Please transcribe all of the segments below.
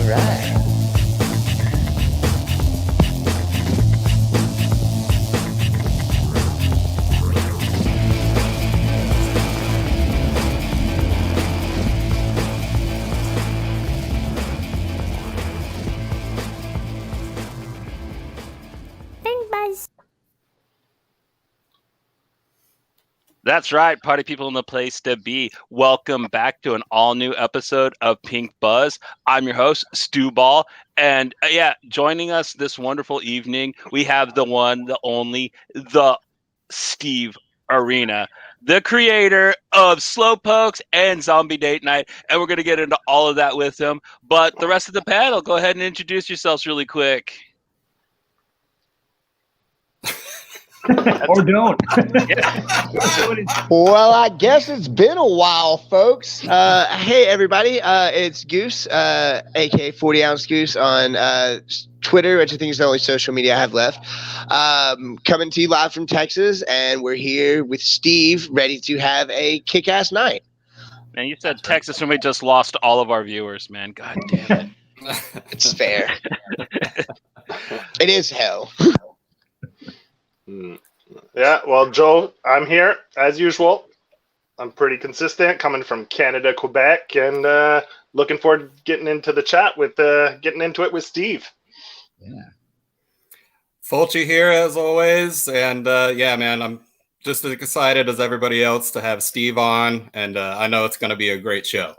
right. That's right, party people in the place to be. Welcome back to an all-new episode of Pink Buzz. I'm your host, Stu Ball, and joining us this wonderful evening, we have the one, the only, the Steve Urena, the creator of Slowpokes and Zombie Date Night, and we're going to get into all of that with him. But the rest of the panel, go ahead and introduce yourselves really quick. Or don't. Well, I guess it's been a while, folks. Hey, everybody. It's Goose, aka 40 Ounce Goose on Twitter, which I think is the only social media I have left. Coming to you live from Texas, and we're here with Steve, ready to have a kick-ass night. Man, you said Texas when we just lost all of our viewers, man. God damn it. It's fair. It is hell. Yeah, well, Joe, I'm here as usual. I'm pretty consistent, coming from Canada, Quebec, and looking forward to getting into the chat with Steve. Yeah, Fulci here as always, and man, I'm just as excited as everybody else to have Steve on, and I know it's going to be a great show.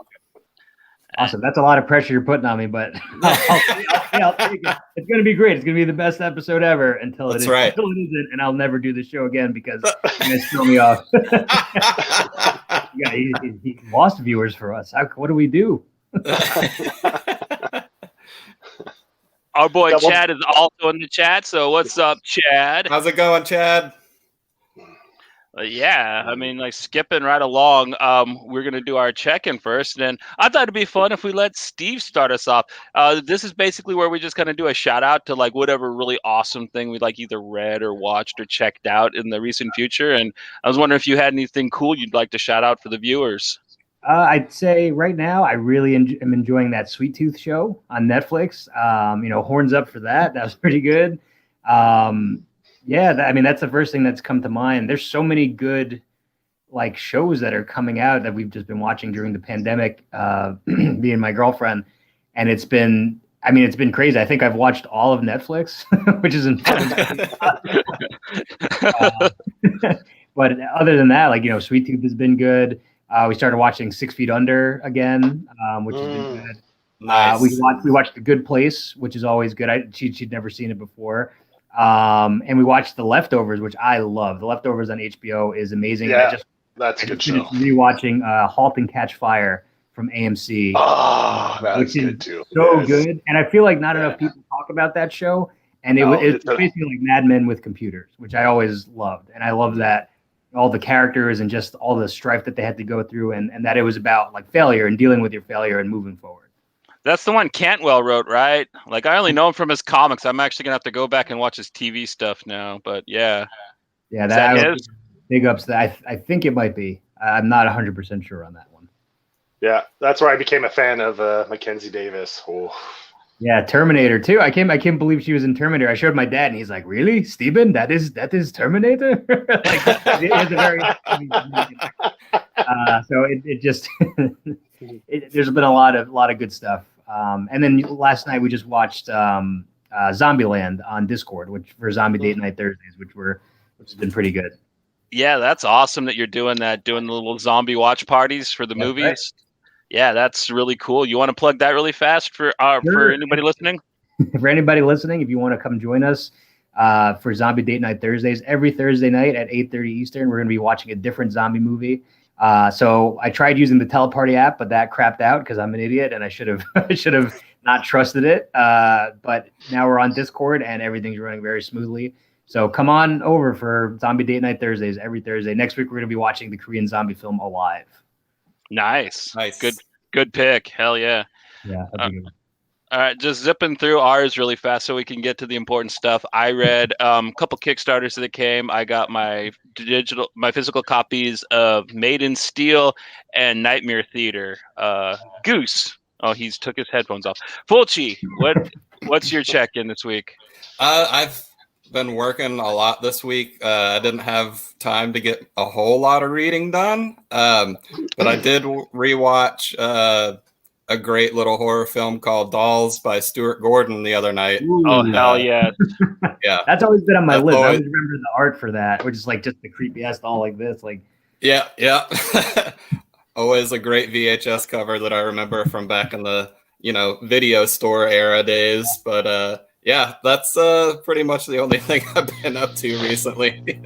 awesome. That's a lot of pressure you're putting on me, but I'll take it. It's going to be great. It's going to be the best episode ever until That's it is. right. Until it isn't, and I'll never do the show again because you guys throw me off. Yeah, he lost viewers for us. What do we do? Our boy Chad is also in the chat, so what's up, Chad? How's it going, Chad? I mean, like skipping right along, we're going to do our check-in first, and I thought it'd be fun if we let Steve start us off. This is basically where we just kind of do a shout-out to like whatever really awesome thing we like either read or watched or checked out in the recent future, and I was wondering if you had anything cool you'd like to shout out for the viewers. I'd say right now I really am enjoying that Sweet Tooth show on Netflix. Horns up for that. That was pretty good. That's the first thing that's come to mind. There's so many good like shows that are coming out that we've just been watching during the pandemic, me and my girlfriend, and it's been crazy. I think I've watched all of Netflix, which is important. But other than that, Sweet Tooth has been good. We started watching 6 Feet Under again, which has been good. Nice. We watched The Good Place, which is always good. She'd never seen it before. And we watched The Leftovers, which I love. The Leftovers on HBO is amazing. Yeah, that's a good show. Rewatching Halt and Catch Fire from AMC. Oh, that's good too. So good. And I feel like not enough people talk about that show. And it's basically like Mad Men with computers, which I always loved. And I love that all the characters and just all the strife that they had to go through, and that it was about like failure and dealing with your failure and moving forward. That's the one Cantwell wrote, right? Like I only know him from his comics. I'm actually gonna have to go back and watch his TV stuff now. But yeah, that big ups. That I think it might be. I'm not 100% sure on that one. Yeah, that's where I became a fan of Mackenzie Davis. Oh. Yeah, Terminator too. I can't believe she was in Terminator. I showed my dad, and he's like, "Really, Steven? That is Terminator?" It was a very. So it just there's been a lot of good stuff. And then last night we just watched Zombieland on Discord, which for Zombie Date Night Thursdays, which has been pretty good. Yeah, that's awesome that you're doing that, doing the little zombie watch parties for the movies. Right. Yeah, that's really cool. You want to plug that really fast for anybody listening? For anybody listening, if you want to come join us for Zombie Date Night Thursdays, every Thursday night at 8:30 Eastern, we're going to be watching a different zombie movie. So I tried using the Teleparty app, but that crapped out because I'm an idiot and I should have not trusted it. But now we're on Discord and everything's running very smoothly. So come on over for Zombie Date Night Thursdays every Thursday. Next week we're going to be watching the Korean zombie film Alive. Nice. Good pick. Hell yeah. Yeah. That'd be good. All right, just zipping through ours really fast so we can get to the important stuff. I read a couple Kickstarters that came. I got my physical copies of Made in Steel and Nightmare Theater. Goose, Oh, he's took his headphones off. Fulci, what's your check-in this week? I've been working a lot this week. I didn't have time to get a whole lot of reading done, but I did rewatch a great little horror film called Dolls by Stuart Gordon the other night. Oh, hell yeah. Yeah. That's always been on my list. I always always remember the art for that, which is like just the creepy-ass doll like this. Like, Yeah. Always a great VHS cover that I remember from back in the, video store era days. But yeah, that's pretty much the only thing I've been up to recently.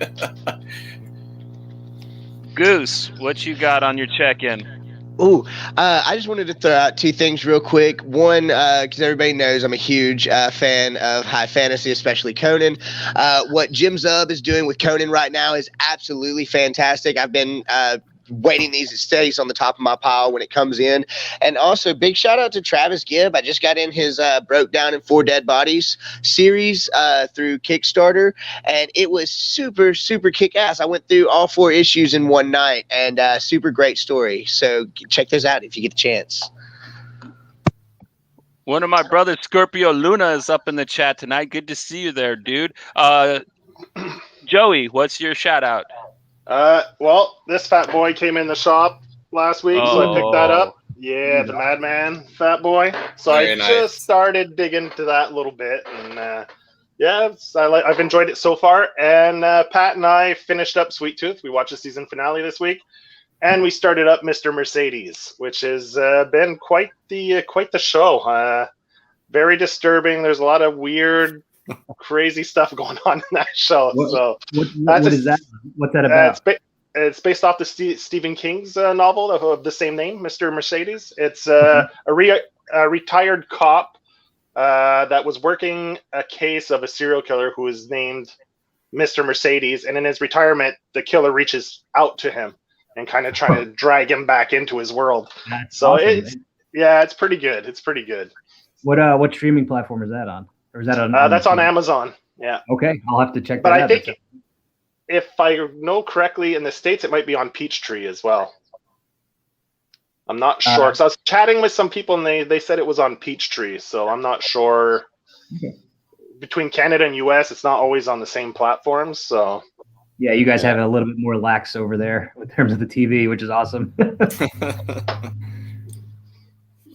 Goose, what you got on your check-in? Ooh, I just wanted to throw out two things real quick. One, because everybody knows I'm a huge fan of high fantasy, especially Conan. What Jim Zub is doing with Conan right now is absolutely fantastic. I've been waiting these stays on the top of my pile when it comes in. And also, big shout out to Travis Gibb. I just got in his Broke Down in 4 Dead Bodies series through Kickstarter, and it was super, super kick-ass. I went through all 4 issues in one night, and super great story. So check those out if you get the chance. One of my brothers, Scorpio Luna, is up in the chat tonight. Good to see you there, dude. Joey, what's your shout-out? Well, this fat boy came in the shop last week, so I picked that up. Yeah, the Madman Fat Boy. So Very I nice. just started digging into that a little bit, and I've enjoyed it so far. And Pat and I finished up Sweet Tooth. We watched the season finale this week, and we started up Mr. Mercedes, which has been quite the show. Very disturbing. There's a lot of weird, crazy stuff going on in that show. What is that? What's that about? It's based off the Stephen King's novel of the same name, Mr. Mercedes. It's a retired cop that was working a case of a serial killer who is named Mr. Mercedes, and in his retirement, the killer reaches out to him and kind of trying to drag him back into his world. That's So awesome, it's pretty good. It's pretty good. What streaming platform is that on? Or is that on? That's on Amazon. Yeah. Okay, I'll have to check that But out. I think, if I know correctly, in the States, it might be on Peachtree as well. I'm not sure, because I was chatting with some people, and they said it was on Peachtree, so I'm not sure. Okay. Between Canada and US, it's not always on the same platforms, so. Yeah, you guys have it a little bit more lax over there in terms of the TV, which is awesome.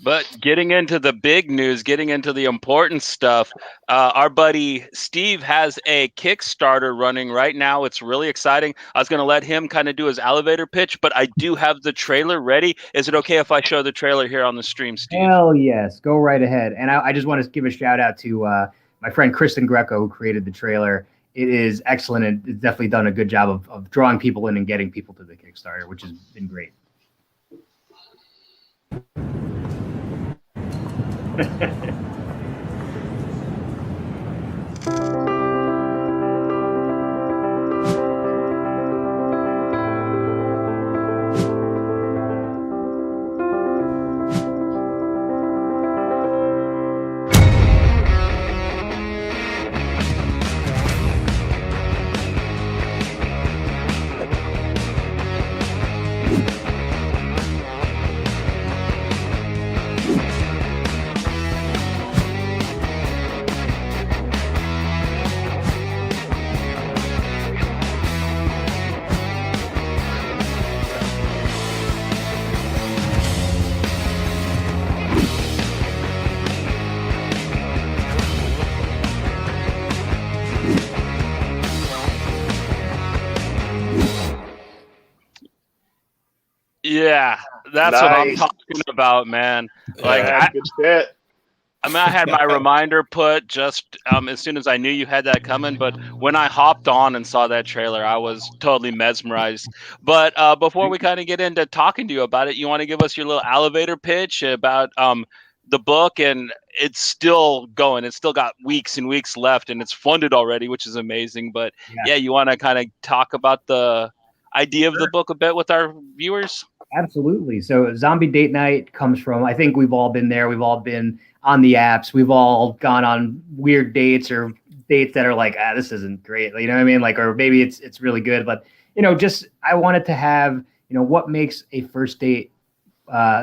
But getting into the big news, getting into the important stuff, our buddy Steve has a Kickstarter running right now. It's really exciting. I was going to let him kind of do his elevator pitch, but I do have the trailer ready. Is it okay if I show the trailer here on the stream, Steve? Hell yes, go right ahead. And I just want to give a shout out to my friend Kristen Greco, who created the trailer. It is excellent, and it's definitely done a good job of drawing people in and getting people to the Kickstarter, which has been great. Yeah, that's what I'm talking about, man. Like, good shit. I had my reminder put just as soon as I knew you had that coming. But when I hopped on and saw that trailer, I was totally mesmerized. But before we kind of get into talking to you about it, you want to give us your little elevator pitch about the book? And it's still going. It's still got weeks and weeks left, and it's funded already, which is amazing. But yeah you want to kind of talk about the idea of the book a bit with our viewers? Absolutely. So Zombie Date Night comes from, I think we've all been there. We've all been on the apps. We've all gone on weird dates or dates that are like, this isn't great. You know what I mean? Like, or maybe it's really good, but just, I wanted to have, what makes a first date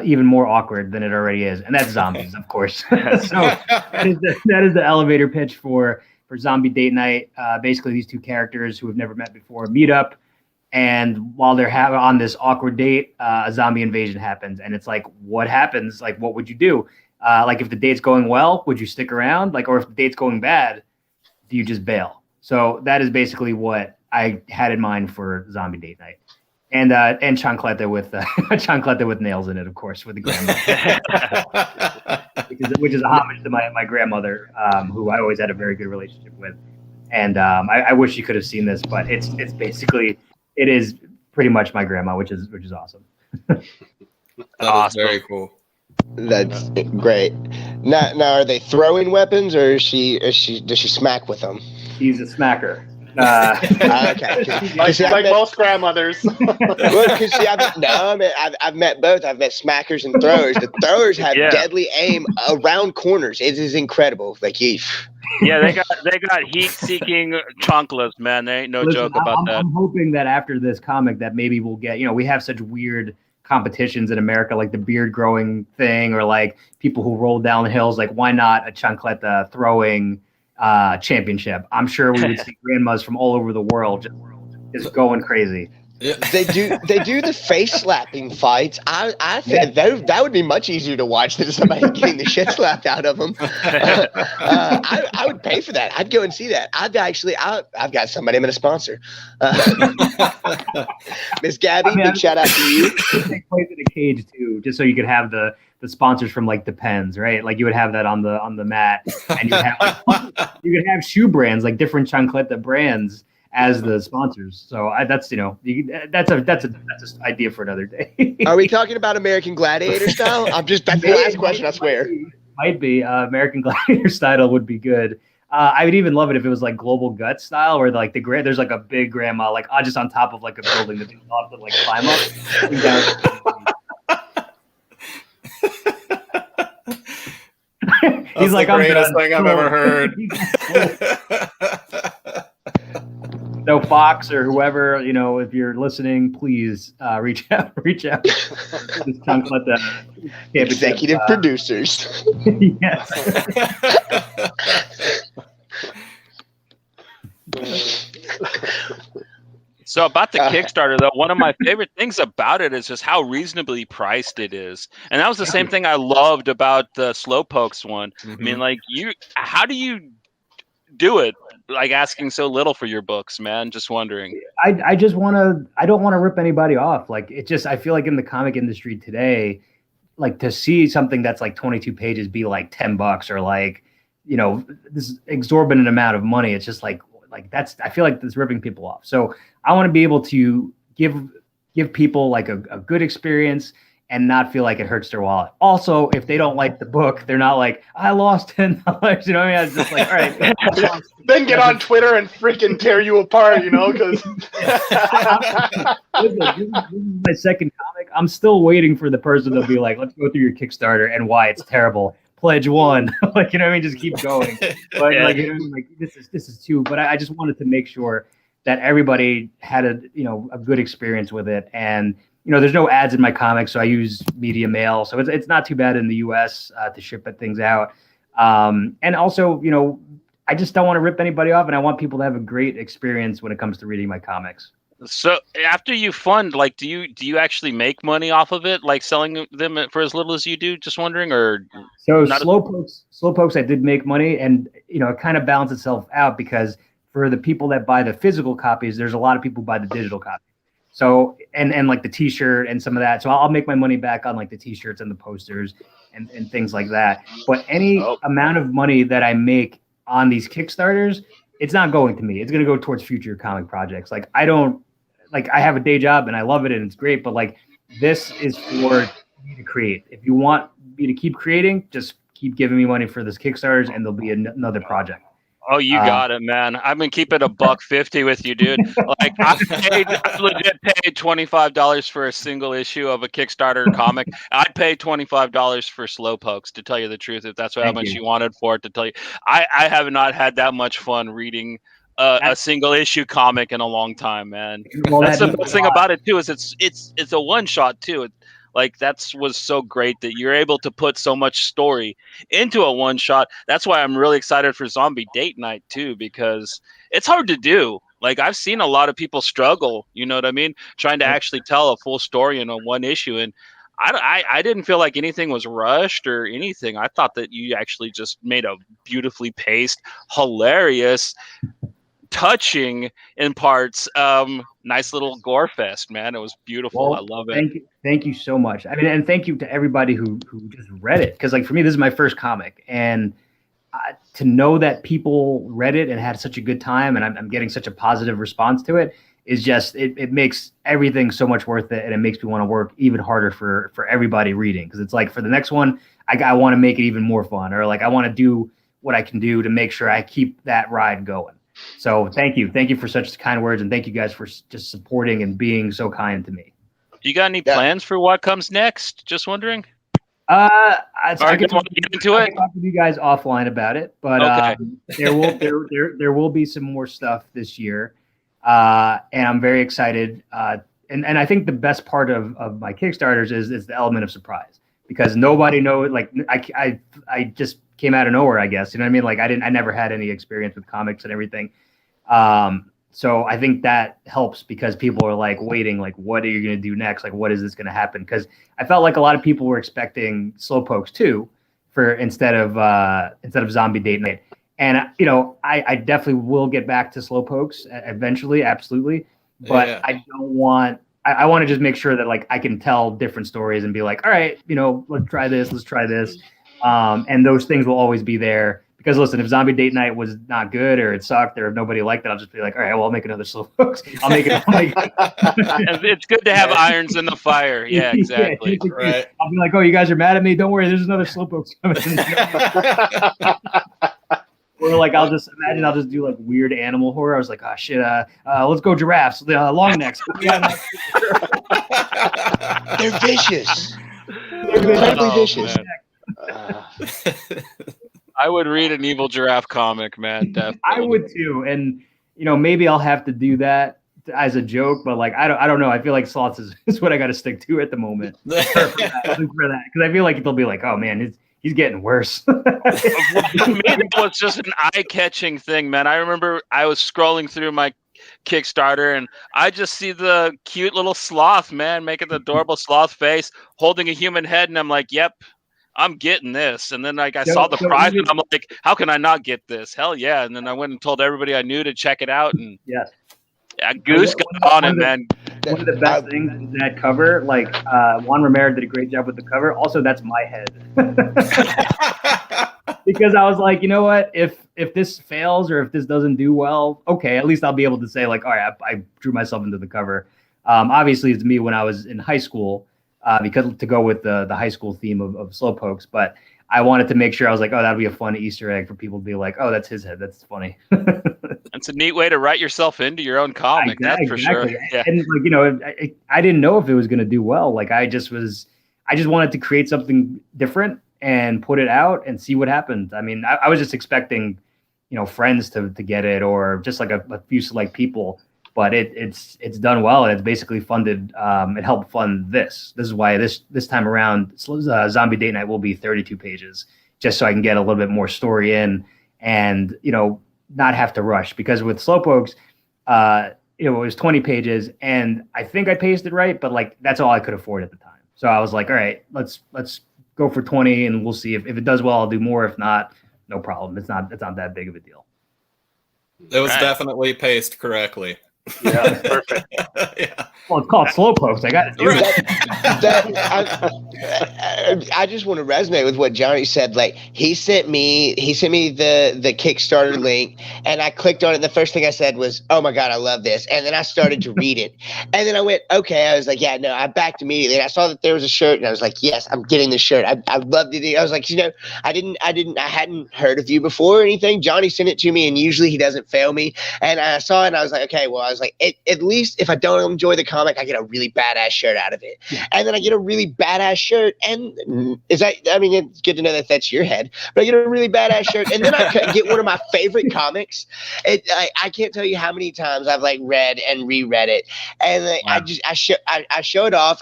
even more awkward than it already is, and that's zombies, of course. So that is the elevator pitch for Zombie Date Night. Basically, these two characters who have never met before meet up, and while they're on this awkward date, a zombie invasion happens, and it's like, what happens? Like, what would you do? Like, if the date's going well, would you stick around? Like, or if the date's going bad, do you just bail? So that is basically what I had in mind for Zombie Date Night. And chancleta with nails in it, of course, with the grandmother, which is a homage to my grandmother, who I always had a very good relationship with. And I wish you could have seen this, but it is pretty much my grandma, which is awesome. That's very cool. That's great. Now, are they throwing weapons, or does she smack with them? She's a smacker. Okay. Like most grandmothers. I've met both. I've met smackers and throwers. The throwers have deadly aim around corners. It is incredible. Like, yeah, they got heat-seeking chanclas, man. There ain't no joke about that. I'm hoping that after this comic, that maybe we'll get. We have such weird competitions in America, like the beard growing thing, or like people who roll down hills. Like, why not a chancleta throwing championship? I'm sure we would see grandmas from all over the world just going crazy. Yeah. They do the face slapping fights. I think that would be much easier to watch than somebody getting the shit slapped out of them. I would pay for that. I'd go and see that. I've got somebody I'm going to sponsor. Miss Gabby, big shout out to you. Take place in a cage too, just so you could have the sponsors from like Depends, right? Like you would have that on the mat, and you could have shoe brands, like different chancleta brands as the sponsors. So that's an idea for another day. Are we talking about American Gladiator style? That's the last question, I swear. Might be American Gladiator style would be good. I would even love it if it was like Global Gut style, where like there's like a big grandma like just on top of like a building that people have to like climb up. He's like, the greatest thing I've ever heard. So Fox or whoever, if you're listening, please reach out. Executive producers. Yes. So about the Kickstarter, though, one of my favorite things about it is just how reasonably priced it is. And that was the same thing I loved about the Slowpokes one. Mm-hmm. I mean, like, how do you do it? Like, asking so little for your books, man. Just wondering. I don't want to rip anybody off. Like, I feel like in the comic industry today, like, to see something that's like 22 pages be like $10 or like, this exorbitant amount of money. It's just like I feel like that's ripping people off. So I want to be able to give people like a good experience and not feel like it hurts their wallet. Also, if they don't like the book, they're not like, I lost $10. You know what I mean? It's just like, all right. Then get on Twitter and freaking tear you apart, because this is my second comic. I'm still waiting for the person to be like, let's go through your Kickstarter and why it's terrible. Pledge 1. Like, just keep going. But this is 2. But I just wanted to make sure that everybody had a good experience with it. And there's no ads in my comics, so I use media mail, so it's not too bad in the U.S. To ship things out. And also, I just don't want to rip anybody off, and I want people to have a great experience when it comes to reading my comics. So after you fund, like, do you actually make money off of it, like selling them for as little as you do? Just wondering, or so Slowpokes, I did make money, and it kind of balanced itself out because for the people that buy the physical copies, there's a lot of people who buy the digital copy. So and like the T-shirt and some of that. So I'll make my money back on like the T-shirts and the posters and things like that. But any amount of money that I make on these Kickstarters, it's not going to me. It's going to go towards future comic projects. Like I have a day job and I love it and it's great, but like this is for me to create. If you want me to keep creating, just keep giving me money for this Kickstarters and there'll be another project. Oh, you got it, man. I've been keeping $150 with you, dude. Like I legit paid $25 for a single issue of a Kickstarter comic. I'd pay $25 for Slowpokes, to tell you the truth, if that's how much you wanted for it. To tell you, I have not had that much fun reading a single issue comic in a long time, man. Well, that's the best thing about it too. Is it's a one shot too. Like was so great that you're able to put so much story into a one shot. That's why I'm really excited for Zombie Date Night too, because it's hard to do. Like I've seen a lot of people struggle, you know what I mean, trying to actually tell a full story in a one issue. And I didn't feel like anything was rushed or anything. I thought that you actually just made a beautifully paced, hilarious, touching in parts, nice little gore fest, man. It was beautiful. Well, I love it. Thank you so much. I mean, and thank you to everybody who just read it, because like for me, this is my first comic, and to know that people read it and had such a good time, and I'm getting such a positive response to it, is just it makes everything so much worth it, and it makes me want to work even harder for everybody reading, because it's like for the next one, I want to make it even more fun, or like I want to do what I can do to make sure I keep that ride going. So thank you for such kind words, and thank you guys for just supporting and being so kind to me. You got any plans for what comes next? Just wondering. I can talk with you guys offline about it, but okay. there will be some more stuff this year, and I'm very excited. And I think the best part of my Kickstarters is the element of surprise, because nobody knows. Like I just came out of nowhere, I guess. You know what I mean? Like I never had any experience with comics and everything. So I think that helps, because people are like waiting, like, what are you going to do next? Like, what is this going to happen? Because I felt like a lot of people were expecting Slowpokes 2 instead of Zombie Date Night. And, you know, I definitely will get back to Slowpokes eventually. Absolutely. But yeah. I want to just make sure that like I can tell different stories and be like, all right, you know, let's try this. And those things will always be there. Because listen, if Zombie Date Night was not good, or it sucked, or if nobody liked it, I'll just be like, all right, well, I'll make another Slowpokes. I'll make it. It's good to have irons in the fire. Yeah, exactly. Yeah, right. I'll be like, oh, you guys are mad at me? Don't worry, there's another Slowpokes coming. Or like I'll just do like weird animal horror. I was like, oh shit, let's go giraffes, long necks. They're vicious. They're incredibly vicious. I would read an evil giraffe comic, man. Definitely. I would too, and you know, maybe I'll have to do that as a joke, but like I don't know. I feel like sloths is what I got to stick to at the moment for that, because I feel like they'll be like, oh man, he's getting worse. For me, it was just an eye-catching thing, man. I remember I was scrolling through my Kickstarter, and I just see the cute little sloth, man, making the adorable sloth face, holding a human head, and I'm like, yep, I'm getting this. And then like I saw the prize, and I'm like, how can I not get this? Hell yeah. And then I went and told everybody I knew to check it out, and yes. Yeah, Goose got on it, man. One of the best things is that cover. Like Juan Romero did a great job with the cover. Also, that's my head. Because I was like, you know what? If this fails, or if this doesn't do well, okay, at least I'll be able to say like, all right, I drew myself into the cover. Obviously, it's me when I was in high school, because to go with the high school theme of Slowpokes. But I wanted to make sure, I was like, oh, that'd be a fun Easter egg for people to be like, oh, that's his head. That's funny. It's a neat way to write yourself into your own comic. That's for sure. Yeah. And like, you know, I didn't know if it was going to do well. Like I just wanted to create something different and put it out and see what happened. I mean, I was just expecting, you know, friends to get it, or just like a few select people. But it's done well, and it's basically funded. It helped fund this. This is why this time around, Zombie Date Night will be 32 pages, just so I can get a little bit more story in, and you know, not have to rush. Because with Slowpokes, it was 20 pages, and I think I paced it right, but like that's all I could afford at the time. So I was like, all right, let's go for 20, and we'll see if it does well, I'll do more. If not, no problem. It's not that big of a deal. It was definitely paced correctly. Yeah, perfect. Yeah. Well, it's called Slowpokes. I got to do it. I just want to resonate with what Johnny said. Like he sent me the Kickstarter link, and I clicked on it. And the first thing I said was, "Oh my god, I love this!" And then I started to read it, and then I went, "Okay." I was like, "Yeah, no." I backed immediately, and I saw that there was a shirt, and I was like, "Yes, I'm getting this shirt." I loved it. I was like, you know, I hadn't heard of you before or anything. Johnny sent it to me, and usually he doesn't fail me. And I saw it, and I was like, "Okay, well, was like, at least if I don't enjoy the comic, I get a really badass shirt out of it. Yeah. And then I get a really badass shirt. And it's good to know that that's your head, but I get a really badass shirt. And then I get one of my favorite comics. I can't tell you how many times I've like read and reread it. And wow. I show it off.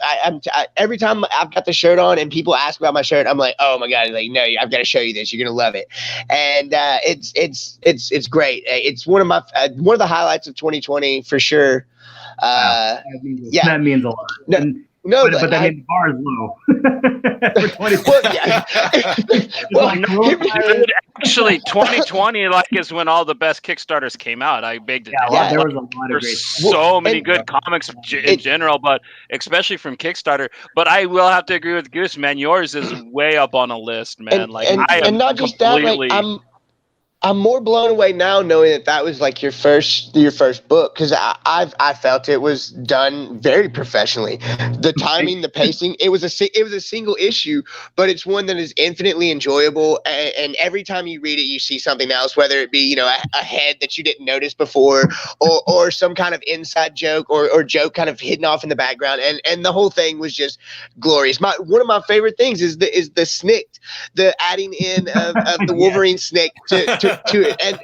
Every time I've got the shirt on and people ask about my shirt, I'm like, oh my God, like, no, I've got to show you this. You're going to love it. And it's great. It's one of the highlights of 2020 for sure. That means a lot. But that means the bar is low for 2020. Actually, 2020 is when all the best Kickstarters came out. I begged it. There was a lot of great. So many good comics in general, but especially from Kickstarter. But I will have to agree with Goose, man. Yours is way up on a list, man. And not just that, like I'm more blown away now knowing that was like your first book, because I felt it was done very professionally. The timing, the pacing, it was a single issue, but it's one that is infinitely enjoyable. And every time you read it, you see something else, whether it be a head that you didn't notice before, or some kind of inside joke or joke kind of hidden off in the background. And the whole thing was just glorious. One of my favorite things is the snikt, the adding in of the Wolverine snikt to it. And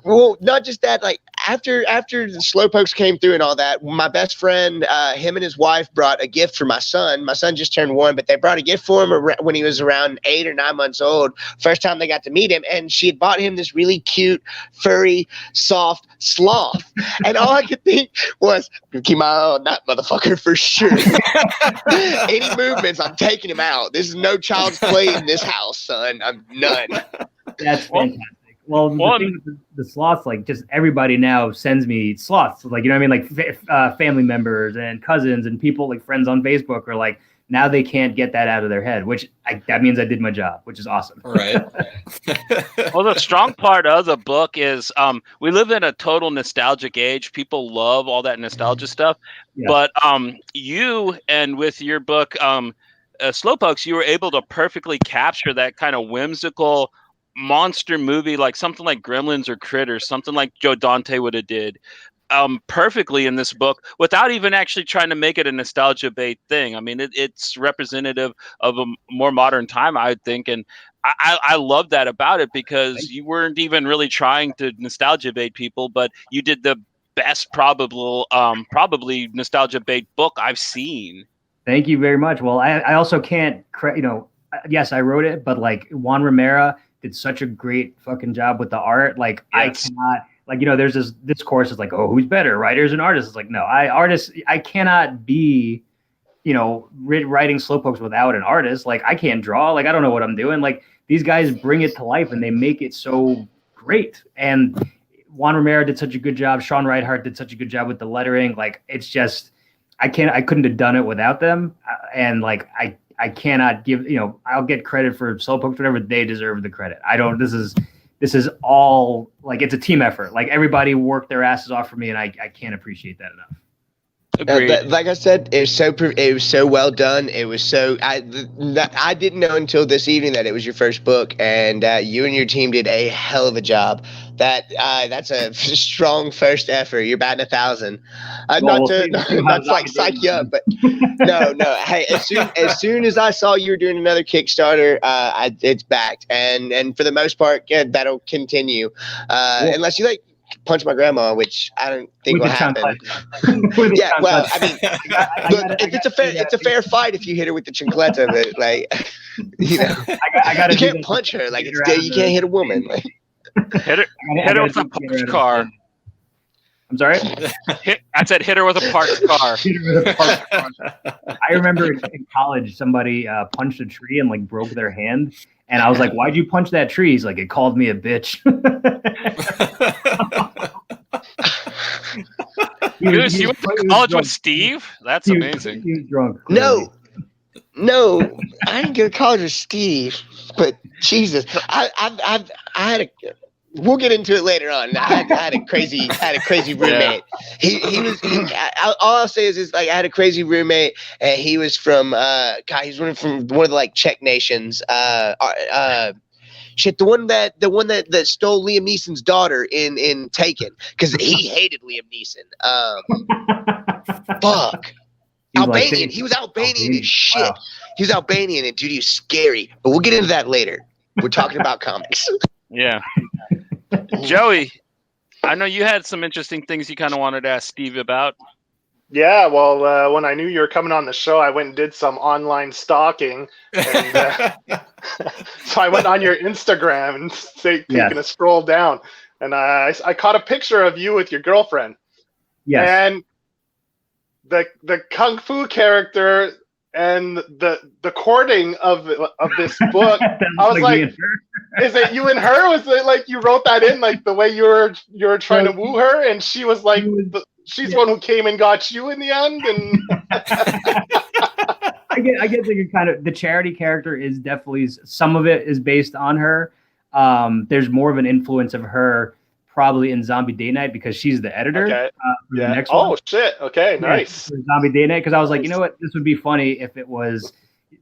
well, not just that, like after the Slowpokes came through and all that, my best friend, him and his wife brought a gift for my son. My son just turned 1, but they brought a gift for him when he was around 8 or 9 months old. First time they got to meet him, and she had bought him this really cute, furry, soft sloth. And all I could think was, keep my eye on that motherfucker for sure. Any movements, I'm taking him out. This is no child's play in this house, son. I'm none. That's fantastic. Well, the thing with the sloths, like, just everybody now sends me sloths. Like, you know what I mean? Like family members and cousins and people, like friends on Facebook, are like, now they can't get that out of their head, that means I did my job, which is awesome. Right. Well, the strong part of the book is we live in a total nostalgic age. People love all that nostalgia stuff. Yeah. But you, and with your book, Slowpokes, you were able to perfectly capture that kind of whimsical monster movie, like something like Gremlins or Critters, something like Joe Dante would have did perfectly in this book, without even actually trying to make it a nostalgia bait thing. I mean, it's representative of a more modern time, I would think, and I love that about it, because you weren't even really trying to nostalgia bait people, but you did the best probably nostalgia bait book I've seen. Thank you very much. Well, I also can't, yes, I wrote it, but like Juan Romero did such a great fucking job with the art. Like, yes. I cannot, like, there's this discourse is like, oh, who's better, writers and artists? It's like, no, I cannot be, writing Slowpokes without an artist. Like, I can't draw. Like, I don't know what I'm doing. Like, these guys bring it to life and they make it so great. And Juan Romero did such a good job. Sean Reithart did such a good job with the lettering. Like, it's just, I couldn't have done it without them. And like, I cannot give, I'll get credit for Slowpokes, whatever. They deserve the credit. This is all, like, it's a team effort. Like, everybody worked their asses off for me, and I can't appreciate that enough. Like I said, it was so well done. It was so I didn't know until this evening that it was your first book, and you and your team did a hell of a job. That's a strong first effort. You're batting 1,000. Not to like psych you up, but no. Hey, as soon as I saw you were doing another Kickstarter, it's backed, and for the most part, that'll continue, unless you like punch my grandma, which I don't think will happen. Yeah, well, I mean, it's a fair fight if you hit her with the chancleta, but like, you can't punch her. Like, you can't hit a woman. Like, hit her with a parked car. I'm sorry? I said hit her with a parked car. I remember in college, somebody punched a tree and like broke their hand. And I was like, why'd you punch that tree? He's like, it called me a bitch. You went to college with Steve? That's amazing. He was drunk. No, I didn't go to college with Steve, but Jesus, we'll get into it later on. I had a crazy roommate. Yeah. All I'll say is like, I had a crazy roommate, and he was from he's from one of the like Czech nations. Shit, the one that stole Liam Neeson's daughter in Taken, because he hated Liam Neeson. Fuck. Albanian. He was Albanian as shit. Wow. He was Albanian, and dude, he was scary. But we'll get into that later. We're talking about comics. Yeah. Joey, I know you had some interesting things you kind of wanted to ask Steve about. Yeah, well, when I knew you were coming on the show, I went and did some online stalking. And, so I went on your Instagram and taking a scroll down. And I caught a picture of you with your girlfriend. Yes. And the kung fu character and the courting of this book, I was like, is it you and her? Was it like you wrote that in, like the way you were trying to woo her, and she was like, she's the one who came and got you in the end? And I get that you're kind of, the Charity character is definitely, some of it is based on her. There's more of an influence of her probably in Zombie Date Night because she's the editor. Okay. For the next one. Shit. Okay, nice. For Zombie Date Night, because I was like, you know what, this would be funny if it was.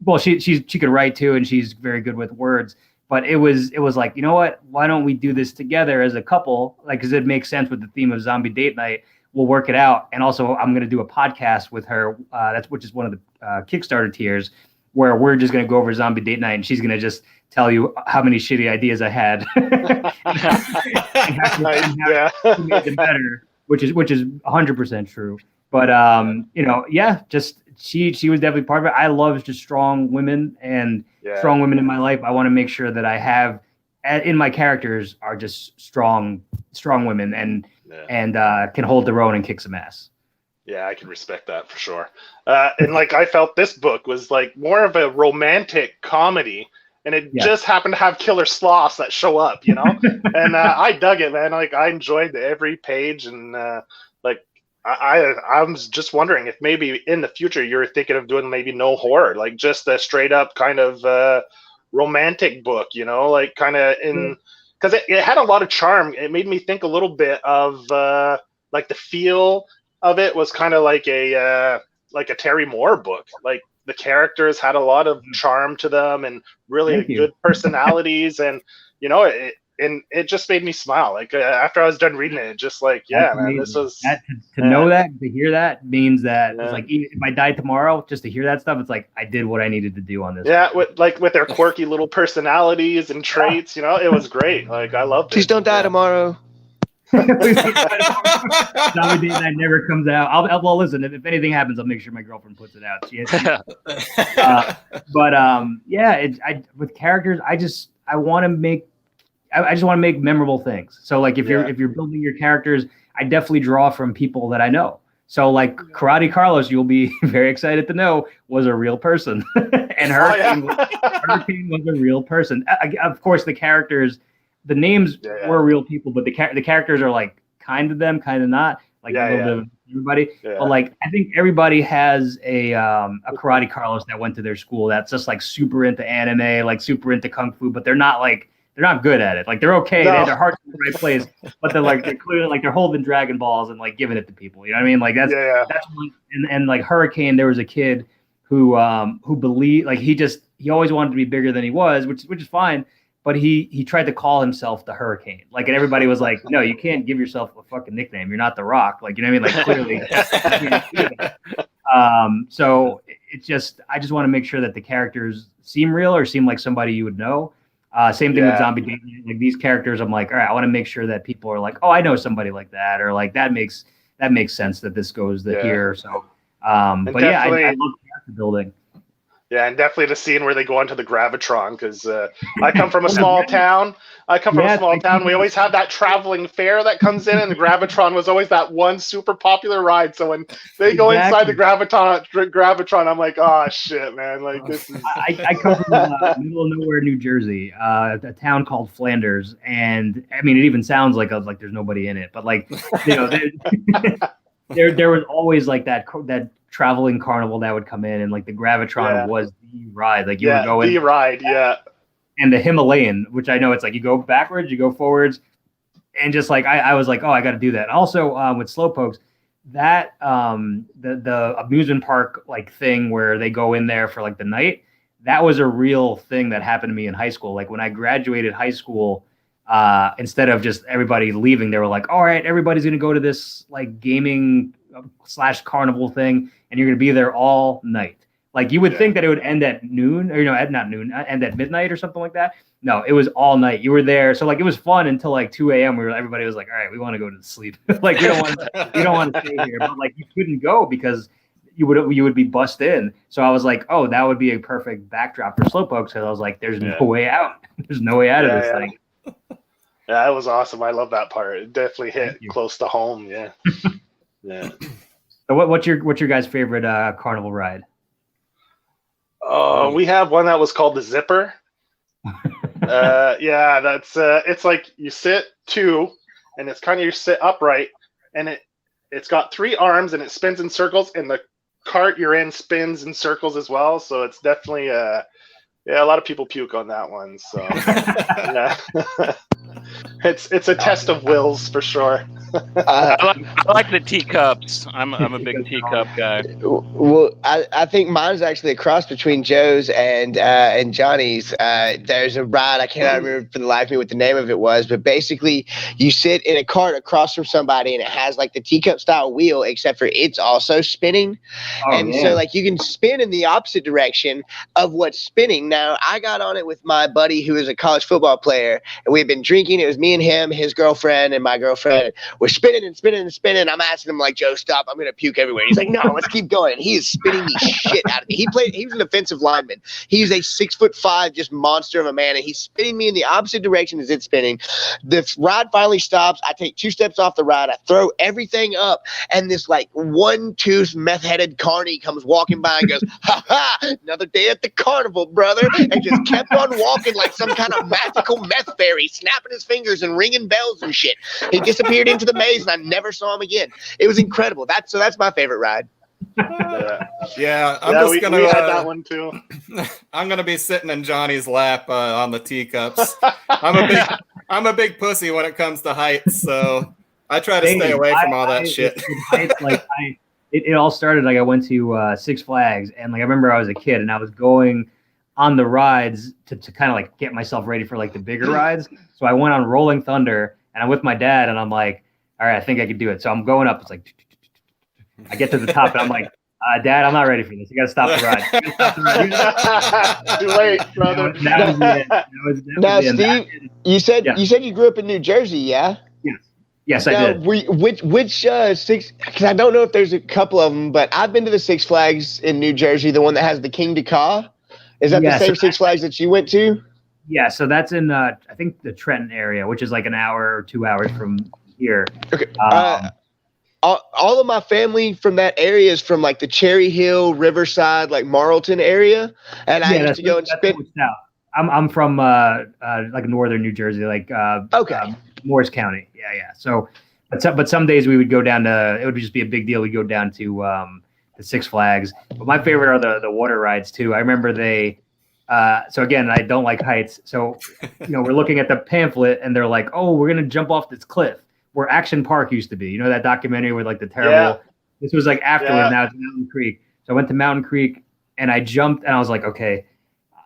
Well, she could write too, and she's very good with words. But it was like, you know what? Why don't we do this together as a couple? Like, because it makes sense with the theme of Zombie Date Night. We'll work it out, and also I'm going to do a podcast with her. Which is one of the Kickstarter tiers, where we're just going to go over Zombie Date Night, and she's going to just tell you how many shitty ideas I had, and how to make them better, which is 100% true. But just she was definitely part of it. I love just strong women and strong women in my life. I want to make sure that I have in my characters are just strong women and can hold their own and kick some ass. Yeah, I can respect that for sure. And like, I felt this book was like more of a romantic comedy, and it just happened to have killer sloths that show up, you know? And I dug it, man. Like, I enjoyed every page, and I was just wondering if maybe in the future you're thinking of doing maybe no horror, like just a straight up kind of romantic book, you know, like kind of in, because it had a lot of charm. It made me think a little bit of like the feel of it was kind of like a Terry Moore book. Like the characters had a lot of charm to them and really good personalities, and you know, it just made me smile. Like after I was done reading it, just like, yeah, man, this was know that, to hear that means that it's like, if I died tomorrow, just to hear that stuff, it's like I did what I needed to do on this. Yeah, with their quirky little personalities and traits, you know, it was great. Like I loved it. Please don't die tomorrow. Zombie Date Night never comes out. Well, listen, if anything happens, I'll make sure my girlfriend puts it out. With characters, I just want to make memorable things. So like if you're building your characters, I definitely draw from people that I know. So like Karate Carlos, you'll be very excited to know, was a real person, and Hurricane was a real person. Of course, the characters. The names were real people, but the characters are like kind of them, kind of not. Like a little bit of everybody. Yeah. But like I think everybody has a Karate Carlos that went to their school that's just like super into anime, like super into kung fu, but they're not good at it. Like they're okay, they have their hearts in the right place, but they're clearly like they're holding Dragon Balls and like giving it to people. You know what I mean? Like that's one, and like Hurricane, there was a kid who believed, like he always wanted to be bigger than he was, which is fine. But he tried to call himself the Hurricane. Like, and everybody was like, no, you can't give yourself a fucking nickname. You're not the Rock. Like, you know what I mean? Like, clearly. So it's just, I just want to make sure that the characters seem real or seem like somebody you would know. Same thing with Zombie Date Night. Like these characters, I'm like, all right, I want to make sure that people are like, oh, I know somebody like that. Or like, that makes sense that this goes here. So, I love character building. Yeah, and definitely the scene where they go onto the Gravitron, because I come from a small town. We always have that traveling fair that comes in, and the Gravitron was always that one super popular ride. So when they go inside the Gravitron, I'm like, oh shit, man! Like this is. I come from middle of nowhere, New Jersey, a town called Flanders, and I mean, it even sounds like there's nobody in it, but like, you know, there was always like that traveling carnival that would come in, and like the Gravitron was the ride. Like you would go in the ride, and the Himalayan, which I know it's like you go backwards, you go forwards, and just like I was like, oh, I got to do that. Also, with Slowpokes, that the amusement park like thing where they go in there for like the night, that was a real thing that happened to me in high school. Like when I graduated high school, instead of just everybody leaving, they were like, all right, everybody's going to go to this like gaming / carnival thing, and you're going to be there all night. Like you would think that it would end at noon, or not noon, end at midnight or something like that. No, it was all night. You were there, so like it was fun until like 2 a.m. Everybody was like, all right, we want to go to sleep. Like we don't want to stay here, but like you couldn't go because you would be bussed in. So I was like, oh, that would be a perfect backdrop for Slowpokes, because I was like, there's no way out. There's no way out of this thing. Yeah, it was awesome. I love that part. It definitely hit close to home. Yeah. Yeah. So what's your guys' favorite carnival ride? We have one that was called the Zipper. Yeah, that's it's like you sit two, and it's kind of you sit upright, and it's got 3 arms, and it spins in circles, and the cart you're in spins in circles as well. So it's definitely a lot of people puke on that one. So yeah. It's a test of wills for sure. I like the teacups. I'm a big teacup guy. Well, I think mine's actually a cross between Joe's and Johnny's. There's a ride, I cannot remember for the life of me what the name of it was, but basically you sit in a cart across from somebody, and it has like the teacup style wheel, except for it's also spinning. So like you can spin in the opposite direction of what's spinning. Now I got on it with my buddy who is a college football player, and we've been drinking. It was me and him, his girlfriend, and my girlfriend. We're spinning and spinning and spinning. I'm asking him like, Joe, stop. I'm going to puke everywhere. He's like, no, let's keep going. And he is spinning the shit out of me. He was an offensive lineman. He's a 6'5", just monster of a man. And he's spinning me in the opposite direction as it's spinning. The ride finally stops. I take 2 steps off the ride. I throw everything up. And this like one-tooth meth-headed carny comes walking by and goes, ha ha, another day at the carnival, brother. And just kept on walking like some kind of magical meth fairy, snapping his fingers and ringing bells and shit. He disappeared into the maze, and I never saw him again. It was incredible. That's my favorite ride. Yeah, we had that one too. I'm gonna be sitting in Johnny's lap on the teacups. I'm a big pussy when it comes to heights, so I try to stay away from all that shit. It all started like I went to Six Flags, and like I remember I was a kid and I was going on the rides to kind of like get myself ready for like the bigger rides. So I went on Rolling Thunder, and I'm with my dad, and I'm like, all right, I think I could do it. So I'm going up. It's like, I get to the top, and I'm like, Dad, I'm not ready for this. You got to stop the ride. Too late, brother. Now, Steve, you said you grew up in New Jersey, yeah? Yes, I did. Which Six? Because I don't know if there's a couple of them, but I've been to the Six Flags in New Jersey, the one that has the King to Caw. Is that the same Six Flags that you went to? Yeah, so that's in I think the Trenton area, which is like an hour or 2 hours from here. Okay. All of my family from that area is from like the Cherry Hill, Riverside, like Marlton area, and I used to go and spend. I'm from like northern New Jersey, like Morris County. Yeah. So, but some days we would go down to. It would just be a big deal. We'd go down to the Six Flags. But my favorite are the water rides too. I remember they. So again, I don't like heights. So, we're looking at the pamphlet, and they're like, "Oh, we're gonna jump off this cliff where Action Park used to be." You know that documentary with like the terrible. Yeah. This was like afterward. Now it's Mountain Creek. So I went to Mountain Creek, and I jumped, and I was like, "Okay,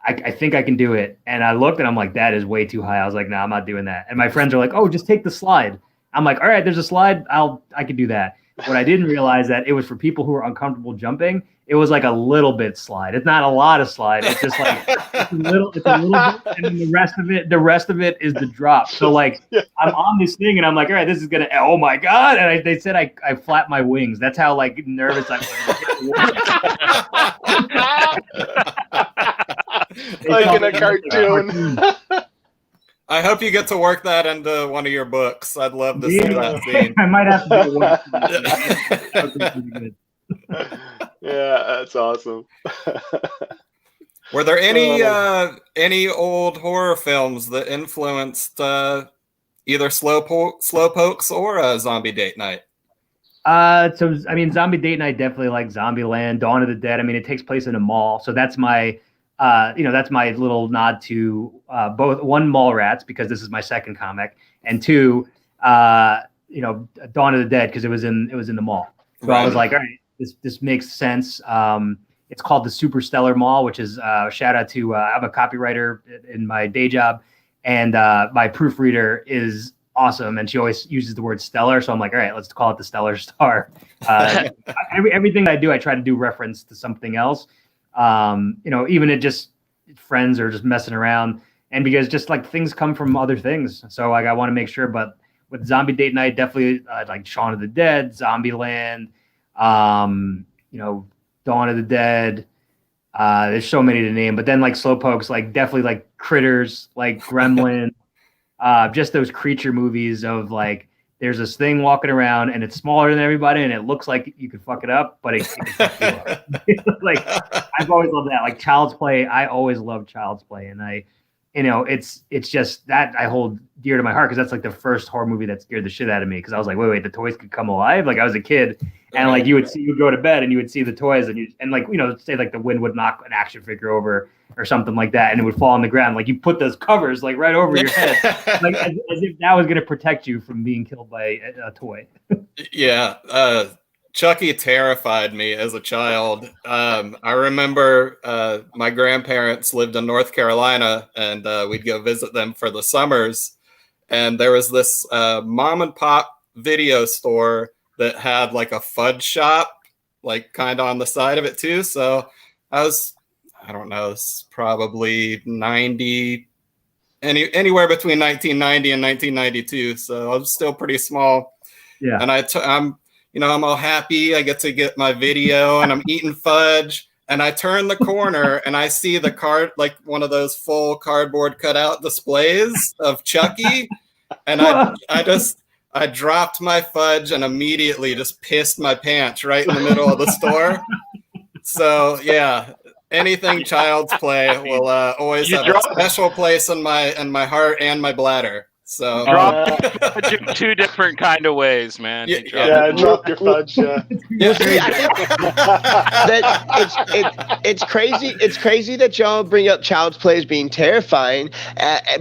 I think I can do it." And I looked, and I'm like, "That is way too high." I was like, "No, I'm not doing that." And my friends are like, "Oh, just take the slide." I'm like, "All right, there's a slide. I can do that." What I didn't realize that it was for people who are uncomfortable jumping. It was like a little bit slide. It's not a lot of slide. It's just like it's a little bit, and then the rest of it is the drop. So like I'm on this thing, and I'm like, all right, this is gonna. Oh my god! And they said I flapped my wings. That's how like nervous I was. Like in a cartoon. I hope you get to work that into one of your books. I'd love to see that scene. I might have to do one. Yeah, that's awesome. Were there any old horror films that influenced either Slowpokes or Zombie Date Night? So I mean, Zombie Date Night definitely like Zombieland, Dawn of the Dead. I mean, it takes place in a mall, so that's my that's my little nod to both one, Mallrats, because this is my second comic, and two, Dawn of the Dead, because it was in the mall. So right. I was like, all right, this makes sense. It's called the Super Stellar Mall, which is shout out to I'm a copywriter in my day job, and my proofreader is awesome, and she always uses the word stellar. So I'm like, all right, let's call it the Stellar Star. Everything I do, I try to do reference to something else. Even it just friends or just messing around, and because just like things come from other things. So like I want to make sure, but with Zombie Date Night, definitely like Shaun of the Dead, Zombieland, Dawn of the Dead. There's so many to name, but then like Slowpokes, like definitely like Critters, like Gremlin, just those creature movies of like there's this thing walking around and it's smaller than everybody and it looks like you could fuck it up, but it can fuck you up. Like I've always loved that. Like Child's Play, I always loved Child's Play, and it's just that I hold dear to my heart because that's like the first horror movie that scared the shit out of me because I was like, wait, the toys could come alive. Like I was a kid, and like you would go to bed and you would see the toys and like say like the wind would knock an action figure over or something like that, and it would fall on the ground. Like you put those covers like right over your head, like as if that was gonna protect you from being killed by a toy. Yeah. Chucky terrified me as a child. I remember my grandparents lived in North Carolina, and we'd go visit them for the summers. And there was this mom and pop video store that had like a fudge shop, like kind of on the side of it too. So I don't know, it's probably anywhere between 1990 and 1992. So I was still pretty small. Yeah. And I'm all happy. I get to get my video and I'm eating fudge, and I turn the corner and I see the card, like one of those full cardboard cutout displays of Chucky. And I dropped my fudge and immediately just pissed my pants right in the middle of the store. So yeah, anything Child's Play will always have a special place in my heart and my bladder. So two different kind of ways, man. Drop your fudge. Yeah. It's crazy. It's crazy that y'all bring up Child's Play as being terrifying.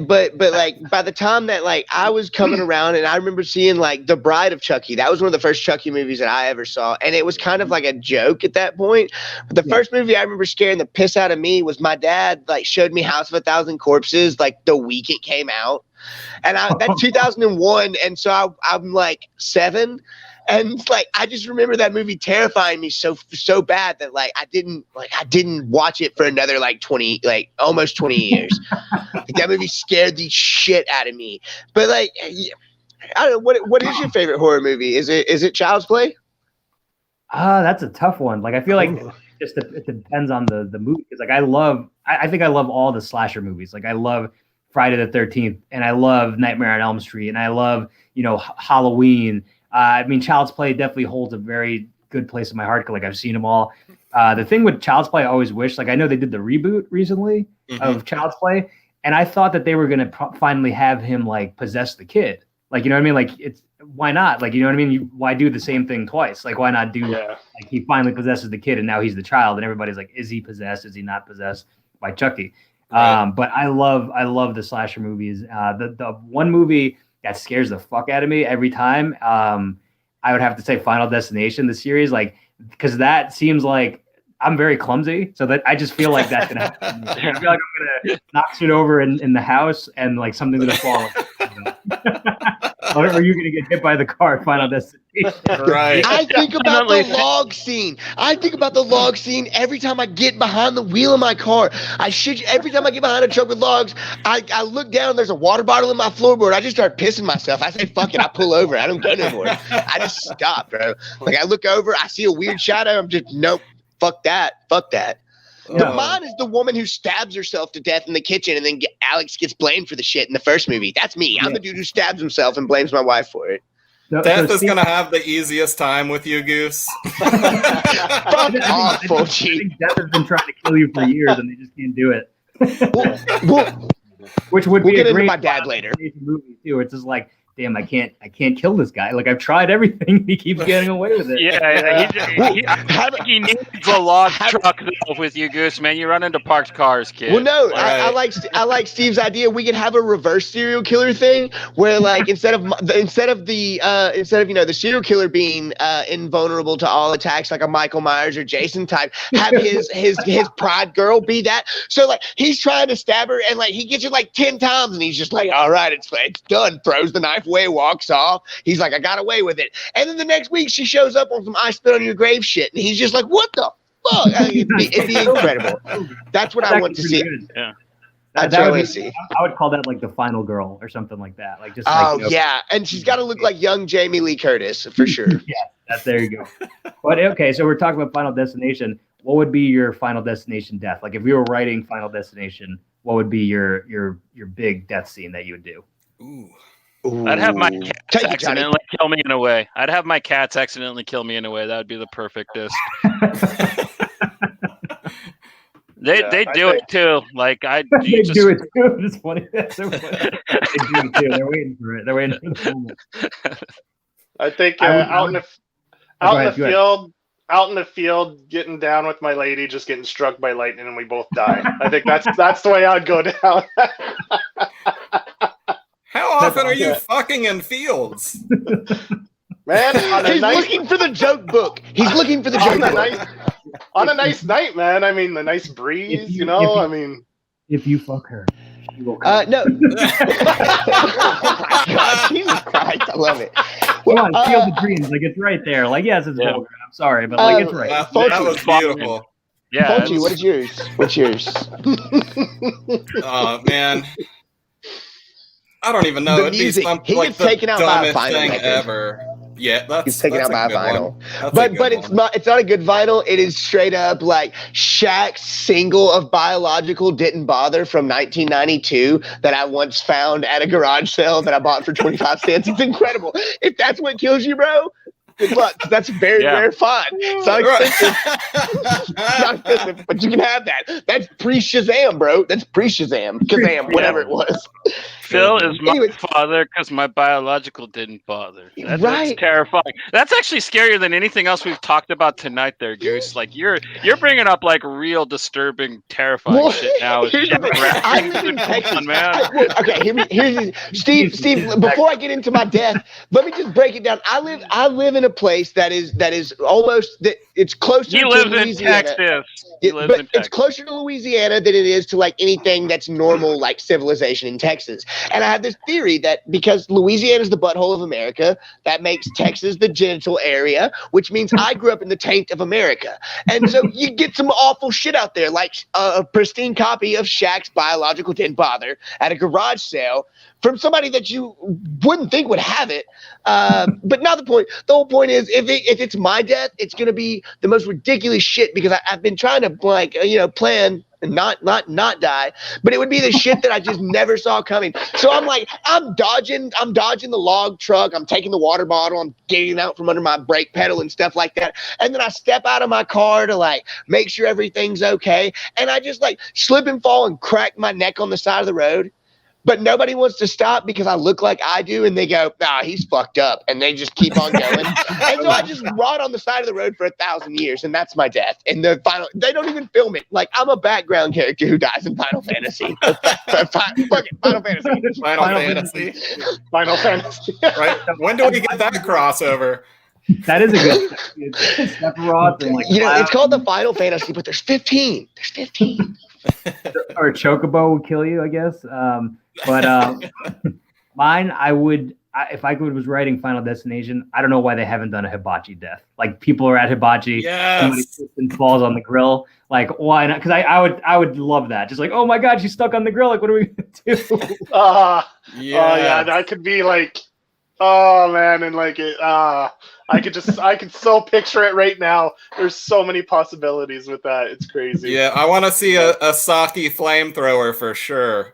But like by the time that like I was coming around, and I remember seeing like The Bride of Chucky. That was one of the first Chucky movies that I ever saw, and it was kind of like a joke at that point. But the first movie I remember scaring the piss out of me was my dad like showed me House of a Thousand Corpses like the week it came out. And that's 2001, and so I'm like 7, and like I just remember that movie terrifying me so bad that like I didn't watch it for another like 20, like almost 20 years. Like, that movie scared the shit out of me. But like, I don't know, what is your favorite horror movie? Is it Child's Play? That's a tough one. Like I feel like it depends on the movie, because like I think I love all the slasher movies. Like I love Friday the 13th, and I love Nightmare on Elm Street, and I love, Halloween. I mean, Child's Play definitely holds a very good place in my heart, because like I've seen them all. The thing with Child's Play, I always wish, like I know they did the reboot recently of Child's Play, and I thought that they were going to finally have him like possess the kid. Like, you know what I mean? Like why not? Like, you know what I mean? Why do the same thing twice? Like, why not do like he finally possesses the kid and now he's the child, and everybody's like, is he possessed? Is he not possessed by Chucky? Right. But I love the slasher movies. The one movie that scares the fuck out of me every time, I would have to say Final Destination, the series, like, because that seems like I'm very clumsy, so that I just feel like that's gonna happen. I feel like I'm gonna knock shit over in the house, and like something's gonna fall. Or are you gonna get hit by the car at Final Destination? Right. I think about the log scene. Every time I get behind the wheel of my car. Every time I get behind a truck with logs, I look down, there's a water bottle in my floorboard. I just start pissing myself. I say, fuck it, I pull over. I don't go no more. I just stop, bro. Like I look over, I see a weird shadow, I'm just, nope, fuck that. Yeah. But mine is the woman who stabs herself to death in the kitchen, and then Alex gets blamed for the shit in the first movie. That's me. I'm the dude who stabs himself and blames my wife for it. Death is going to have the easiest time with you, Goose. Fuck off, Fulci. Death has been trying to kill you for years, and they just can't do it. Which would be get a great into my dad later movie too. It's just like damn, I can't kill this guy. Like I've tried everything. He keeps getting away with it. He needs a log truck though with you, Goose, man. You run into parked cars, kid. Well, no, I like Steve's idea. We could have a reverse serial killer thing where, like, instead of the serial killer being invulnerable to all attacks, like a Michael Myers or Jason type, have his pride girl be that. So like he's trying to stab her and like he gets her like 10 times and he's just like, all right, it's done. Throws the knife away, walks off. He's like, I got away with it. And then the next week she shows up on some I spit on your grave shit, and he's just like, what the fuck? It'd be incredible. That's what I want to see. Good. Yeah. I would call that like the final girl or something like that. Like just. Yeah, and she's got to look like young Jamie Lee Curtis for sure. There you go. But okay, so we're talking about Final Destination. What would be your Final Destination death? Like if we were writing Final Destination, what would be your big death scene that you would do? Ooh. I'd have my cats accidentally kill me in a way. That would be the perfect disc. They do it too. Like do it too. It's funny. That's so funny. They do it too. They're waiting for it. They're waiting for the moment. I think out in the field, getting down with my lady, just getting struck by lightning, and we both die. I think that's the way I'd go down. How often are you fucking in fields? Man, he's looking for the joke book. He's looking for the joke book. On a nice night, man. I mean, the nice breeze, If you fuck her, she will come. No. Oh my God, Jesus Christ, I love it. Come on, feel the dreams. Like it's right there. Like yes, it's vulgar. I'm sorry, but like it's right. That was beautiful. Yeah. Funky, what is yours? What's yours? Oh man. I don't even know. The music. He gets taken out by a vinyl record. Ever. Yeah, he's taken out by a vinyl. But it's not a good vinyl. It is straight up like Shaq's single of Biological Didn't Bother from 1992 that I once found at a garage sale that I bought for 25 cents. It's incredible. If that's what kills you, bro, good luck. That's very rare find. It's not expensive. It's not expensive, but you can have that. That's pre-Shazam, bro. That's pre-Shazam. Kazam, whatever it was. Phil is my father because my biological didn't bother. That's terrifying. That's actually scarier than anything else we've talked about tonight there, Goose. Like you're bringing up like real disturbing, terrifying shit now. I live in Texas. Okay, here's Steve, before I get into my death, let me just break it down. I live in a place that is almost it's closer to Louisiana. It's closer to Louisiana than it is to like anything that's normal like civilization in Texas. And I have this theory that because Louisiana is the butthole of America, that makes Texas the genital area, which means I grew up in the taint of America. And so you get some awful shit out there, like a pristine copy of Shaq's Biological Didn't Bother at a garage sale from somebody that you wouldn't think would have it. But not the point. The whole point is if it's my death, it's going to be the most ridiculous shit because I've been trying to plan and not die, but it would be the shit that I just never saw coming. So I'm dodging the log truck, I'm taking the water bottle, I'm getting out from under my brake pedal and stuff like that. And then I step out of my car to like make sure everything's okay. And I just like slip and fall and crack my neck on the side of the road. But nobody wants to stop because I look like I do, and they go, "Nah, he's fucked up," and they just keep on going. And so I just rot on the side of the road for 1,000 years, and that's my death. And they don't even film it. Like I'm a background character who dies in Final Fantasy. Final Fantasy. Final Fantasy. Right? When do we get that crossover? That is a good Sephiroth and like it's called the Final Fantasy, but there's 15. There's 15. Or Chocobo would kill you, I guess. But mine, if I was writing Final Destination, I don't know why they haven't done a hibachi death. Like people are at hibachi, somebody slips and falls on the grill. Like why not? Because I would love that. Just like, oh my God, she's stuck on the grill. Like what are we gonna do? Yeah, that could be like, oh man, and like it. I could so picture it right now. There's so many possibilities with that. It's crazy. Yeah, I want to see a Saki flamethrower for sure.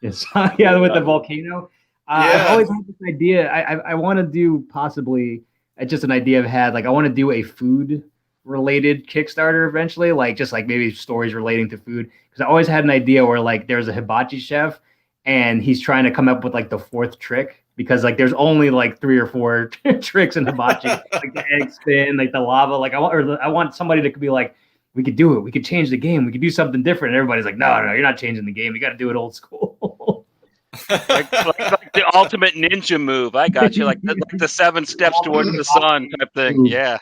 Yes, yeah, with the volcano. I've always had this idea. I want to do possibly. It's just an idea I've had. Like I want to do a food related Kickstarter eventually. Like just like maybe stories relating to food. Because I always had an idea where like there's a hibachi chef. and he's trying to come up with like the fourth trick because like there's only like 3 or 4 tricks in hibachi, like the egg spin, like the lava. Like I want somebody that could be like, we could do it, we could change the game, we could do something different. And everybody's like, no, you're not changing the game. You got to do it old school. like the ultimate ninja move. I got you. Like the 7 steps towards the sun type thing. Yeah.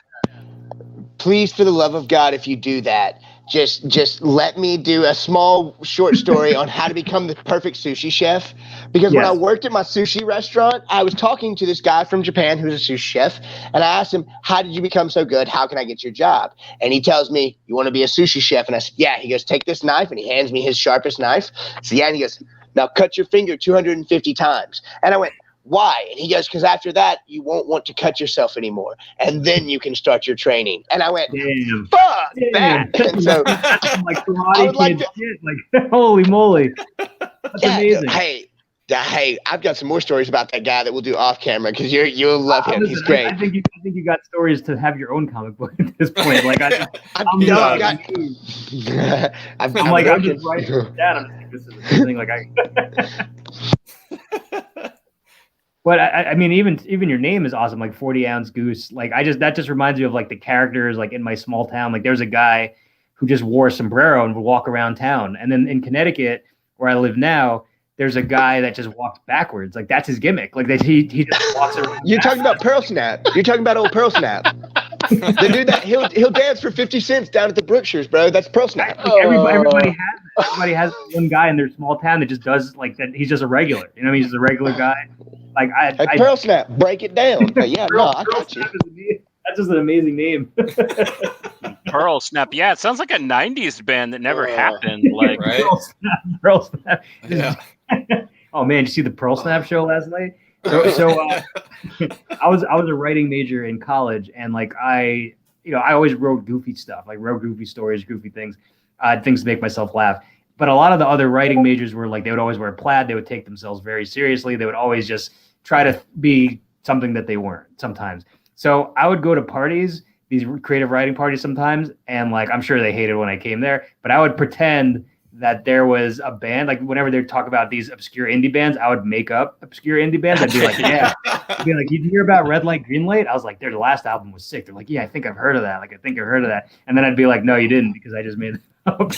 Please, for the love of God, if you do that, just let me do a small short story on how to become the perfect sushi chef. Because when I worked at my sushi restaurant, I was talking to this guy from Japan who's a sushi chef, and I asked him, how did you become so good? How can I get your job? And he tells me, you want to be a sushi chef? And I said, yeah. He goes, take this knife, and he hands me his sharpest knife. So yeah, and he goes, now cut your finger 250 times. And I went, why? And he goes, because after that, you won't want to cut yourself anymore. And then you can start your training. And I went, fuck that. And so like I would like to, like, holy moly. That's amazing. Hey, I've got some more stories about that guy that we'll do off camera because you'll love him. He's great. I think you got stories to have your own comic book at this point. Like I'm just writing it down. I'm just like, this is amazing. Like But I mean, even your name is awesome. Like 40-ounce goose. Like that just reminds me of like the characters like in my small town. Like there's a guy who just wore a sombrero and would walk around town. And then in Connecticut, where I live now, there's a guy that just walks backwards. Like that's his gimmick. Like he just walks around. You're talking about Pearl Snap. You're talking about old Pearl Snap. The dude that he'll dance for 50 cents down at the Brookshires, bro. That's Pearl Snap. Like everybody has that. Everybody has one guy in their small town that just does like that. He's just a regular. You know, he's just a regular guy. Like Pearl Snap, break it down. Yeah, I got you. That's just an amazing name. Pearl Snap. Yeah, it sounds like a 90s band that never happened. Like right? Pearl Snap. Yeah. Oh man, did you see the Pearl Snap show last night? So I was a writing major in college, and like I always wrote goofy stuff, like wrote goofy stories, goofy things to make myself laugh. But a lot of the other writing majors were like, they would always wear plaid. They would take themselves very seriously. They would always just try to be something that they weren't sometimes. So I would go to parties, these creative writing parties sometimes. And like, I'm sure they hated when I came there, but I would pretend that there was a band. Like whenever they talk about these obscure indie bands, I would make up obscure indie bands. I'd be like, yeah. I'd be like, did you hear about Red Light, Green Light? I was like, their last album was sick. They're like, yeah, I think I've heard of that. Like, I think I've heard of that. And then I'd be like, no, you didn't, because I just made it up.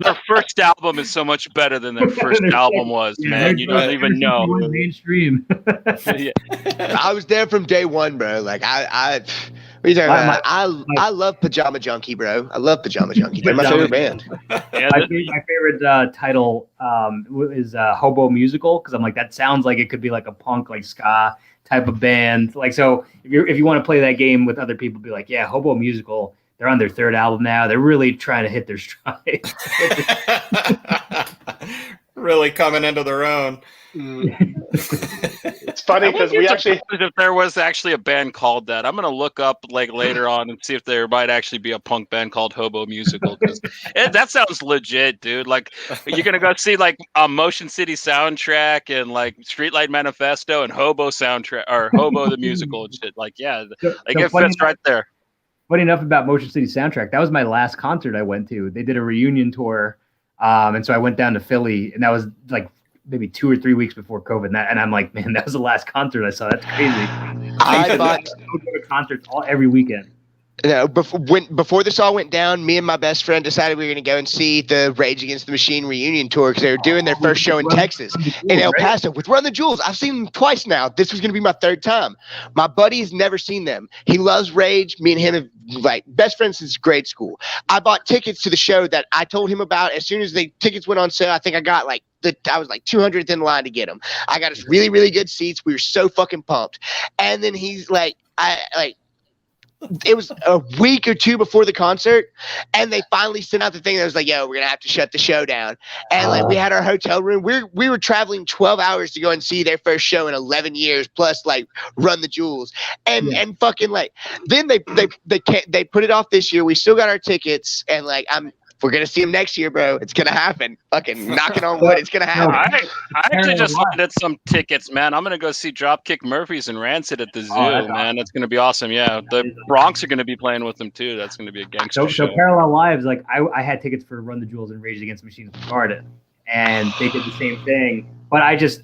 Their first album is so much better than their first album was, man. You don't even know. Mainstream. Yeah. I was there from day one, bro. Like what are you talking about? I love Pajama Junkie, bro. I love Pajama Junkie. They're my favorite band. Yeah, my favorite title is Hobo Musical, because I'm like, that sounds like it could be like a punk, like ska type of band. Like, so if you want to play that game with other people, be like, yeah, Hobo Musical. They're on their 3rd album now. They're really trying to hit their stride. Really coming into their own. It's funny because we actually, if there was actually a band called that, I'm gonna look up like later on and see if there might actually be a punk band called Hobo Musical, because that sounds legit, dude. Like you're gonna go see like a Motion City Soundtrack and like Streetlight Manifesto and Hobo Soundtrack or Hobo the Musical and shit. Like yeah, like it fits right there. Funny enough about Motion City Soundtrack, that was my last concert I went to. They did a reunion tour, and so I went down to Philly, and that was like maybe 2 or 3 weeks before COVID. And I'm like, man, that was the last concert I saw. That's crazy. I go to concerts every weekend. No, before this all went down, me and my best friend decided we were going to go and see the Rage Against the Machine reunion tour because they were doing their first show in Texas, in El Paso, with Run the Jewels. I've seen them twice now. This was going to be my 3rd time. My buddy's never seen them. He loves Rage. Me and him have like best friends since grade school. I bought tickets to the show that I told him about. As soon as the tickets went on sale, I think I got I was like 200th in line to get them. I got us really, really good seats. We were so fucking pumped. And then he's like, it was a week or 2 before the concert, and they finally sent out the thing that was like, yo, we're gonna have to shut the show down. And like we had our hotel room. We were traveling 12 hours to go and see their first show in 11 years, plus like Run the Jewels. And fucking like then they put it off this year. We still got our tickets, and like we're gonna see him next year, bro. It's gonna happen. Fucking knocking on wood, it's gonna happen. I actually just landed some tickets, man. I'm gonna go see Dropkick Murphys and Rancid at the zoo, man. Awesome. That's gonna be awesome. Yeah, the Bronx are gonna be playing with them too. That's gonna be a gangster show. So Parallel Lives, like I had tickets for Run the Jewels and Rage Against the Machine at the Garden, and they did the same thing. But I just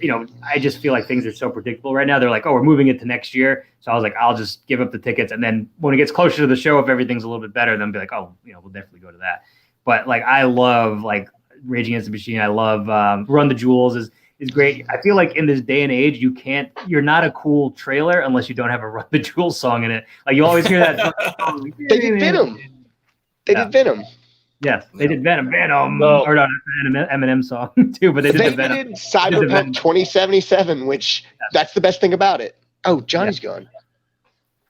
feel like things are so predictable right now. They're like, oh, we're moving it to next year. So I was like, I'll just give up the tickets. And then when it gets closer to the show, if everything's a little bit better, then be like, oh, we'll definitely go to that. But like, I love like Rage Against the Machine. I love Run the Jewels is great. I feel like in this day and age, you're not a cool trailer unless you don't have a Run the Jewels song in it. Like you always hear that song. They did Venom. They did Venom. Yes, they did Venom. Or not Eminem song too, but they did Venom. They did Cyberpunk 2077, which that's the best thing about it. Oh, Johnny's gone.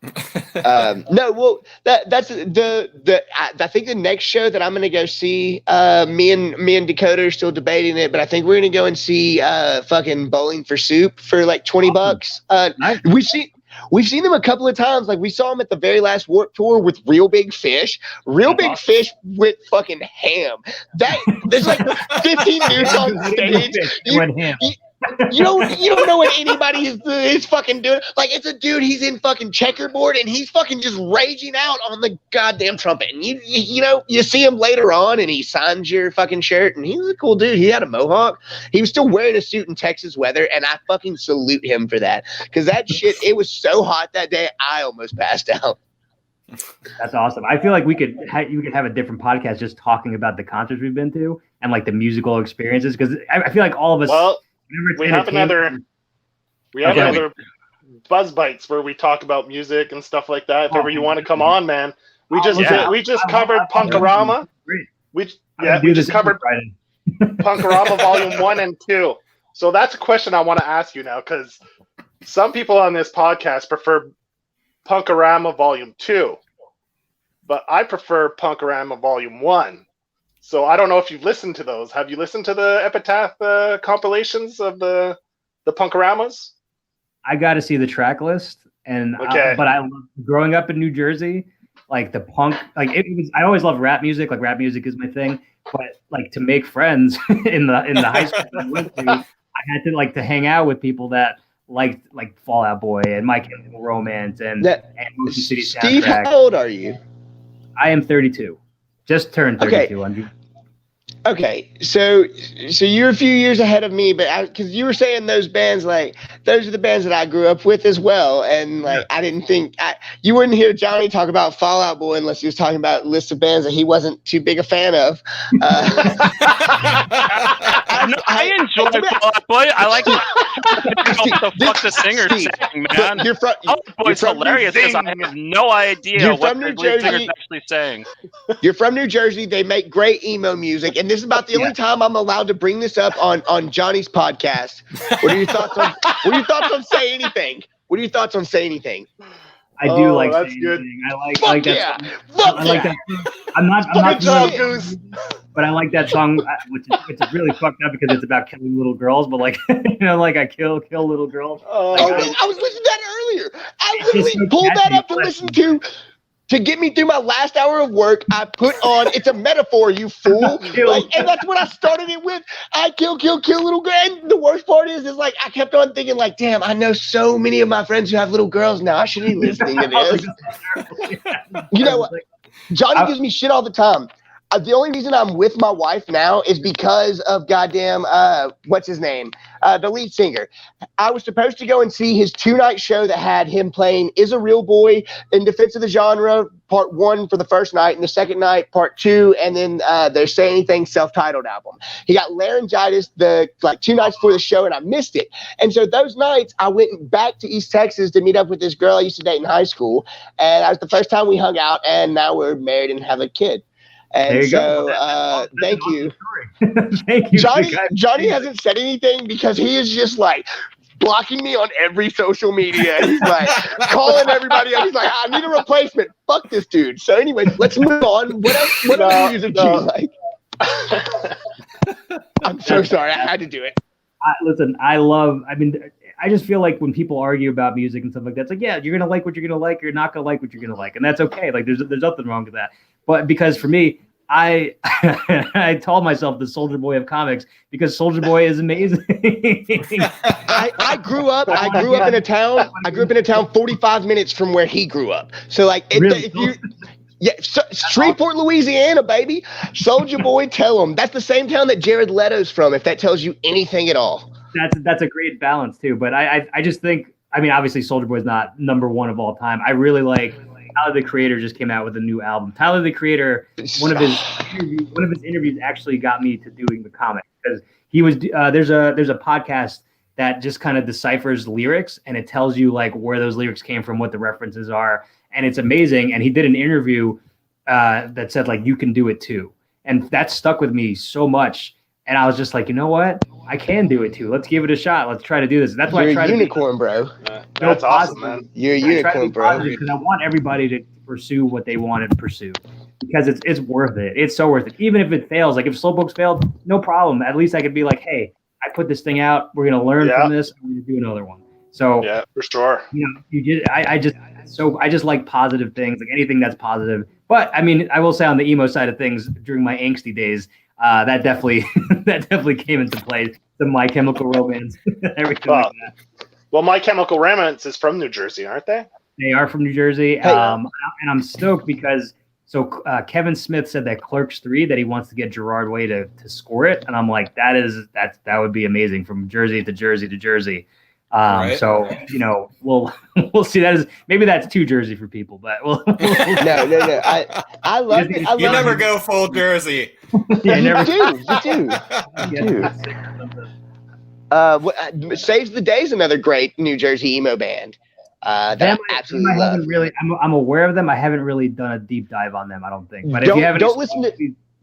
No, well, that's the I think the next show that I'm gonna go see, me and Dakota are still debating it, but I think we're gonna go and see fucking Bowling for Soup for like $20. Nice. We've seen them a couple of times. Like we saw them at the very last Warped Tour with Real Big Fish. Real Big Fish went fucking ham. There's like 15 dudes on stage. You don't know what anybody is fucking doing. Like it's a dude, he's in fucking checkerboard and he's fucking just raging out on the goddamn trumpet. And you see him later on and he signs your fucking shirt and he was a cool dude. He had a mohawk. He was still wearing a suit in Texas weather and I fucking salute him for that. Because that shit, it was so hot that day I almost passed out. That's awesome. I feel like you could have a different podcast just talking about the concerts we've been to and like the musical experiences. Because I feel like all of us. Well, we have another Buzz Bites where we talk about music and stuff like that. If ever you want to come on, man, we just covered Punkorama. We just covered Punkorama Volume 1 and 2. So that's a question I want to ask you now, because some people on this podcast prefer Punkorama Volume 2, but I prefer Punkorama Volume 1. So I don't know if you've listened to those. Have you listened to the Epitaph compilations of the Punkoramas? I got to see the track list, and but I love growing up in New Jersey, like the punk, like it was. I always loved rap music. Like rap music is my thing. But like to make friends in the high school I went to, I had to like to hang out with people that liked like Fall Out Boy and My Chemical Romance and Motion City Soundtrack. Steve, how old are you? I am 32. Just turned 32 on June. Okay, so you're a few years ahead of me, but because you were saying those bands, like those are the bands that I grew up with as well, and like I didn't think you wouldn't hear Johnny talk about Fall Out Boy unless he was talking about a list of bands that he wasn't too big a fan of. I enjoy Fall Out Boy. I like what the fuck the singer's saying, man. Fall Out Boy's hilarious because I have no idea what the lead singer's actually saying. You're from New Jersey. They make great emo music, and this is about the only time I'm allowed to bring this up on Johnny's podcast. What are your thoughts on Say Anything? What are your thoughts on Say Anything? I do like that's Say good. Anything. I like Fuck that. Yeah. I like that. I'm not Goose. but I like that song, which is really fucked up because it's about killing little girls. But like, like I kill little girls. I was listening to that earlier. I literally pulled that up to listen to get me through my last hour of work. I put on "It's a Metaphor, You Fool," and that's what I started it with. I kill little girls. And the worst part is like I kept on thinking, like, damn, I know so many of my friends who have little girls now. I shouldn't be listening to this. You know what? Johnny gives me shit all the time. The only reason I'm with my wife now is because of goddamn, what's his name? The lead singer. I was supposed to go and see his 2-night show that had him playing Is a Real Boy in Defense of the Genre, part 1 for the first night, and the second night, part 2, and then their Say Anything self-titled album. He got laryngitis 2 nights before the show, and I missed it. And so those nights, I went back to East Texas to meet up with this girl I used to date in high school, and that was the first time we hung out, and now we're married and have a kid. And so, thank you. Thank you. Johnny hasn't said anything because he is just like blocking me on every social media. He's like calling everybody up. He's like, I need a replacement. Fuck this dude. So anyways, let's move on. What else music do you like? I'm so sorry. I had to do it. Listen, I just feel like when people argue about music and stuff like that, it's like, yeah, you're going to like what you're going to like. You're not going to like what you're going to like. And that's okay. Like there's nothing wrong with that. But because for me, I told myself the Soulja Boy of comics because Soulja Boy is amazing. I grew up in a town 45 minutes from where he grew up. So like, really? Yeah, Shreveport, Louisiana, baby. Soldier Boy, tell them. That's the same town that Jared Leto's from, if that tells you anything at all. That's a great balance too. But I just think, I mean, obviously Soldier Boy's not #1 of all time. I really like Tyler the Creator just came out with a new album. Tyler the Creator, one of his interviews actually got me to doing the comic, because he was there's a podcast that just kind of deciphers lyrics, and it tells you like where those lyrics came from, what the references are, and it's amazing. And he did an interview that said like, you can do it too, and that stuck with me so much. And I was just like, you know what? I can do it too. Let's give it a shot. Let's try to do this. That's why You're I try a unicorn, bro. That's awesome, man. You're a unicorn, bro. Because I want everybody to pursue what they want to pursue, because it's worth it. It's so worth it. Even if it fails, like if Slowpokes failed, no problem. At least I could be like, hey, I put this thing out. We're gonna learn from this. I'm gonna do another one. So yeah, for sure. You know, I just like positive things, like anything that's positive. But I mean, I will say on the emo side of things, during my angsty days, that definitely came into play. The My Chemical Romance, everything like that. Well, My Chemical Romance is from New Jersey, aren't they? They are from New Jersey, and I'm stoked because Kevin Smith said that Clerks 3 that he wants to get Gerard Way to score it, and I'm like, that would be amazing, from Jersey to Jersey to Jersey. Right. So we'll see. That is, maybe that's too Jersey for people, but we'll No. I love it. You never go full Jersey. Yeah, You do. Saves the Day's another great New Jersey emo band. That I absolutely love. I'm aware of them. I haven't really done a deep dive on them, I don't think. But if you haven't,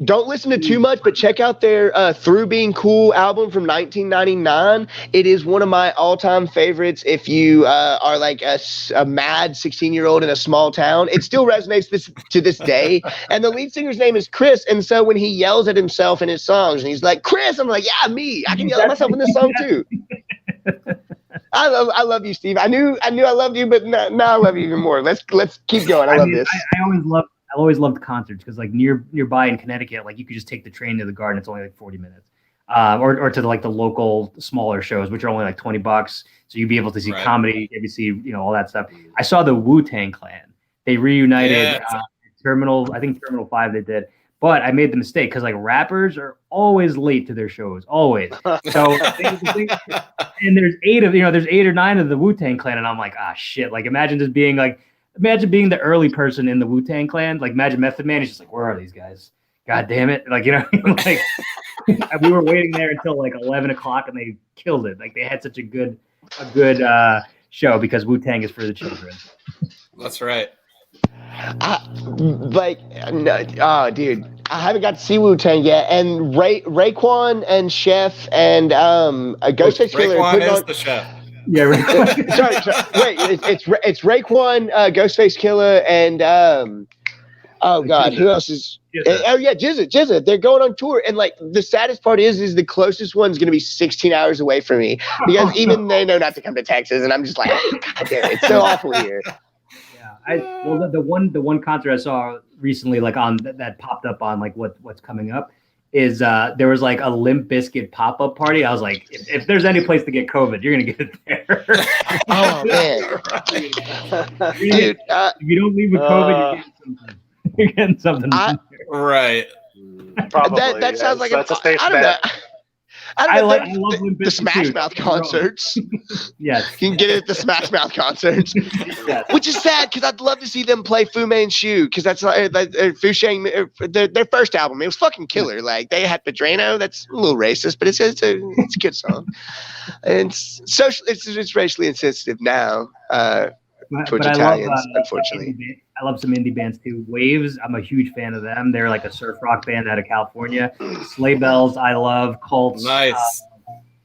don't listen to too much, but check out their Through Being Cool album from 1999. It is one of my all-time favorites. If you are like a mad 16-year-old in a small town, it still resonates to this day. And the lead singer's name is Chris, and so when he yells at himself in his songs, and he's like, Chris, I'm like, yeah, me. I can yell at myself in this song too. I love you, Steve. I knew I loved you, but now I love you even more. Let's keep going. I love this. I always loved concerts, because like nearby in Connecticut, like you could just take the train to the Garden. It's only like 40 minutes, or to the local smaller shows, which are only like $20. So you'd be able to see comedy, maybe see all that stuff. I saw the Wu-Tang Clan. They reunited Terminal. I think Terminal 5 they did. But I made the mistake, because like rappers are always late to their shows, always. So and there's 8 or 9 of the Wu-Tang Clan, and I'm like, shit. Like imagine being the early person in the Wu-Tang Clan. Like imagine Method Man. He's just like, where are these guys? God damn it! Like like we were waiting there until like 11 o'clock, and they killed it. Like they had such a good show, because Wu-Tang is for the children. That's right. Dude, I haven't got to see Wu-Tang yet, and Raekwon and Chef and Ghostface Killer Raekwon is on the chef. Yeah, right. sorry. Wait, it's Raekwon, Ghostface Killer, and oh god, who else is? GZA. They're going on tour, and like the saddest part is the closest one's gonna be 16 hours away from me, because even they know not to come to Texas, and I'm just like, god damn, it's so awful here. The one concert I saw recently, like on that popped up on like what's coming up, is there was like a Limp Bizkit pop-up party. I was like, if there's any place to get COVID, you're gonna get it there. Oh man, dude! If you don't leave with COVID, you're getting something. Right. Probably. That sounds like that's a safe I don't bet. know. I love Limp the Bizkit Smash too. Mouth concerts. Yes. You can get it at the Smash Mouth concerts, Yes. which is sad, because I'd love to see them play Fu Manchu, because that's Fu Shang, their first album. It was fucking killer. Like they had Pedreno. That's a little racist, but it's a good song. And it's racially insensitive now towards Italians, unfortunately. I love some indie bands too. Waves, I'm a huge fan of them. They're like a surf rock band out of California. Sleigh Bells, I love. Cults. Nice.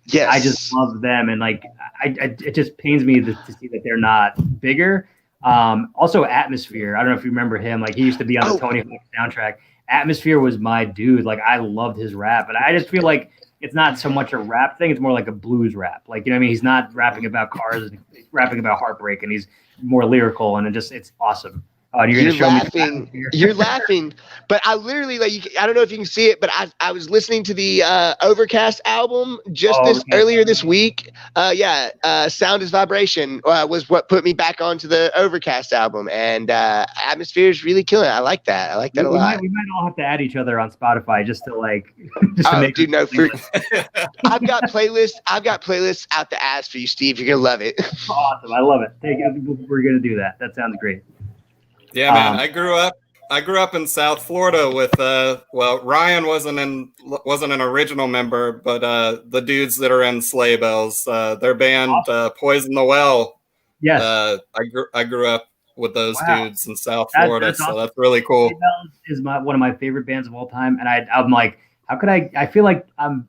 Yes. I just love them, and like it just pains me to see that they're not bigger. Also Atmosphere. I don't know if you remember him. Like he used to be on the Tony Hawk soundtrack. Atmosphere was my dude. Like I loved his rap, and I just feel like it's not so much a rap thing. It's more like a blues rap. Like, you know what I mean? He's not rapping about cars, and he's rapping about heartbreak, and he's more lyrical, and it's awesome. Oh, you're You're laughing. You're laughing. But I literally, I don't know if you can see it, but I was listening to the Overcast album earlier this week. Sound is Vibration was what put me back onto the Overcast album, and Atmosphere is really killing it. I like that. I like that a lot. We might all have to add each other on Spotify just to make. Dude, no, I've got playlists out the ass for you, Steve. You're gonna love it. Awesome, I love it. We're gonna do that. That sounds great. Yeah, man. I grew up in South Florida with Ryan wasn't an original member, but the dudes that are in Sleigh Bells, their band Poison the Well. Yes. I grew up with those dudes in South Florida, that's awesome. So that's really cool. Sleigh Bells is one of my favorite bands of all time, and I'm like, how could I feel like I'm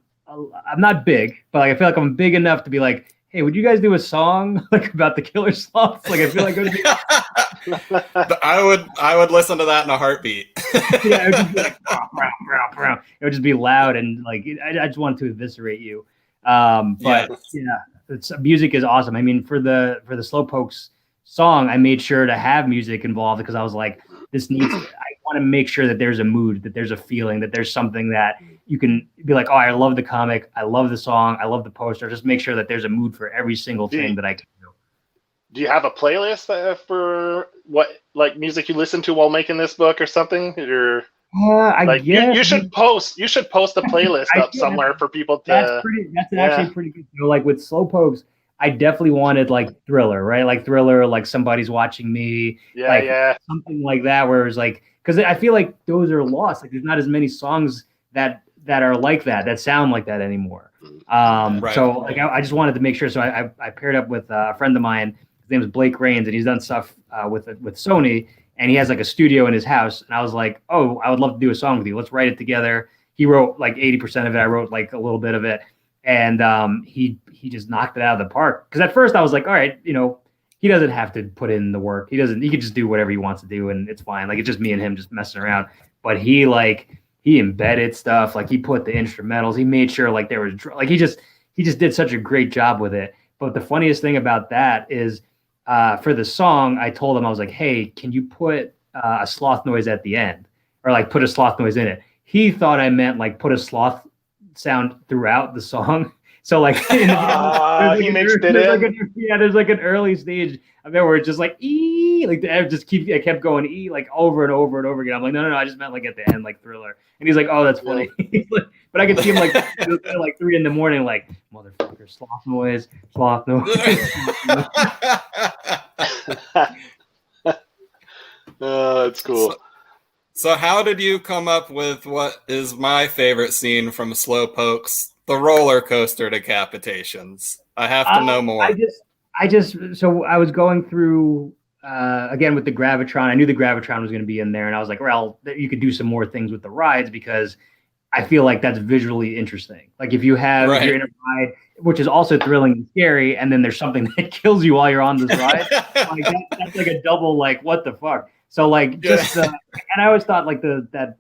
not big, but I feel like I'm big enough to be like, hey, would you guys do a song about the Killer Sloths? I feel like it would be. I would listen to that in a heartbeat. Yeah, it would just be like, it would just be loud and I just wanted to eviscerate you. Music is awesome. I mean, for the Slowpokes song, I made sure to have music involved because I was like, I want to make sure that there's a mood, that there's a feeling, that there's something that you can be like, oh, I love the comic, I love the song, I love the poster. Just make sure that there's a mood for every single thing that I can do. Do you have a playlist for what music you listen to while making this book or something? Or you should post a playlist up somewhere for people to. That's actually pretty good. With Slowpokes, I definitely wanted Thriller, right? Thriller, Somebody's Watching Me, something like that. Where it's because I feel like those are lost. There's not as many songs that are like that sound like that anymore. Right. So I just wanted to make sure. So I paired up with a friend of mine. His name is Blake Rains, and he's done stuff with Sony, and he has a studio in his house. And I was like, oh, I would love to do a song with you. Let's write it together. He wrote 80% of it. I wrote a little bit of it, and he just knocked it out of the park. Because at first I was like, all right, he doesn't have to put in the work. He could just do whatever he wants to do, and it's fine. It's just me and him just messing around. But he embedded stuff. He put the instrumentals. He made sure there was he just did such a great job with it. But the funniest thing about that is for the song, I told him, I was like, hey, can you put a sloth noise at the end, or put a sloth noise in it? He thought I meant put a sloth sound throughout the song. So he mixed it in. There's an early stage of it where it's just E, I kept going E over and over and over again. I'm like, no, I just meant at the end Thriller. And he's like, oh, that's funny. But I could see him 3 in the morning, motherfucker, sloth noise. That's cool. So how did you come up with what is my favorite scene from Slowpokes? The roller coaster decapitations. I have to know more. So I was going through again with the Gravitron. I knew the Gravitron was going to be in there, and I was like, well, you could do some more things with the rides because I feel like that's visually interesting. If you have if you're in a ride, which is also thrilling and scary, and then there's something that kills you while you're on this ride, that's a double what the fuck. So and I always thought that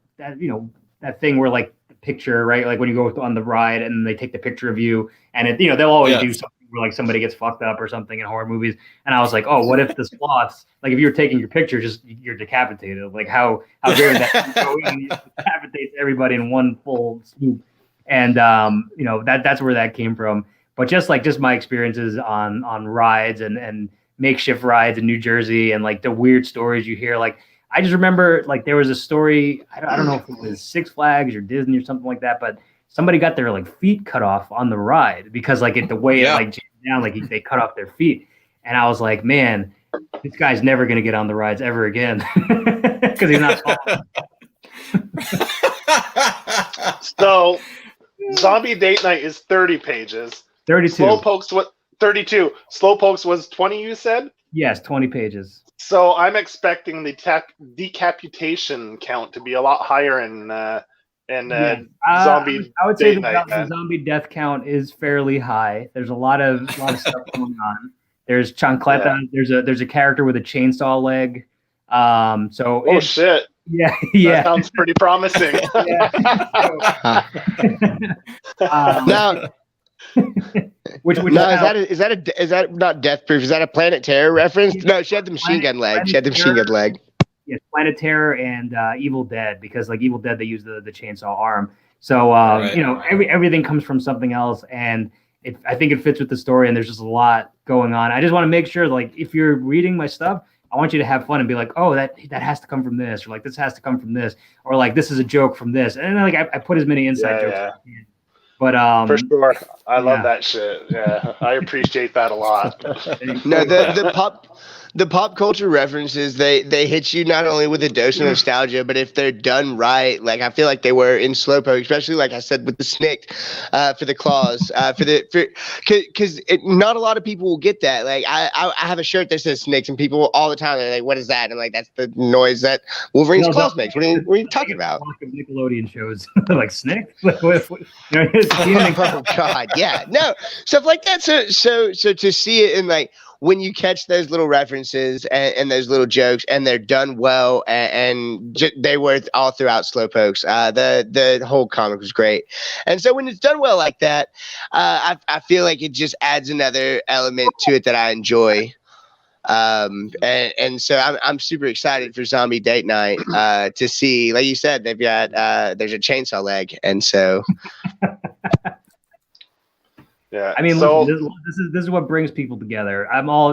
thing where picture, right? When you go on the ride and they take the picture of you, and they'll always do something where somebody gets fucked up or something in horror movies. And I was like, oh, what if the sloths, if you were taking your picture, you're decapitated? How dare that go in and decapitates everybody in one full swoop? And that's where that came from. But just my experiences on rides and makeshift rides in New Jersey, and the weird stories you hear, I just remember there was a story, I don't know if it was Six Flags or Disney or something like that, but somebody got their feet cut off on the ride because the way it jammed down, they cut off their feet. And I was like, man, this guy's never going to get on the rides ever again because he's not tall. So Zombie Date Night is 30 pages. 32. Slowpokes 32. Slowpokes was 20, you said? Yes, 20 pages. So I'm expecting the decapitation count to be a lot higher in Zombie. I would say the zombie death count is fairly high. There's a lot of stuff going on. There's Chancleta. Yeah. There's a character with a chainsaw leg. Shit. Yeah. That sounds pretty promising. Now. Is that not Death Proof? Is that a Planet Terror reference? No, she had the machine gun leg. Yeah, Planet Terror and Evil Dead, because like Evil Dead, they use the chainsaw arm. So everything comes from something else, and I think it fits with the story. And there's just a lot going on. I just want to make sure, like, if you're reading my stuff, I want you to have fun and be like, oh, that has to come from this, or like this has to come from this, or like this is a joke from this. And then, like I put as many inside jokes as I can. But for sure, I love that shit. Yeah, I appreciate that a lot. No, the pop culture references, they hit you not only with a dose of nostalgia, but if they're done right, like I feel like they were in Slowpoke, especially like I said with the snick, for the claws, because not a lot of people will get that. Like I have a shirt that says snicks, and people all the time they're like, "What is that?" And like, that's the noise that Wolverine's claws makes. What are you talking about? Nickelodeon shows like Snick. Oh God, yeah, no, stuff like that. So to see it in like, when you catch those little references and those little jokes, and they're done well, and they were all throughout Slowpokes. The whole comic was great, and so when it's done well like that, I feel like it just adds another element to it that I enjoy. And so I'm super excited for Zombie Date Night to see, like you said, they've got there's a chainsaw leg, and so. Yeah. I mean, so, listen, this is what brings people together.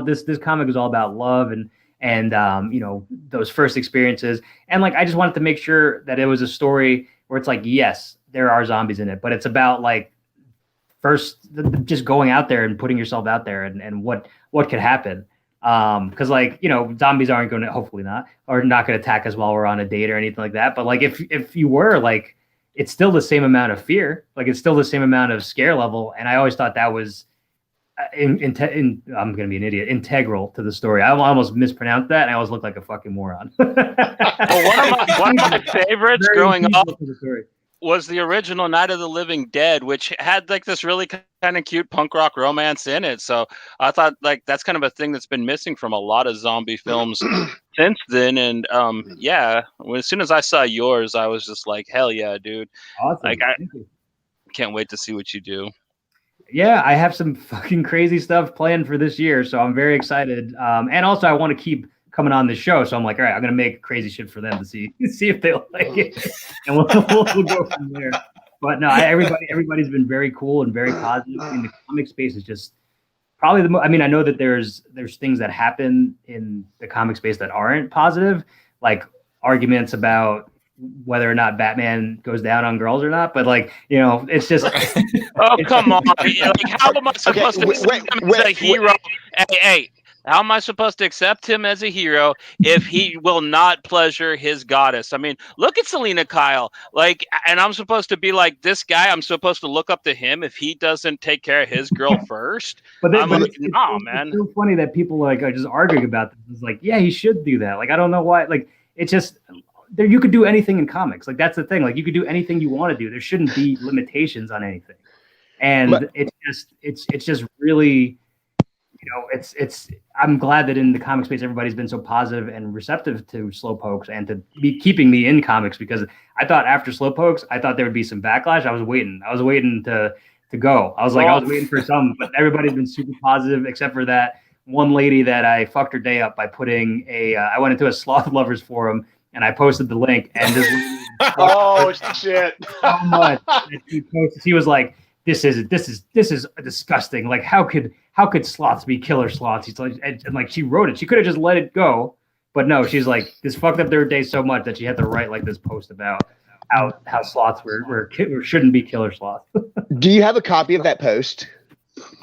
This comic is all about love and those first experiences. And like, I just wanted to make sure that it was a story where it's like, yes, there are zombies in it, but it's about like first just going out there and putting yourself out there and what could happen. Because like, zombies aren't going to, hopefully not, or not going to attack us while we're on a date or anything like that. But like, if you were, like, it's still the same amount of fear, like it's still the same amount of scare level. And I always thought that was I'm going to be an idiot, integral to the story. I almost mispronounced that, and I always look like a fucking moron. Well, one of my favorites growing up was the original Night of the Living Dead, which had like this really kind of cute punk rock romance in it. So I thought like that's kind of a thing that's been missing from a lot of zombie films since then. And as soon as I saw yours, I was just like, hell yeah, dude. Awesome. Like I can't wait to see what you do. Yeah, I have some fucking crazy stuff planned for this year, so I'm very excited. And also I want to keep coming on the show, so I'm like, all right, I'm gonna make crazy shit for them to see if they like it, and we'll go from there. But no, everybody's been very cool and very positive. I mean, the comic space is just probably I mean, I know that there's things that happen in the comic space that aren't positive, like arguments about whether or not Batman goes down on girls or not, but like, it's just come on. Like, how am I supposed to accept him as a hero? Hey, how am I supposed to accept him as a hero if he will not pleasure his goddess? I mean, look at Selena Kyle. Like, and I'm supposed to be like this guy. I'm supposed to look up to him if he doesn't take care of his girl first. Man. It's so funny that people like are just arguing about this. It's like, yeah, he should do that. Like, I don't know why. Like, it's just you could do anything in comics. Like, that's the thing. Like, you could do anything you want to do. There shouldn't be limitations on anything. And it's just really. I'm glad that in the comic space, everybody's been so positive and receptive to Slowpokes and to be keeping me in comics, because I thought after Slowpokes, I thought there would be some backlash. I was waiting to go. I was waiting for some, but everybody's been super positive, except for that one lady that I fucked her day up by putting I went into a sloth lovers forum and I posted the link, and this oh shit. So much. He was like, this is disgusting. Like, how could sloths be killer sloths? He's like, and like, she wrote it. She could have just let it go, but no, she's like, this fucked up their day so much that she had to write like this post about how sloths shouldn't be killer sloths. Do you have a copy of that post?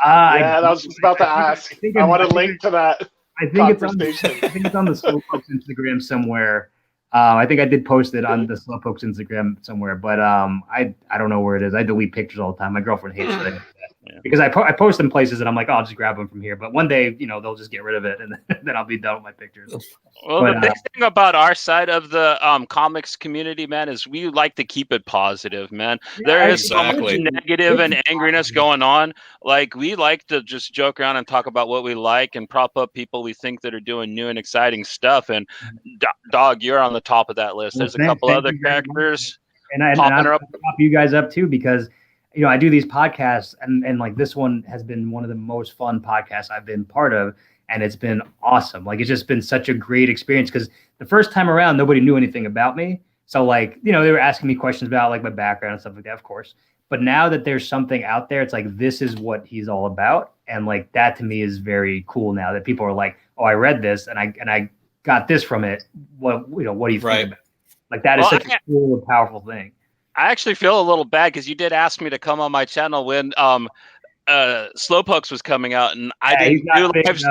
I was just about to ask. I want to link to that. I think it's on the Slowpokes Instagram somewhere. I think I did post it on the Slowpokes Instagram somewhere, but I don't know where it is. I delete pictures all the time. My girlfriend hates it because I post them places and I'm like, oh, I'll just grab them from here. But one day, they'll just get rid of it, and then I'll be done with my pictures. Well, the big thing about our side of the comics community, man, is we like to keep it positive, man. There is so much negative and angriness going on. Like, we like to just joke around and talk about what we like and prop up people we think that are doing new and exciting stuff. And Dog, you're on the top of that list. There's a couple other characters. And I'll prop you guys up too, because I do these podcasts, and like this one has been one of the most fun podcasts I've been part of. and it's been awesome. Like, it's just been such a great experience because the first time around, nobody knew anything about me. So like, they were asking me questions about like my background and stuff like that, of course. But now that there's something out there, it's like, this is what he's all about. And like, that to me is very cool now that people are like, oh, I read this and I got this from it. What do you think about it? Like, that is such a cool and powerful thing. I actually feel a little bad because you did ask me to come on my channel when Slowpokes was coming out, and I didn't do live.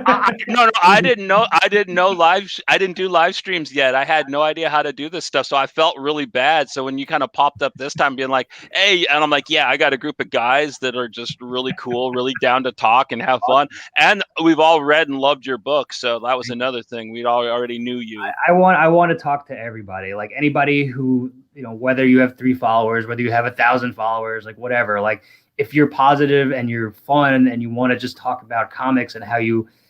I didn't know. I didn't do live streams yet. I had no idea how to do this stuff, so I felt really bad. So when you kind of popped up this time, being like, "Hey," and I'm like, "Yeah, I got a group of guys that are just really cool, really down to talk and have fun, and we've all read and loved your book." So that was another thing. We already knew you. I want to talk to everybody, like anybody who, whether you have 3 followers, whether you have 1,000 followers, like whatever, like. If you're positive and you're fun and you want to just talk about comics and how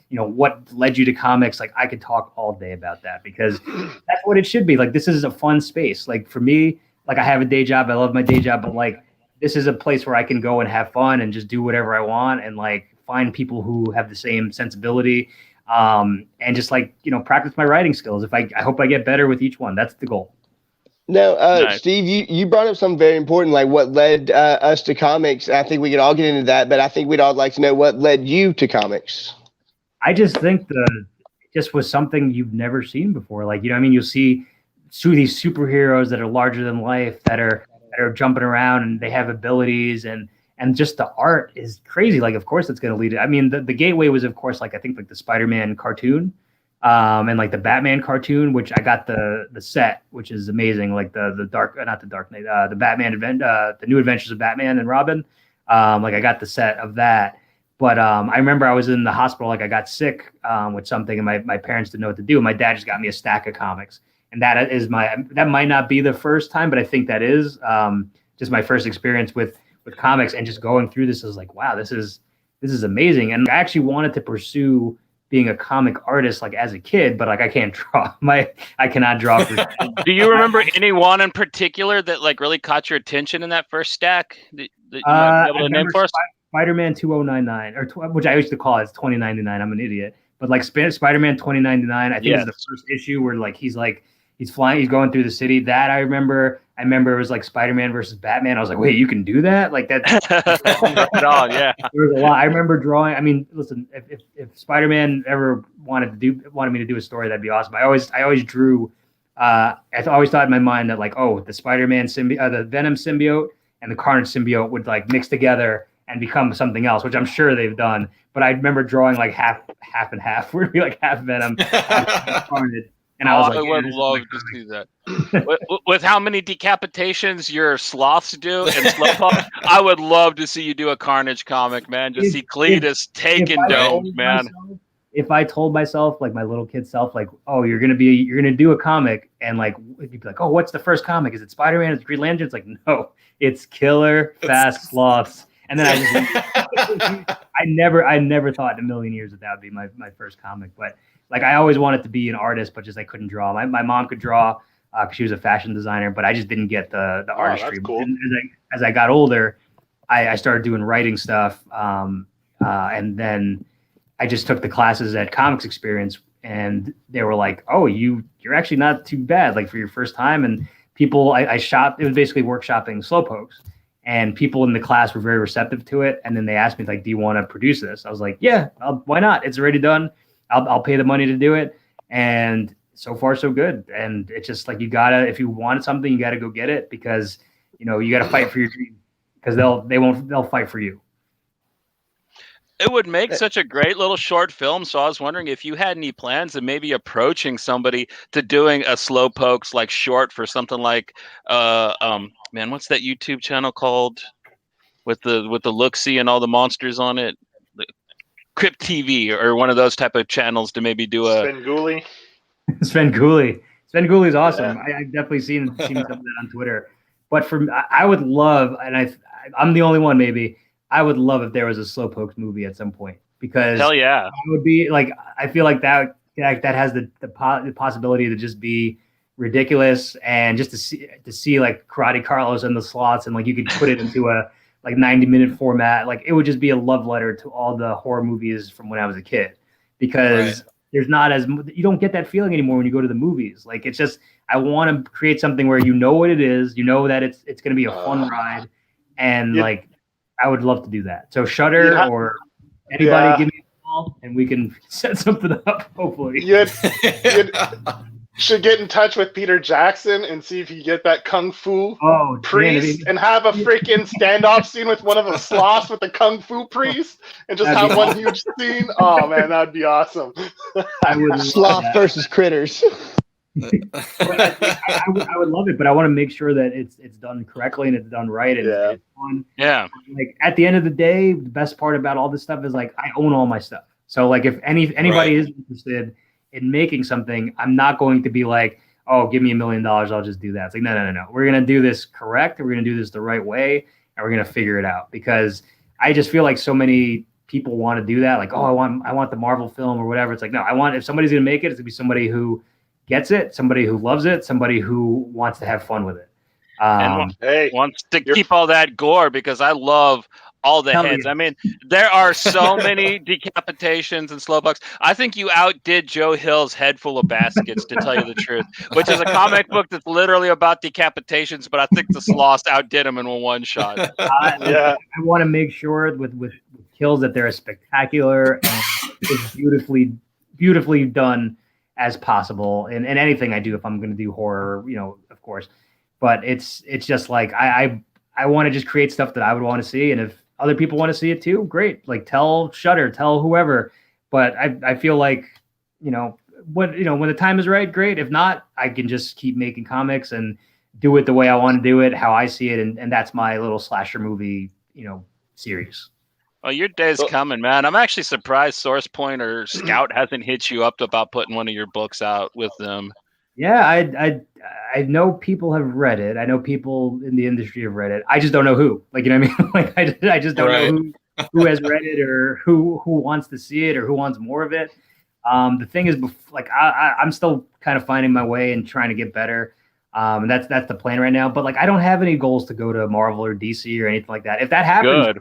what led you to comics, like I could talk all day about that because that's what it should be. Like, this is a fun space. Like for me, like I have a day job. I love my day job, but like this is a place where I can go and have fun and just do whatever I want and like find people who have the same sensibility and just like, practice my writing skills. I hope I get better with each one. That's the goal. No, Nice. Steve, you brought up something very important, like what led us to comics. I think we could all get into that, but I think we'd all like to know what led you to comics. I just think it just was something you've never seen before. Like, you'll see these superheroes that are larger than life, that are jumping around and they have abilities and just the art is crazy. Like, of course it's going to lead it. I mean, the gateway was, of course, like I think like the Spider-Man cartoon. And like the Batman cartoon, which I got the set, which is amazing. Like the Batman event, the New Adventures of Batman and Robin. Like I got the set of that. But I remember I was in the hospital, like I got sick with something, and my parents didn't know what to do. My dad just got me a stack of comics, and that might not be the first time, but I think that is just my first experience with comics, and just going through this is like, wow, this is amazing. And I actually wanted to pursue being a comic artist like as a kid, but like I can't draw. I cannot draw. Do you remember anyone in particular that like really caught your attention in that first stack that you might be able to name for us? Spider-Man 2099, which I used to call it 2099. I'm an idiot, but like Spider-Man 2099, I think is the first issue where like he's flying, he's going through the city. That I remember. I remember it was like Spider-Man versus Batman. I was like, wait, you can do that? Like that? Yeah. There was a lot. I remember drawing. I mean, listen, if Spider-Man ever wanted me to do a story, that'd be awesome. I always drew. I always thought in my mind that like, oh, the Spider-Man the Venom symbiote and the Carnage symbiote would like mix together and become something else, which I'm sure they've done. But I remember drawing like half and half, where it'd be like half Venom, half Carnage. And I was like, I would love to see that. with how many decapitations your sloths do in Slowpoke, I would love to see you do a Carnage comic, man. Just see Cletus taking domes, man. If I told myself, like my little kid self, like, oh, you're gonna do a comic, and like you'd be like, oh, what's the first comic? Is it Spider-Man? Is it Green Lantern? It's like, no, it's Killer Fast Sloths. And then I never thought in a million years that would be my first comic, but. Like I always wanted to be an artist, but just I couldn't draw. My mom could draw because she was a fashion designer, but I just didn't get the artistry. That's cool. And as I got older, I started doing writing stuff, and then I just took the classes at Comics Experience, and they were like, "Oh, you're actually not too bad, like for your first time." And people, I shopped. It was basically workshopping Slowpokes, and people in the class were very receptive to it. And then they asked me like, "Do you want to produce this?" I was like, "Yeah, why not? It's already done. I'll pay the money to do it." And so far so good. And it's just like, if you want something, you gotta go get it, because you gotta fight for your dream, because they'll fight for you. It would make such a great little short film. So I was wondering if you had any plans of maybe approaching somebody to doing a Slowpokes like short for something like man, what's that YouTube channel called with the look-see and all the monsters on it? Crypt TV or one of those type of channels to maybe do a Svengoolie. Svengoolie is awesome. Yeah. I've definitely seen some of that on Twitter. But I would love, and I'm the only one maybe, I would love if there was a Slowpokes movie at some point, because hell yeah, it would be like, I feel like that has the possibility to just be ridiculous, and just to see like Karate Carlos and the slots, and like you could put it into a like 90-minute format. Like it would just be a love letter to all the horror movies from when I was a kid. because there's not as you don't get that feeling anymore when you go to the movies. Like it's just I want to create something where you know what it is, you know that it's going to be a fun ride, and like I would love to do that. So Shudder or anybody give me a call and we can set something up. Hopefully, you should get in touch with Peter Jackson and see if you get that kung fu priest and have a freaking standoff scene with one of the sloths with the kung fu priest and just have one huge scene. Oh man, that'd be awesome. Sloth versus critters. I would love it, but I want to make sure that it's done correctly and it's done right and it's fun. Yeah. Like at the end of the day, the best part about all this stuff is like I own all my stuff. So like if anybody is interested in making something, I'm not going to be like, oh, give me $1 million, I'll just do that. It's like, no. We're going to do this correct. We're going to do this the right way, and we're going to figure it out. Because I just feel like so many people want to do that. Like, oh, I want the Marvel film or whatever. It's like, no, if somebody's going to make it, it's going to be somebody who gets it, somebody who loves it, somebody who wants to have fun with it. And wants to keep all that gore, because I love all the heads. I mean, there are so many decapitations and Slowpokes. I think you outdid Joe Hill's Head Full of Baskets, to tell you the truth, which is a comic book that's literally about decapitations, but I think the Sloths outdid him in one shot. I want to make sure with kills that they're as spectacular and as beautifully done as possible in anything I do, if I'm going to do horror, of course. But it's just like I want to just create stuff that I would want to see, and if other people want to see it too, great. Like tell Shudder, tell whoever. But I feel like when the time is right, great. If not, I can just keep making comics and do it the way I want to do it, how I see it, and that's my little slasher movie series. Well, your day's coming, man. I'm actually surprised Source Point or Scout hasn't hit you up about putting one of your books out with them. Yeah, I know people have read it. I know people in the industry have read it. I just don't know who. Like, you know what I mean? Like, I just don't know who has read it or who wants to see it or who wants more of it. The thing is, like, I'm still kind of finding my way and trying to get better. And that's the plan right now. But like, I don't have any goals to go to Marvel or DC or anything like that. If that happens, like,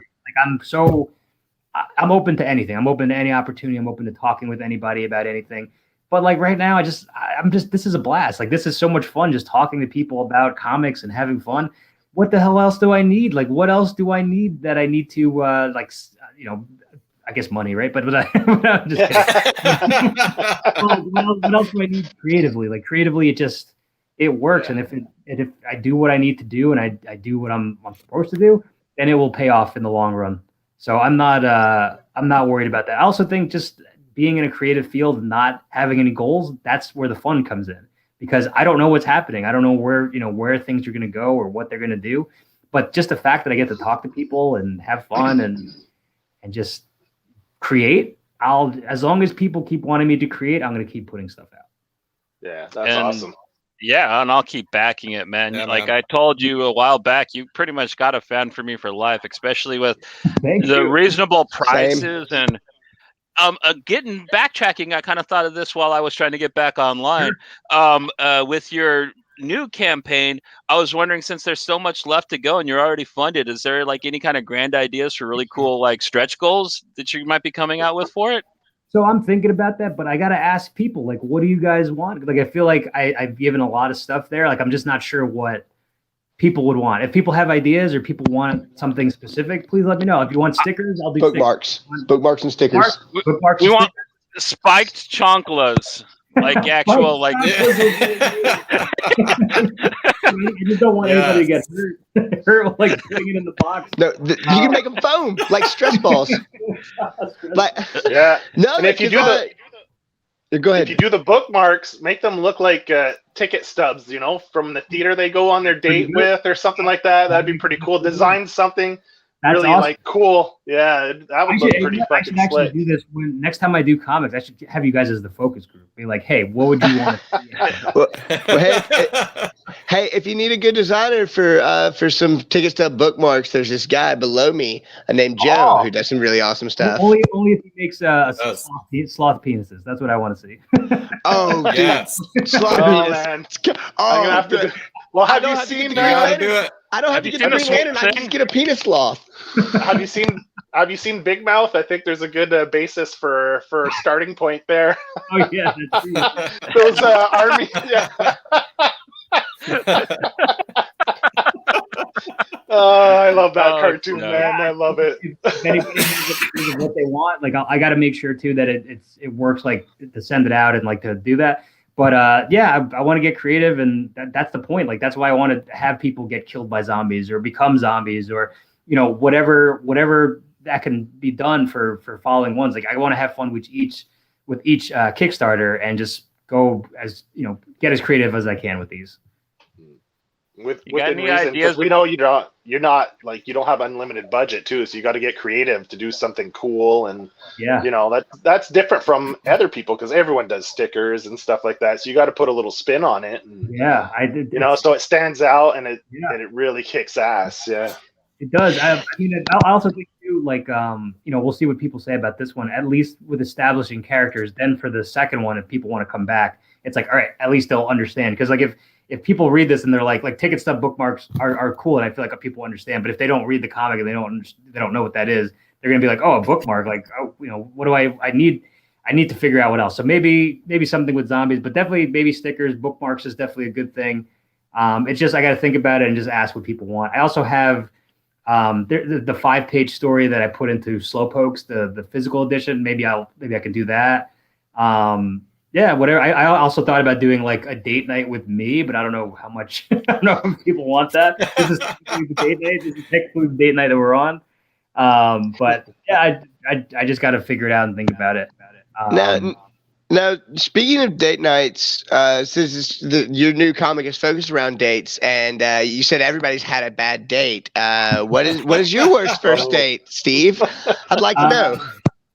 I'm open to anything. I'm open to any opportunity. I'm open to talking with anybody about anything. But like right now, I'm just this is a blast. Like this is so much fun, just talking to people about comics and having fun. What the hell else do I need? Like what else do I need that I need to I guess money, right? But I'm just kidding. What else do I need creatively? Like creatively, it works. And if I do what I need to do and I do what I'm supposed to do, then it will pay off in the long run. So I'm not worried about that. I also think just being in a creative field and not having any goals, that's where the fun comes in, because I don't know what's happening. I don't know where things are going to go or what they're going to do. But just the fact that I get to talk to people and have fun and just create, as long as people keep wanting me to create, I'm going to keep putting stuff out. Yeah, that's awesome. Yeah, and I'll keep backing it, man. Yeah, like man. I told you a while back, you pretty much got a fan for me for life, especially with the reasonable prices. And backtracking, I kind of thought of this while I was trying to get back online. With your new campaign, I was wondering, since there's so much left to go and you're already funded, is there like any kind of grand ideas for really cool like stretch goals that you might be coming out with for it? So I'm thinking about that, but I got to ask people, like, what do you guys want? Like, I feel like I've given a lot of stuff there. Like, I'm just not sure what people would want. If people have ideas or people want something specific, please let me know. If you want stickers, I'll do bookmarks. Bookmarks and stickers. Bookmarks. We want spiked chonklas, like actual, like. I just don't want anybody to get hurt like putting it in the box. No, you can make them foam like stress balls. Like no, and if you do go ahead. If you do the bookmarks, make them look like ticket stubs, from the theater they go on their date with or something like that. That'd be pretty cool. Design something really awesome. Like cool. Yeah, that would look pretty fucking slick. I should do this next time I do comics. I should have you guys as the focus group. Be like, hey, what would you want to see? Hey, if you need a good designer for some ticket stub bookmarks, there's this guy below me named Joe who does some really awesome stuff. Only if he makes sloth penises. That's what I want to see. Oh, yes. Sloth penis. Man. I'm gonna have to. Well, have you seen? I don't have to get a Green Lantern. I just get a penis sloth. Have you seen Have you seen Big Mouth? I think there's a good basis for a starting point there. Oh yeah, that's true. Those army. Yeah. I love that cartoon, man. I love it. If anybody knows what they want, like I got to make sure too that it works, like to send it out and like to do that. But yeah, I want to get creative, and that's the point. Like that's why I want to have people get killed by zombies or become zombies, or whatever that can be done for following ones. Like I want to have fun with each Kickstarter and just go as get as creative as I can with these. Within reason, because we know you're not like, you don't have unlimited budget too, so you got to get creative to do something cool, and that's different from other people because everyone does stickers and stuff like that. So you got to put a little spin on it. And, I did. So it stands out and it really kicks ass. Yeah, it does. I also think too, like we'll see what people say about this one. At least with establishing characters, then for the second one, if people want to come back, it's like, all right, at least they'll understand. Because like if people read this and they're like ticket stub bookmarks are cool, and I feel like people understand. But if they don't read the comic and they don't know what that is, they're gonna be like, oh, a bookmark. Like, oh, what do I need? I need to figure out what else. So maybe something with zombies, but definitely maybe stickers, bookmarks is definitely a good thing. It's just I got to think about it and just ask what people want. I also have the 5-page story that I put into Slowpokes, the physical edition. Maybe I can do that. Yeah, whatever. I also thought about doing like a date night with me, but I don't know how much. I don't know if people want that. This is the date night. This is technically the date night that we're on. But yeah, I just got to figure it out and think about it. Now, speaking of date nights, since your new comic is focused around dates, and you said everybody's had a bad date. What is your worst first date, Steve? I'd like to know.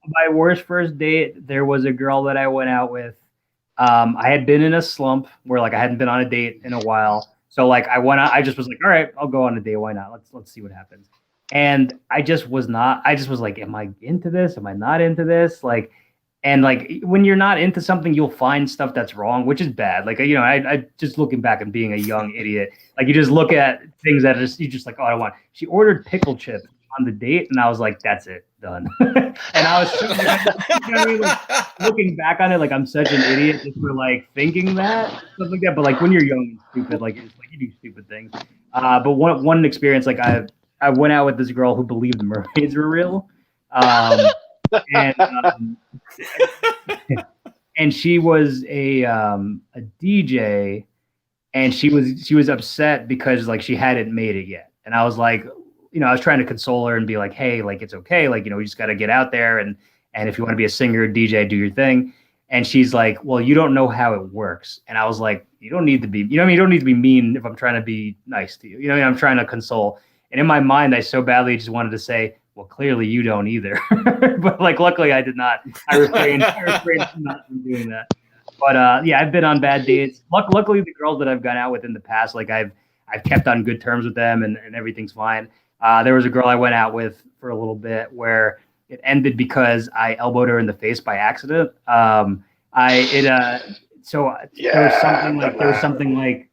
My worst first date, there was a girl that I went out with. I had been in a slump where like I hadn't been on a date in a while. So like I went out, I just was like, all right, I'll go on a date. Why not? Let's see what happens. And I just was like, am I into this? Am I not into this? Like, and like when you're not into something, you'll find stuff that's wrong, which is bad. Like, I just looking back and being a young idiot, like you just look at things that you just like, oh, I don't want. She ordered pickle chips on the date, and I was like, that's it, done. And I was like, looking back on it, like I'm such an idiot just for like thinking that stuff like that. But like when you're young and stupid, like it's like you do stupid things. But one experience, like I went out with this girl who believed mermaids were real, and she was a DJ, and she was upset because like she hadn't made it yet, and I was like, I was trying to console her and be like, hey, like it's okay, like we just got to get out there, and if you want to be a singer or DJ, do your thing. And she's like, well, you don't know how it works. And I was like, you don't need to be, you don't need to be mean if I'm trying to be nice to you. I'm trying to console. And in my mind, I so badly just wanted to say, well, clearly you don't either. But like, luckily I did not. I refrained from doing that. But yeah, I've been on bad dates. Luckily, the girls that I've gone out with in the past, like I've kept on good terms with them, and everything's fine. There was a girl I went out with for a little bit where it ended because I elbowed her in the face by accident. There was something like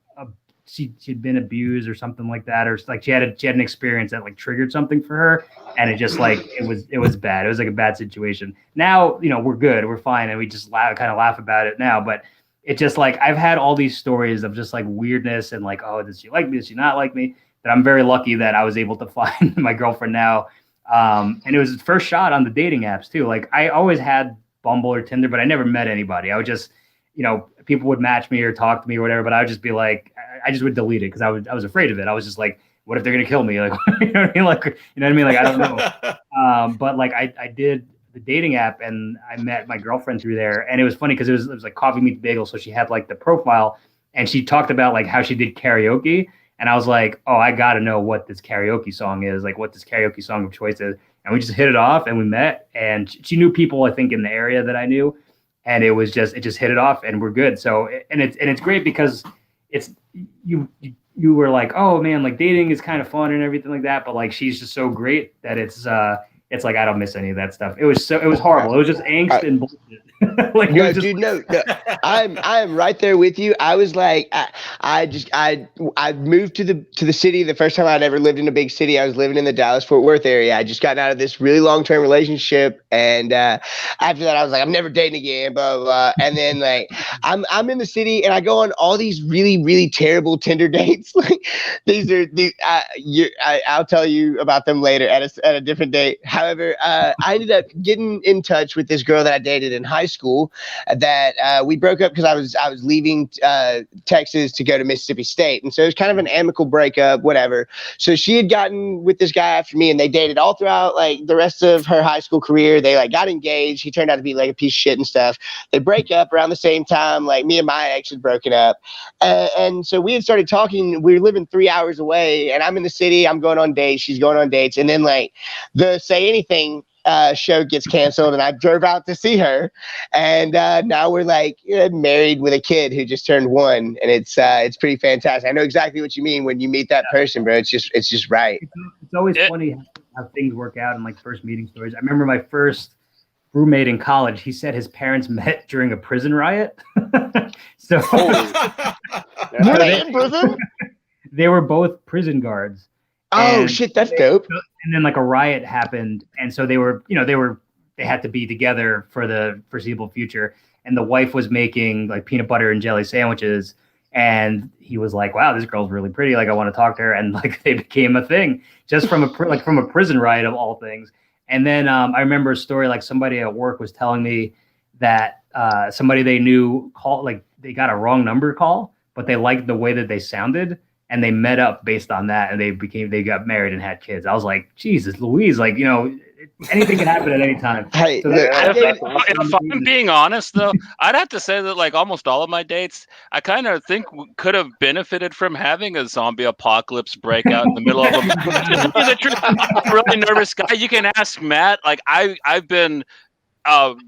she'd been abused or something like that, or like she had an experience that like triggered something for her, and it just like it was bad. It was like a bad situation. Now we're good, we're fine, and we just kind of laugh about it now. But it just like I've had all these stories of just like weirdness and like, oh, does she like me? Does she not like me? That I'm very lucky that I was able to find my girlfriend now. And it was the first shot on the dating apps too. Like I always had Bumble or Tinder, but I never met anybody. I would just, people would match me or talk to me or whatever, but I would just be like, I just would delete it because I was afraid of it. I was just like, what if they're gonna kill me? Like, you know what I mean? Like, Like I don't know. But like I did the dating app and I met my girlfriend through there, and it was funny because it was like Coffee Meets Bagel, so she had like the profile, and she talked about like how she did karaoke. And I was like, oh, I got to know what this karaoke song is, like what this karaoke song of choice is. And we just hit it off and we met, and she knew people, I think, in the area that I knew. And it just hit it off and we're good. So, and it's great because it's, you were like, oh man, like dating is kind of fun and everything like that. But like, she's just so great that it's like, I don't miss any of that stuff. It was horrible. It was just angst and bullshit. Like, No, dude, no. I am right there with you. I was like, I moved to the city the first time I'd ever lived in a big city. I was living in the Dallas-Fort Worth area. I just gotten out of this really long-term relationship, and after that, I was like, I'm never dating again, blah blah blah. And then like, I'm in the city, and I go on all these really really terrible Tinder dates. Like I'll tell you about them later at a different date. However, I ended up getting in touch with this girl that I dated in high school. That we broke up because I was leaving Texas to go to Mississippi State, and so it was kind of an amicable breakup, whatever. So she had gotten with this guy after me, and they dated all throughout like the rest of her high school career. They like got engaged. He turned out to be like a piece of shit and stuff. They break up around the same time. Like me and my ex had broken up, and so we had started talking. We were living 3 hours away, and I'm in the city. I'm going on dates. She's going on dates, and then like the Say Anything show gets canceled, and I drove out to see her, and now we're like married with a kid who just turned 1, and it's pretty fantastic. I know exactly what you mean when you meet that person, bro. It's just right. It's always funny how things work out in like first meeting stories. I remember my first roommate in college. He said his parents met during a prison riot. So Were they in prison? They were both prison guards. Oh shit, that's dope. And then like a riot happened, and so they had to be together for the foreseeable future. And the wife was making like peanut butter and jelly sandwiches, and he was like, "Wow, this girl's really pretty. Like, I want to talk to her." And like they became a thing just from a prison riot of all things. And then I remember a story like somebody at work was telling me that somebody they knew they got a wrong number call, but they liked the way that they sounded. And they met up based on that, and they got married and had kids. I was like, Jesus Louise, like, anything can happen at any time. Hey, So if I'm being honest, though, I'd have to say that like almost all of my dates, I kind of think could have benefited from having a zombie apocalypse breakout in the middle of them. I'm a really nervous guy. You can ask Matt. Like I've been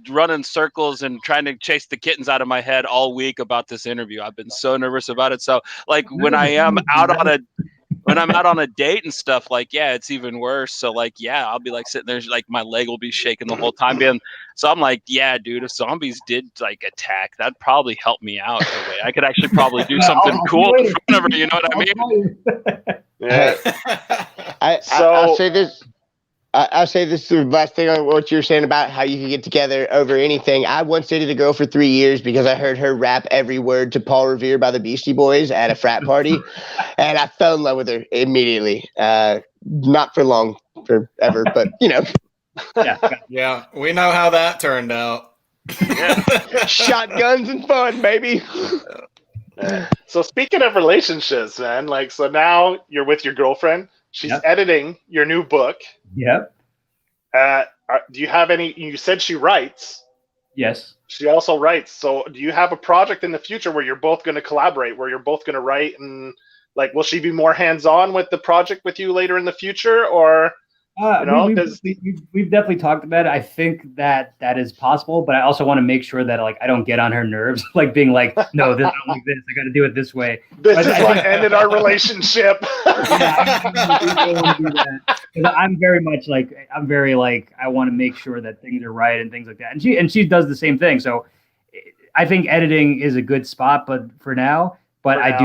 running circles and trying to chase the kittens out of my head all week about this interview. I've been so nervous about it. So like when I'm out on a date and stuff, like, yeah, it's even worse. So like, yeah, I'll be like sitting there, like my leg will be shaking the whole time. So I'm like, yeah, dude, if zombies did like attack, that'd probably help me out in a way. I could actually probably do something cool in front of her. You know what I mean? Yeah. I'll say this. I'll say this is the last thing on what you were saying about how you can get together over anything. I once dated a girl for 3 years because I heard her rap every word to Paul Revere by the Beastie Boys at a frat party, and I fell in love with her immediately. Not for long, forever, but Yeah, we know how that turned out. Shotguns and fun, baby. So speaking of relationships, man, like, so now you're with your girlfriend. She's editing your new book. Yep. Do you have any? You said she writes. Yes. She also writes. So do you have a project in the future where you're both going to collaborate, where you're both going to write, and like, will she be more hands-on with the project with you later in the future, or? We've definitely talked about it. I think that is possible, but I also want to make sure that like I don't get on her nerves, like being like, no, this I don't like this. I got to do it this way. This is what ended our relationship. I'm very like I want to make sure that things are right and things like that. And she does the same thing. So I think editing is a good spot, but for now. But I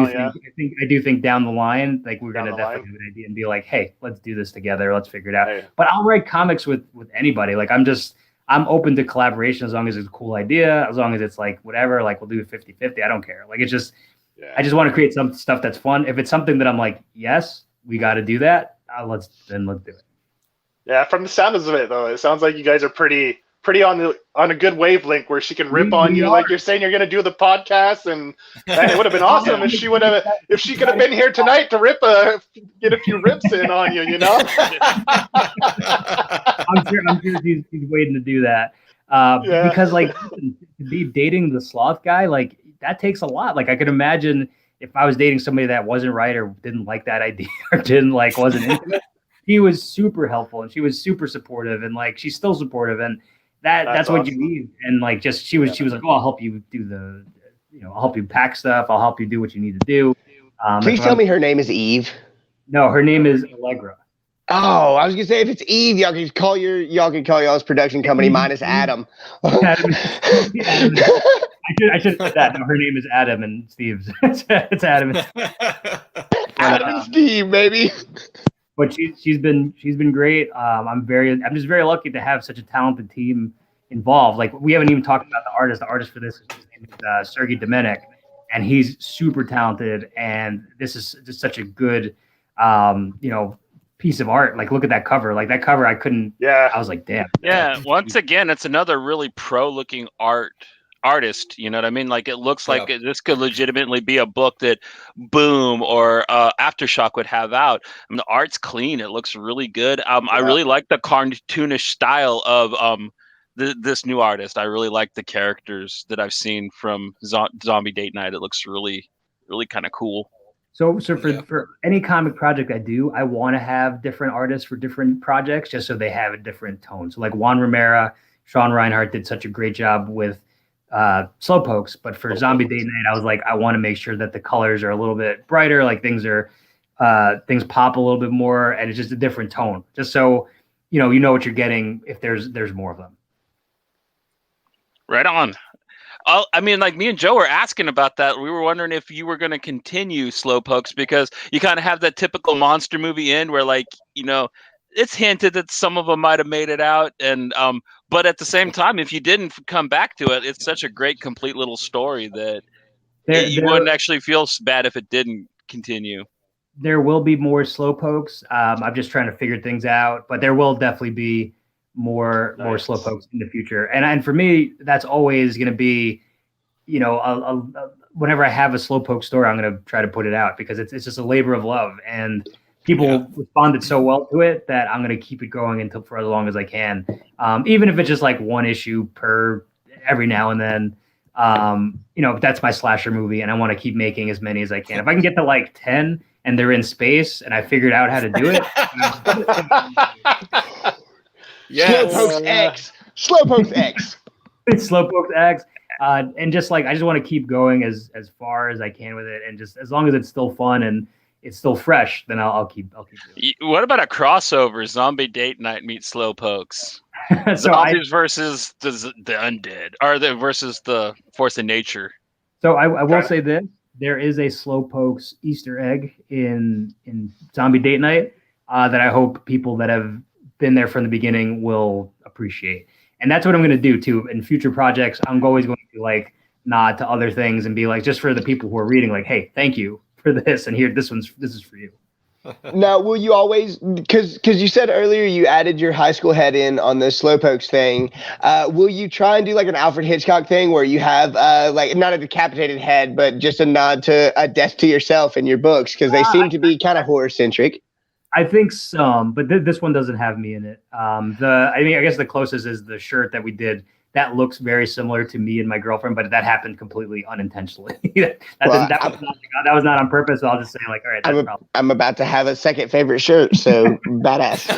do think down the line, like we're gonna definitely have an idea and be like, hey, let's do this together. Let's figure it out. Hey. But I'll write comics with anybody. Like I'm open to collaboration as long as it's a cool idea, as long as it's like whatever, like we'll do 50-50. I don't care. Like it's just I just want to create some stuff that's fun. If it's something that I'm like, yes, we got to do that, let's do it. Yeah, from the sounds of it though, it sounds like you guys are pretty on a good wavelength where she can rip on you like you're saying you're going to do the podcast, and it would have been awesome if she could have been here tonight to get a few rips in on you, I'm sure he's waiting to do that because like to be dating the sloth guy, like that takes a lot. Like I could imagine if I was dating somebody that wasn't right or didn't like that idea or wasn't into it. He was super helpful and she was super supportive, and like she's still supportive, and that's what you need. And like just she was like, oh, I'll help you do I'll help you pack stuff, I'll help you do what you need to do. Please tell me her name is Eve. No, her name is Allegra. Oh, I was gonna say if it's Eve, y'all can call y'all's production company minus Adam. Adam, Adam. I should have said that. No, her name is Adam and Steve's. It's Adam. Adam and Steve, baby. But she's been great. I'm just very lucky to have such a talented team involved. Like we haven't even talked about the artist. The artist for this his name is Sergey Domenik, and he's super talented. And this is just such a good, piece of art. Like look at that cover. Like that cover, I couldn't. Yeah. I was like, damn. Yeah. Once again, it's another really pro-looking artist. You know what I mean? Like it looks like this could legitimately be a book that Boom or Aftershock would have out. I mean, the art's clean. It looks really good. I really like the cartoonish style of this new artist. I really like the characters that I've seen from Zombie Date Night. It looks really, really kind of cool. So for any comic project I do, I want to have different artists for different projects just so they have a different tone. So like Juan Romero, Sean Reinhart did such a great job with Slowpokes, but for Zombie Date Night, I was like, I want to make sure that the colors are a little bit brighter, like things pop a little bit more, and it's just a different tone. Just so you know what you're getting if there's more of them. Right on. I mean, like me and Joe were asking about that. We were wondering if you were going to continue Slowpokes because you kind of have that typical monster movie end where, like, it's hinted that some of them might have made it out, and but at the same time, if you didn't come back to it, it's such a great, complete little story that you wouldn't actually feel bad if it didn't continue. There will be more Slowpokes. I'm just trying to figure things out, but there will definitely be more Slowpokes in the future. And for me, that's always going to be, whenever I have a Slowpoke story, I'm going to try to put it out because it's just a labor of love, and people responded so well to it that I'm going to keep it going for as long as I can. Even if it's just like one issue per every now and then, that's my slasher movie and I want to keep making as many as I can. If I can get to like 10 and they're in space and I figured out how to do it. Slowpokes X. Slowpokes X. Slowpokes X. And just like, I just want to keep going as far as I can with it. And just as long as it's still fun and it's still fresh, then I'll keep doing it. What about a crossover? Zombie Date Night meets Slowpokes. Zombies versus the undead, or versus the force of nature. So I will say this: there is a Slowpokes Easter egg in Zombie Date Night that I hope people that have been there from the beginning will appreciate. And that's what I'm going to do too in future projects. I'm always going to like nod to other things and be like, just for the people who are reading, like, hey, thank you for this, and here, this is for you. Now, will you always, because you said earlier you added your high school head in on the Slowpokes thing, will you try and do like an Alfred Hitchcock thing where you have like not a decapitated head, but just a nod to a death to yourself in your books, because they seem to be kind of horror centric? I think some, but this one doesn't have me in it. I guess the closest is the shirt that we did. That looks very similar to me and my girlfriend, but that happened completely unintentionally. that was not on purpose. So I'll just say like, all right, I'm about to have a second favorite shirt, so badass.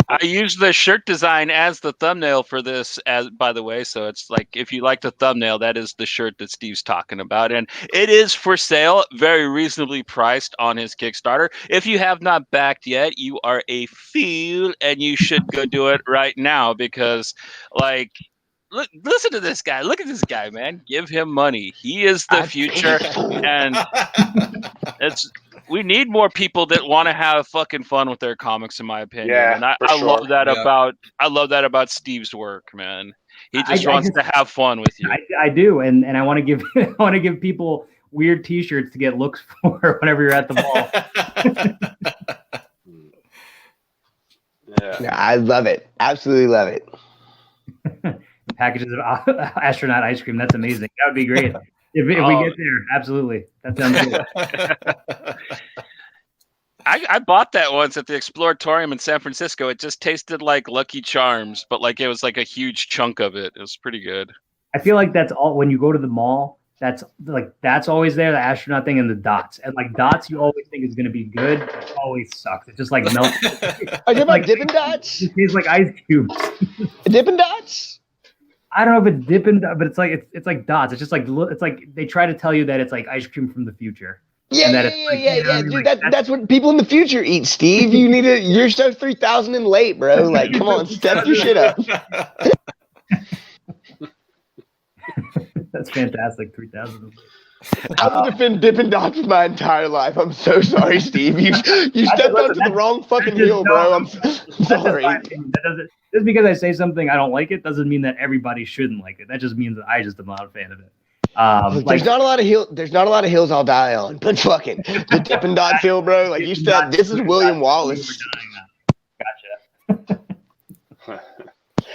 I used the shirt design as the thumbnail for this, by the way. So it's like, if you like the thumbnail, that is the shirt that Steve's talking about. And it is for sale, very reasonably priced on his Kickstarter. If you have not backed yet, you are a fool, and you should go do it right now because, like, listen to this guy. Look at this guy, man. Give him money. He is the future, and we need more people that want to have fucking fun with their comics, in my opinion. Yeah, and I love that about Steve's work, man. He just wants to have fun with you. I do, and I want to give people weird T-shirts to get looks for whenever you're at the mall. Yeah, I love it. Absolutely love it. Packages of astronaut ice cream. That's amazing. That would be great. If we get there, absolutely. That sounds good. I bought that once at the Exploratorium in San Francisco. It just tasted like Lucky Charms, but like it was like a huge chunk of it. It was pretty good. I feel like that's all when you go to the mall. That's always there, the astronaut thing and the dots. And like dots you always think is gonna be good, it always sucks. It just like melts. Are you like Dippin' Dots? It tastes like ice cubes. Dippin' Dots? I don't know if it's Dippin', but it's like dots. It's just like they try to tell you that it's like ice cream from the future. Yeah, And yeah, that it's yeah, like, yeah, you know what I yeah, mean? dude. Like, That's what people in the future eat, Steve. You need to. You're so 3,000 and late, bro. Like, come on, step your shit up. That's fantastic. 3,000. I will defend Dippin' Dots my entire life. I'm so sorry, Steve. You stepped onto the wrong fucking hill, bro. I'm sorry. That doesn't, just because I say something I don't like it doesn't mean that everybody shouldn't like it. That just means that I just am not a fan of it. There's not a lot of hills I'll die on, but fucking the Dippin' Dots hill, bro. Like you said, this is William Wallace. Gotcha.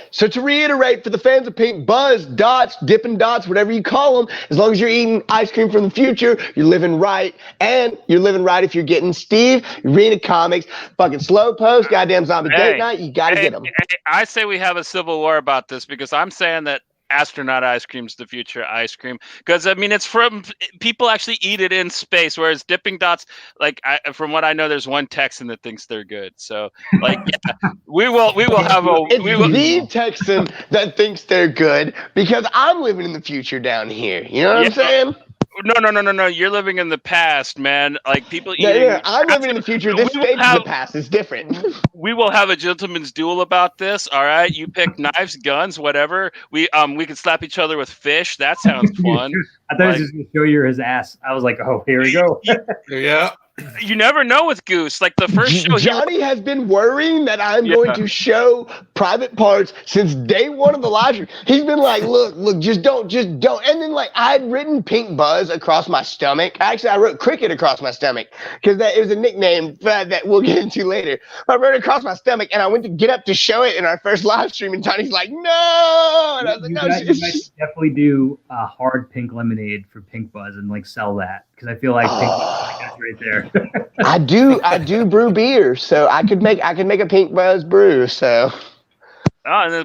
So to reiterate, for the fans of Pink Buzz, Dots, Dippin' Dots, whatever you call them, as long as you're eating ice cream from the future, you're living right. And you're living right if you're getting Steve Urena comics, fucking Slowpokes, goddamn Zombie Date Night. You got to get them. I say we have a civil war about this because I'm saying that astronaut ice cream's the future ice cream, because I mean it's from people actually eat it in space, whereas Dipping Dots, like from what I know, there's one Texan that thinks they're good. So like yeah, we will have the Texan that thinks they're good because I'm living in the future down here. You know what I'm saying? No. You're living in the past, man. Like people eating. Yeah, I'm living in the future. This fake is the past. It's different. We will have a gentleman's duel about this. All right, you pick knives, guns, whatever. We can slap each other with fish. That sounds fun. I thought he was just gonna show you his ass. I was like, oh, here we go. Yeah. You never know with Goose. Like the first show, Johnny has been worrying that I'm going to show private parts since day one of the live stream. He's been like, look, just don't. And then like I'd written Pink Buzz across my stomach. Actually, I wrote Cricket across my stomach because it was a nickname that we'll get into later. I wrote it across my stomach, and I went to get up to show it in our first live stream, and Johnny's like, no. And I was like, no. You guys definitely do a hard pink lemonade for Pink Buzz and like sell that, because I feel like Pink Buzz is right there. I do brew beer, so I could make a Pink Buzz brew. So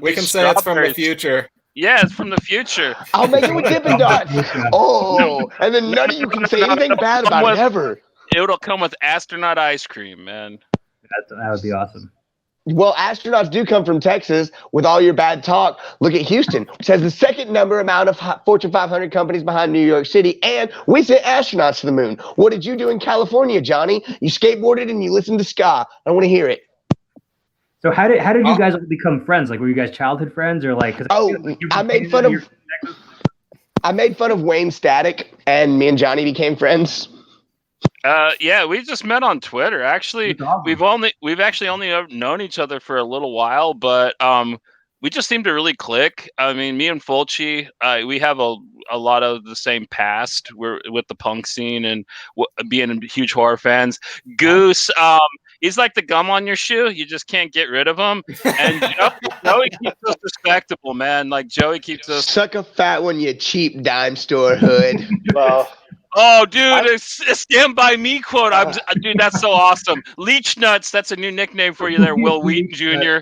we can say it's from the future. Yeah, it's from the future. I'll make it with Dippin' Dots. Oh, and then none of you can say anything bad about it ever. It'll come with astronaut ice cream, man. That would be awesome. Well, astronauts do come from Texas. With all your bad talk, look at Houston, which has the second number amount of Fortune 500 companies behind New York City, and we sent astronauts to the moon. What did you do in California, Johnny? You skateboarded and you listened to ska. I want to hear it. So how did you guys become friends? Like, were you guys childhood friends, or like? I made fun of Wayne Static, and me and Johnny became friends. Yeah, we just met on Twitter. Actually, awesome. we've actually only known each other for a little while, but we just seem to really click. I mean, me and Fulci, we have a lot of the same past. We're with the punk scene and being huge horror fans. Goose, he's like the gum on your shoe. You just can't get rid of him. And Joey keeps us respectable, man. Like Joey keeps us. Suck a fat one, you cheap dime store hood. Well. Oh, dude, it's a Stand By Me quote. Dude, that's so awesome. Leech Nuts, that's a new nickname for you there, Will Wheaton Jr.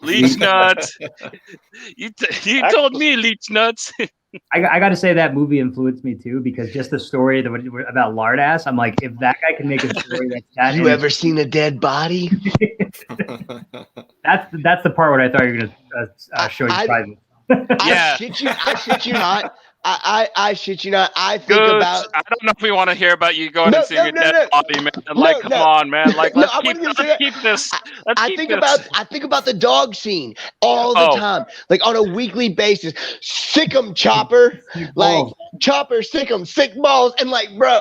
Leech Nuts. You told me, Leech Nuts. I got to say that movie influenced me too, because just the story about lard ass, I'm like, if that guy can make a story that's that. You ever seen a dead body? That's the part where I thought you were gonna show you private. Yeah. I shit you not. I shit you not. I think Good. about. I don't know if we want to hear about you going and seeing your dead body, man. Like, come on, man. Like, let's keep this. I think about the dog scene all the time, like on a weekly basis. Sick 'em, Chopper. Like Chopper, sick 'em, sick balls, and like, bro,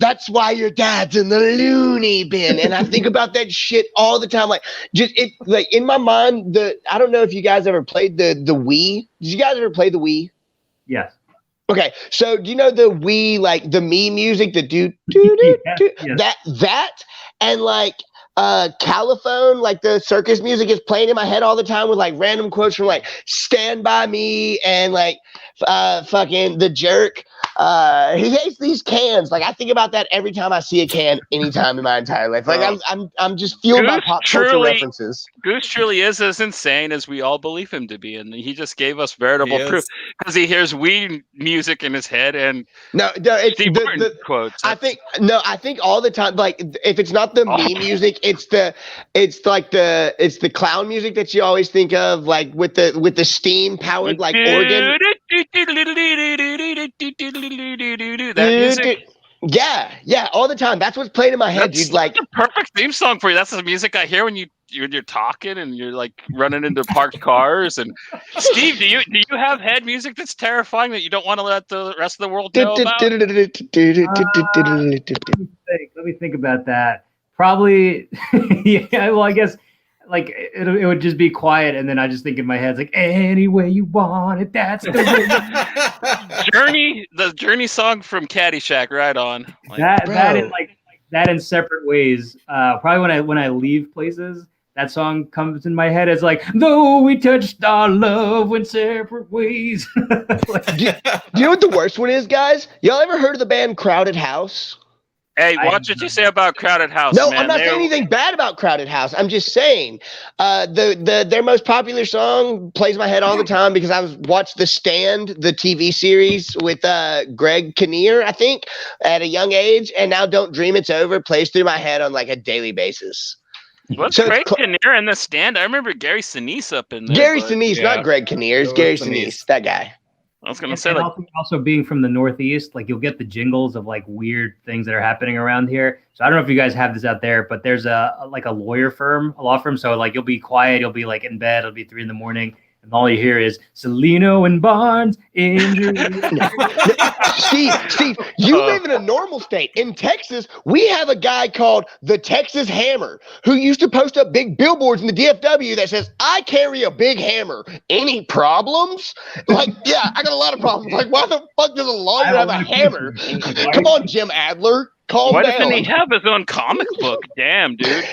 that's why your dad's in the loony bin. And I think about that shit all the time. Like, just it, like in my mind. I don't know if you guys ever played the Wii. Did you guys ever play the Wii? Yes. Okay, so do you know the Wii, like the me music, the that and like Caliphone, like the circus music is playing in my head all the time with like random quotes from like Stand By Me and like fucking The Jerk. He hates these cans. Like I think about that every time I see a can, anytime in my entire life. Like I'm just fueled by pop culture references. Goose truly is as insane as we all believe him to be, and he just gave us veritable proof because he hears weed music in his head and it's Steve Urena quotes. I think all the time. Like if it's not the me music, it's the clown music that you always think of, like with the steam powered like organ. That music. Yeah, all the time. That's what's playing in my head, dude. Like the perfect theme song for you. That's the music I hear when you're talking and you're like running into parked cars. And Steve, do you have head music that's terrifying that you don't want to let the rest of the world know about? Let me think about that. Probably, yeah. Well, I guess like it would just be quiet, and then I just think in my head, it's like any way you want it. That's the way. The Journey song from Caddyshack, right on. Like, that in separate ways. Probably when I leave places, that song comes in my head as like, though we touched our love in separate ways. Do you know what the worst one is, guys? Y'all ever heard of the band Crowded House? Hey, watch what you say about Crowded House. No, man. I'm not saying anything bad about Crowded House. I'm just saying their most popular song plays in my head all the time because I watched The Stand, the TV series with Greg Kinnear, I think, at a young age, and now Don't Dream It's Over plays through my head on like a daily basis. What's Greg Kinnear in The Stand? I remember Gary Sinise up in there. Gary Sinise, not Greg Kinnear. It's Gary Sinise, that guy. I was gonna say, like, also being from the Northeast, like you'll get the jingles of like weird things that are happening around here. So I don't know if you guys have this out there, but there's a law firm. So like you'll be quiet, you'll be like in bed, it'll be 3 a.m, and all you hear is Celino and Barnes injury. Steve, you live in a normal state. In Texas, we have a guy called the Texas Hammer who used to post up big billboards in the DFW that says, "I carry a big hammer. Any problems?" Like, yeah, I got a lot of problems. Like, why the fuck does a lawyer have a hammer? Come on, Jim Adler. Calm down. Why doesn't he have his own comic book? Damn, dude.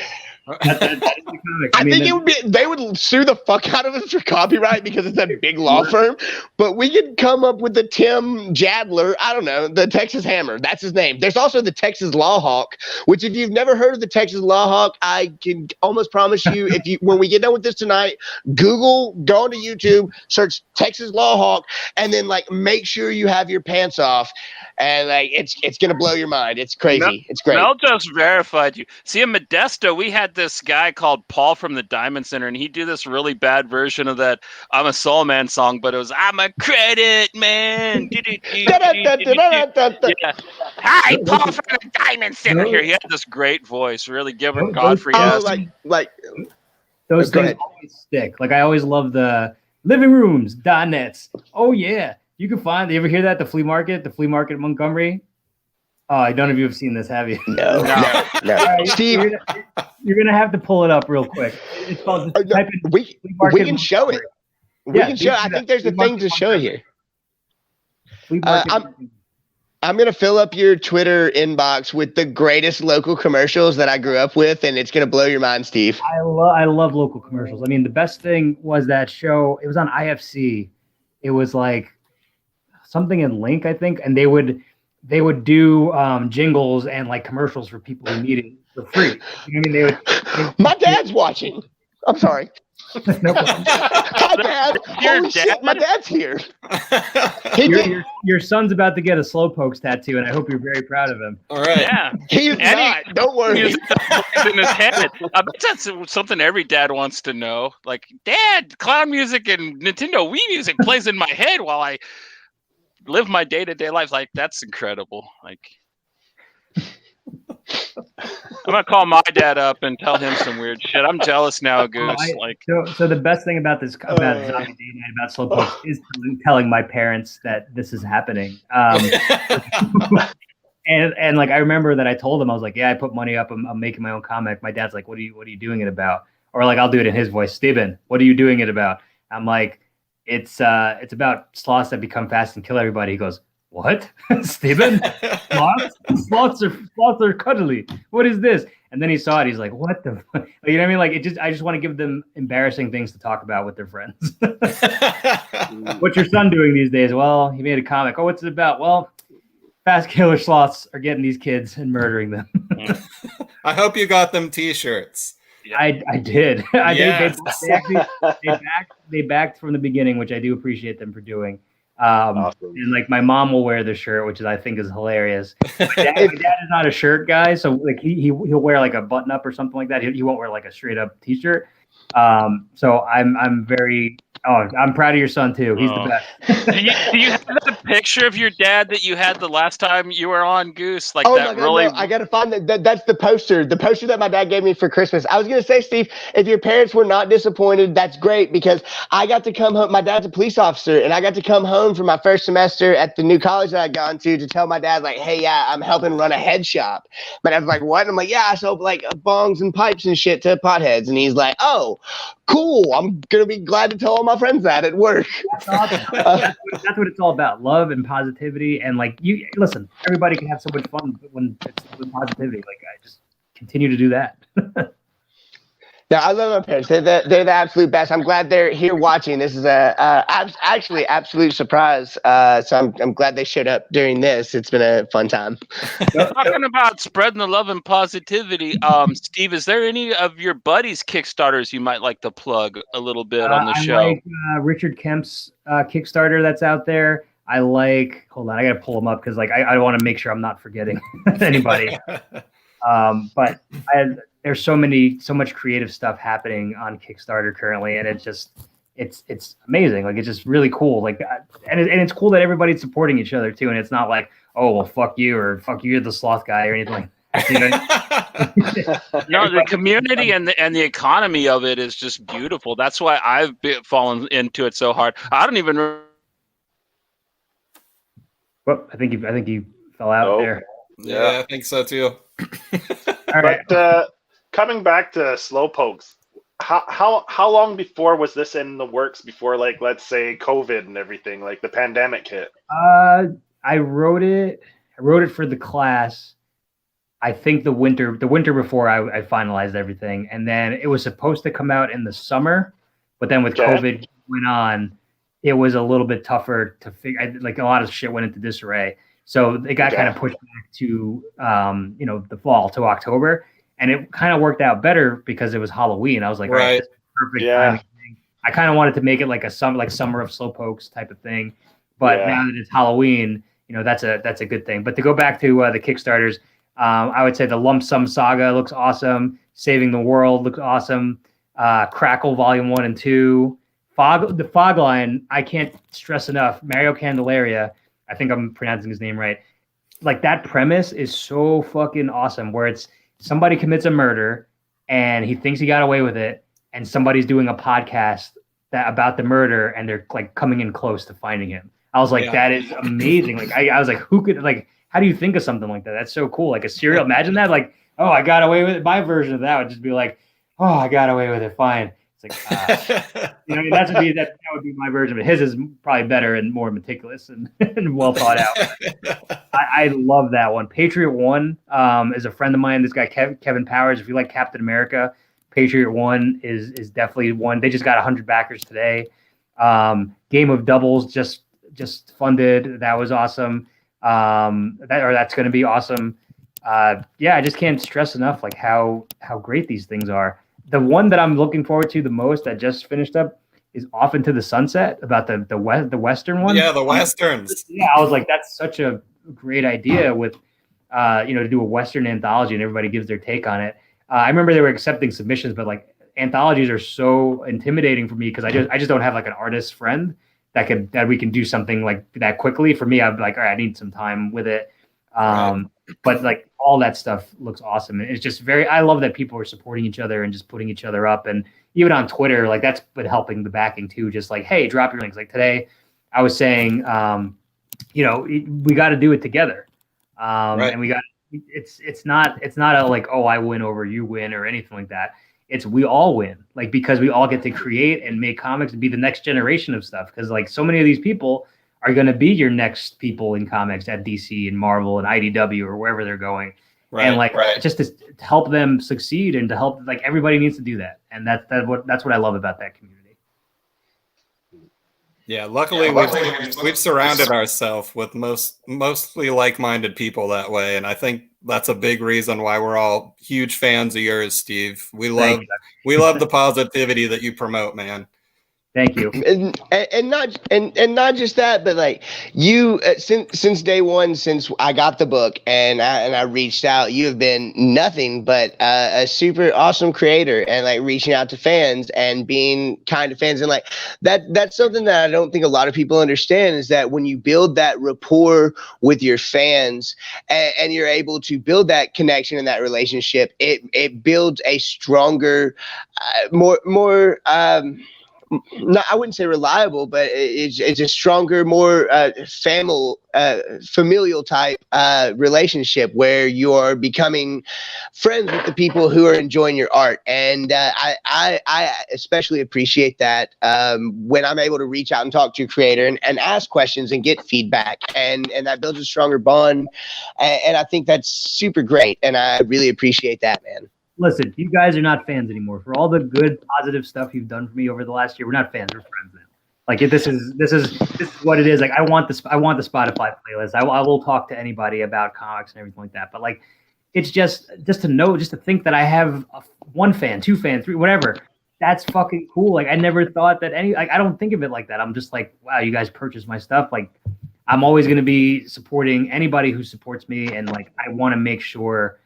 I think they would sue the fuck out of us for copyright because it's a big law firm, but we could come up with the Tim Jadler, I don't know, the Texas Hammer. That's his name. There's also the Texas Law Hawk, which if you've never heard of the Texas Law Hawk, I can almost promise you, when we get done with this tonight, go onto YouTube, search Texas Law Hawk, and then like make sure you have your pants off, and like it's gonna blow your mind. It's crazy. It's great. Mel just verified you. See, in Modesto, we had this guy called Paul from the Diamond Center, and he'd do this really bad version of that "I'm a Soul Man" song, but it was "I'm a credit man." Hi, Paul from the Diamond Center here. He had this great voice, really giving Godfrey. Like those things always stick. Like I always love the living rooms, dinettes. Oh yeah, you can find. You ever hear that? The flea market in Montgomery. Oh, none of you have seen this, have you? No. Right, Steve, you're gonna have to pull it up real quick. It's called. We can show it. We can show. I think there's a thing to show here. I'm gonna fill up your Twitter inbox with the greatest local commercials that I grew up with, and it's gonna blow your mind, Steve. I love local commercials. I mean, the best thing was that show. It was on IFC. It was like something in Link, I think, and they would do jingles and like commercials for people who need it for free. You know what I mean, my dad's watching. I'm sorry. No problem. Hi, Dad. Holy shit, my dad's here. Your son's about to get a Slowpokes tattoo, and I hope you're very proud of him. All right. Yeah. He's not. Don't worry. He's in his head. I bet that's something every dad wants to know. Like, Dad, clown music and Nintendo Wii music plays in my head while I live my day-to-day life. Like, that's incredible. Like, I'm gonna call my dad up and tell him some weird shit. I'm jealous now, Goose. So the best thing about this Zombie Date Night, about Slowpokes, is telling my parents that this is happening. And like I remember that I told him, I was like, yeah, I put money up. I'm making my own comic. My dad's like, what are you doing it about? Or like I'll do it in his voice, Steven, what are you doing it about? I'm like, it's about sloths that become fast and kill everybody. He goes, what? Steven? Sloths are cuddly. What is this? And then he saw it. He's like, what the? You know what I mean? Like I just want to give them embarrassing things to talk about with their friends. What's your son doing these days? Well, he made a comic. Oh, what's it about? Well, fast killer sloths are getting these kids and murdering them. I hope you got them T-shirts. I did. Yes. They backed from the beginning, which I do appreciate them for doing. Awesome. And like my mom will wear the shirt, which I think is hilarious. My dad is not a shirt guy, so like he'll wear like a button up or something like that. He won't wear like a straight up T-shirt. So I'm very Oh, I'm proud of your son too. He's the best. Do you have that picture of your dad that you had the last time you were on, Goose? Like Oh that my God, really? no, I gotta find that. That's the poster that my dad gave me for Christmas. I was gonna say, Steve, if your parents were not disappointed, that's great, because I got to come home. My dad's a police officer, and I got to come home for my first semester at the new college that I'd gone to tell my dad, like, hey, yeah, I'm helping run a head shop. My dad's like, what? And I'm like, yeah, I sold like bongs and pipes and shit to potheads. And he's like, oh, cool. I'm gonna be glad to tell all my friends that at work. That's awesome. That's what it's all about. Love and positivity. And like, you listen, everybody can have so much fun when it's with positivity. Like, I just continue to do that. No, I love my parents. They're the absolute best. I'm glad they're here watching. This is actually absolute surprise. So I'm glad they showed up during this. It's been a fun time. Talking about spreading the love and positivity, Steve, is there any of your buddies' Kickstarters you might like to plug a little bit on the show? I like Richard Kemp's Kickstarter that's out there. I like. Hold on, I gotta pull them up because like I want to make sure I'm not forgetting anybody. But there's so much creative stuff happening on Kickstarter currently, and it's amazing. Like, it's just really cool. Like, and it's cool that everybody's supporting each other too. And it's not like, oh, well, fuck you, or fuck you, you're the sloth guy, or anything like that. You know? No, the community and the economy of it is just beautiful. That's why I've fallen into it so hard. I don't even. Well, I think you fell out there. Yeah, I think so too. All right. But coming back to Slowpokes, how long before was this in the works before, like, let's say COVID and everything, like the pandemic hit? I wrote it for the class. I think the winter before I finalized everything, and then it was supposed to come out in the summer, but then with COVID went on, it was a little bit tougher to figure. Like, a lot of shit went into disarray, so it got kind of pushed back to the fall, to October. And it kind of worked out better because it was Halloween. I was like, right, this is perfect timing. I kind of wanted to make it like summer of Slowpokes type of thing. But now that it's Halloween, that's a good thing. But to go back to the Kickstarters, I would say the Lump Sum Saga looks awesome. Saving the World looks awesome. Crackle Volume 1 and 2. The Fog Line, I can't stress enough. Mario Candelaria, I think I'm pronouncing his name right. Like, that premise is so fucking awesome, where it's somebody commits a murder and he thinks he got away with it, and somebody's doing a podcast about the murder, and they're like coming in close to finding him. I was like, that is amazing. Like, I was like, who could, like, how do you think of something like that? That's so cool. Like a serial. Imagine that. Like, oh, I got away with it. My version of that would just be like, oh, I got away with it. Fine. It's like, that would be my version of it. His is probably better and more meticulous and well thought out. I love that one. Patriot One is a friend of mine. This guy Kevin Powers. If you like Captain America, Patriot One is definitely one. They just got 100 backers today. Game of Doubles just funded. That was awesome. That's going to be awesome. I just can't stress enough like how great these things are. The one that I'm looking forward to the most that just finished up is Off Into the Sunset, about the Western one. Yeah, the Westerns. Yeah, I was like, that's such a great idea with, to do a Western anthology and everybody gives their take on it. I remember they were accepting submissions, but like, anthologies are so intimidating for me because I just don't have like an artist friend that we can do something like that quickly. For me, I'm like, all right, I need some time with it. But like, all that stuff looks awesome. And it's just I love that people are supporting each other and just putting each other up. And even on Twitter, like, that's been helping the backing too. Just like, hey, drop your links. Like today I was saying, we got to do it together. And it's not a like, oh, I win over you win or anything like that. It's we all win, like, because we all get to create and make comics and be the next generation of stuff. Because like, so many of these people are going to be your next people in comics at DC and Marvel and IDW or wherever they're going. Just to help them succeed and to help, like, everybody needs to do that. And that's what I love about that community. Yeah, luckily we've surrounded ourselves with mostly like-minded people that way, and I think that's a big reason why we're all huge fans of yours, Steve. We love the positivity that you promote, man. Thank you. And not just that, but like you since day one, since I got the book and I reached out, you have been nothing but a super awesome creator, and like reaching out to fans and being kind to fans, and like that's something that I don't think a lot of people understand, is that when you build that rapport with your fans and you're able to build that connection and that relationship, it builds a stronger, more not, I wouldn't say reliable, but it's a stronger, more familial type relationship, where you are becoming friends with the people who are enjoying your art. And I especially appreciate that when I'm able to reach out and talk to a creator and ask questions and get feedback, and that builds a stronger bond. And I think that's super great, and I really appreciate that, man. Listen, you guys are not fans anymore. For all the good, positive stuff you've done for me over the last year, we're not fans. We're friends now. Like this is what it is. Like I want the Spotify playlist. I will talk to anybody about comics and everything like that. But like, it's just to think that I have one fan, two fan, three, whatever. That's fucking cool. Like I never thought that I don't think of it like that. I'm just like, wow, you guys purchased my stuff. Like I'm always going to be supporting anybody who supports me, and like I want to make sure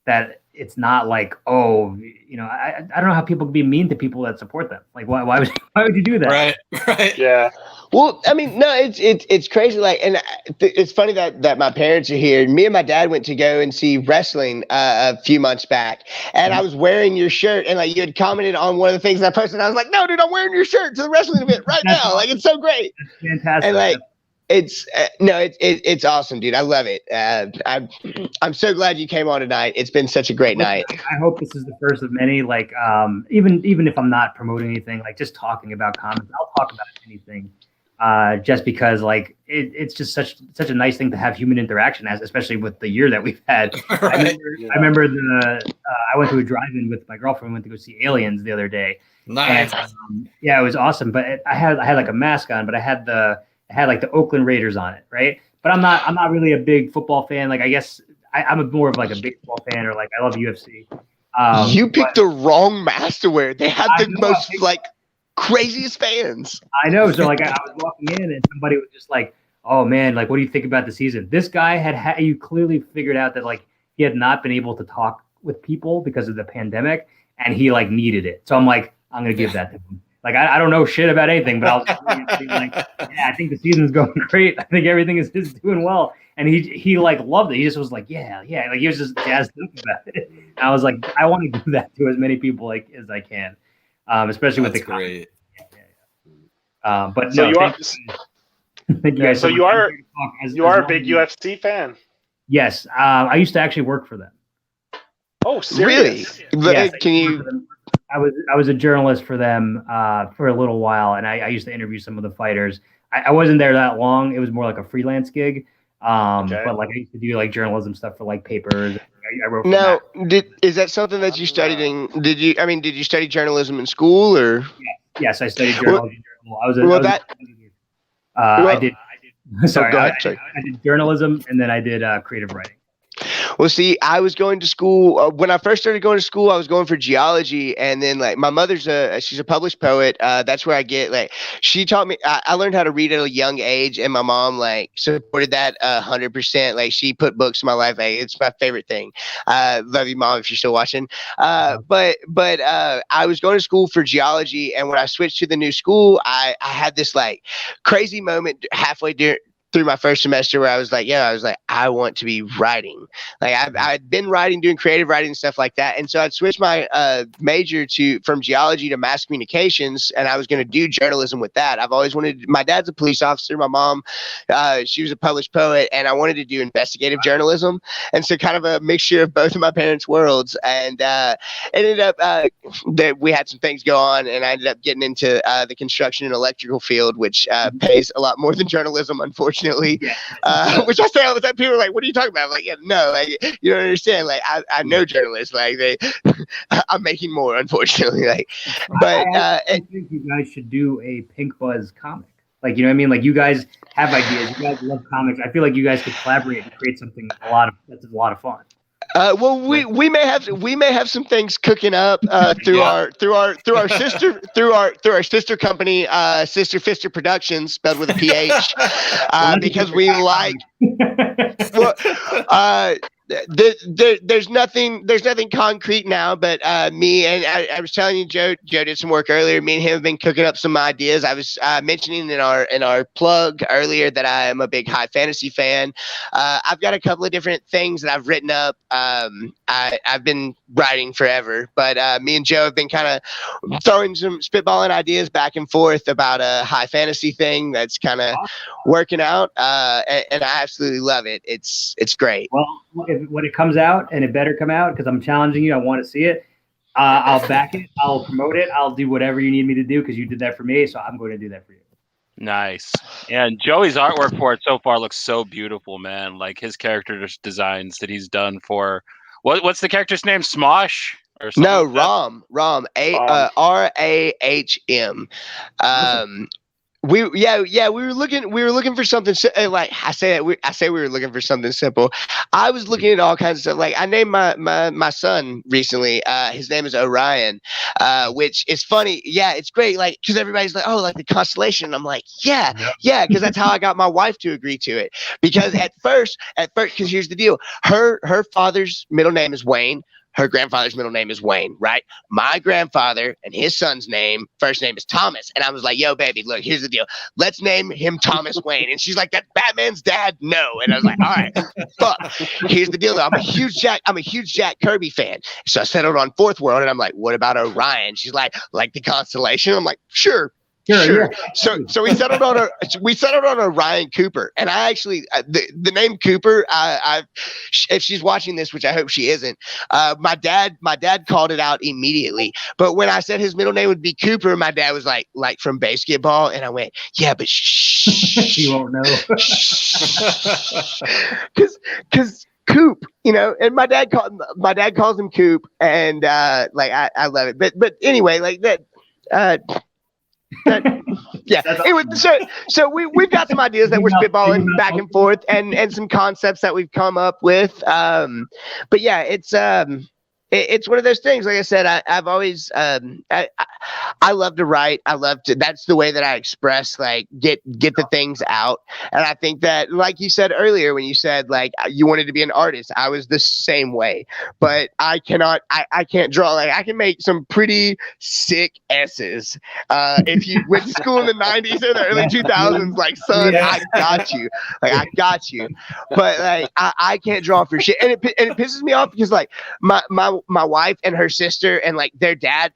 that it's not like, oh, you know, I don't know how people can be mean to people that support them. Like, why would you do that? Right. Yeah. Well, I mean, no, it's crazy. Like, and it's funny that my parents are here. Me and my dad went to go and see wrestling a few months back, and I was wearing your shirt, and like you had commented on one of the things I posted, and I was like, no, dude, I'm wearing your shirt to the wrestling event right now. Like, it's so great. That's fantastic. And like, it's awesome, dude. I love it. I'm so glad you came on tonight. It's been such a great night. I hope this is the first of many. Like, even if I'm not promoting anything, like just talking about comics, I'll talk about anything. Just because like it's just such a nice thing to have human interaction, especially with the year that we've had. Right. I remember I went to a drive-in with my girlfriend. We went to go see Aliens the other day. Nice. And, yeah, it was awesome. But I had like a mask on, but I had like the Oakland Raiders on it, right? But I'm not really a big football fan. Like I guess I'm more of like a baseball fan, or like I love UFC. You picked the wrong mask to wear. They had the most like craziest fans. I know. So like I was walking in, and somebody was just like, "Oh man, like what do you think about the season?" This guy you clearly figured out that like he had not been able to talk with people because of the pandemic, and he like needed it. So I'm like, I'm gonna give that to him. Like I don't know shit about anything, but I was like, yeah, I think the season's going great. I think everything is just doing well. And he like loved it. He just was like, yeah. Like he was just jazzed up about it. And I was like, I want to do that to as many people like as I can, especially with the great. But so no, thank you guys. So you are a big UFC fan. Yes, I used to actually work for them. Oh, serious? Really? Yes, Can you? I was a journalist for them for a little while, and I used to interview some of the fighters. I wasn't there that long. It was more like a freelance gig. But like I used to do like journalism stuff for like papers. I wrote. Now, is that something that you studied in? Did you study journalism in school or? Yes, I studied journalism. I did. Sorry, I did journalism, and then I did creative writing. Well, see, I was going to school when I first started going to school. I was going for geology, and then like my mother's she's a published poet. That's where I get like she taught me. I learned how to read at a young age, and my mom like supported that 100%. Like she put books in my life. Like, it's my favorite thing. Love you, Mom, if you're still watching. But I was going to school for geology, and when I switched to the new school, I had this like crazy moment halfway through my first semester where I was like, I want to be writing. Like I'd been writing, doing creative writing and stuff like that. And so I'd switched my major from geology to mass communications, and I was going to do journalism with that. I've always wanted, my dad's a police officer. My mom, she was a published poet, and I wanted to do investigative journalism. And so kind of a mixture of both of my parents' worlds. And ended up that we had some things go on, and I ended up getting into the construction and electrical field, which pays a lot more than journalism, unfortunately. Yeah. Which I say all the time. People are like, "What are you talking about?" I'm like, yeah, no, like you don't understand. Like I know journalists. Like I'm making more, unfortunately. Like, but I think you guys should do a Pink Buzz comic. Like, you know what I mean? Like you guys have ideas. You guys love comics. I feel like you guys could collaborate and create something that's a lot of fun. Well, we may have some things cooking up through our sister company, Sister Fister Productions, spelled with a PH, because we like. Well, there's nothing concrete now, but me and I was telling you, Joe did some work earlier. Me and him have been cooking up some ideas. I was mentioning in our plug earlier that I am a big high fantasy fan. I've got a couple of different things that I've written up. I've been writing forever, but me and Joe have been kind of throwing some spitballing ideas back and forth about a high fantasy thing that's kind of working out, and I absolutely love it. It's great. Well, when it comes out, and it better come out because I'm challenging you, I want to see it. I'll back it. I'll promote it. I'll do whatever you need me to do because you did that for me, so I'm going to do that for you. Nice. And Joey's artwork for it so far looks so beautiful, man. Like his character designs that he's done for what's the character's name? Smosh or something? No, Rom. Rahm. We were looking for something like I say we were looking for something simple. I was looking at all kinds of stuff. Like I named my son recently. His name is Orion, which is funny. Yeah, it's great. Like because everybody's like, oh, like the constellation. And I'm like, yeah, because that's how I got my wife to agree to it. Because at first, because here's the deal: her father's middle name is Wayne. Her grandfather's middle name is Wayne, right? My grandfather and his son's first name is Thomas. And I was like, yo, baby, look, here's the deal. Let's name him Thomas Wayne. And she's like, that Batman's dad? No. And I was like, all right, fuck. Here's the deal, though. I'm a huge Jack Kirby fan. So I settled on Fourth World, and I'm like, what about Orion? She's like the constellation? I'm like, sure. Sure. Yeah. So we settled on Orion Cooper, and I actually the name Cooper. If she's watching this, which I hope she isn't, my dad called it out immediately. But when I said his middle name would be Cooper, my dad was like from basketball, and I went, yeah, but she won't know, because Coop, and my dad calls him Coop, and like I love it. But anyway, like that. Yeah. Anyway, so we've got some ideas that we're spitballing back and forth, and some concepts that we've come up with. But yeah, it's one of those things. Like I said, I've always I love to write. That's the way that I express, like get the things out. And I think that, like you said earlier, when you said like you wanted to be an artist, I was the same way. But I can't draw. Like I can make some pretty sick S's. If you went to school in the 90s or the early 2000s, like son, I got you. Like I got you. But like I can't draw for shit. And it pisses me off because like my wife and her sister and like their dad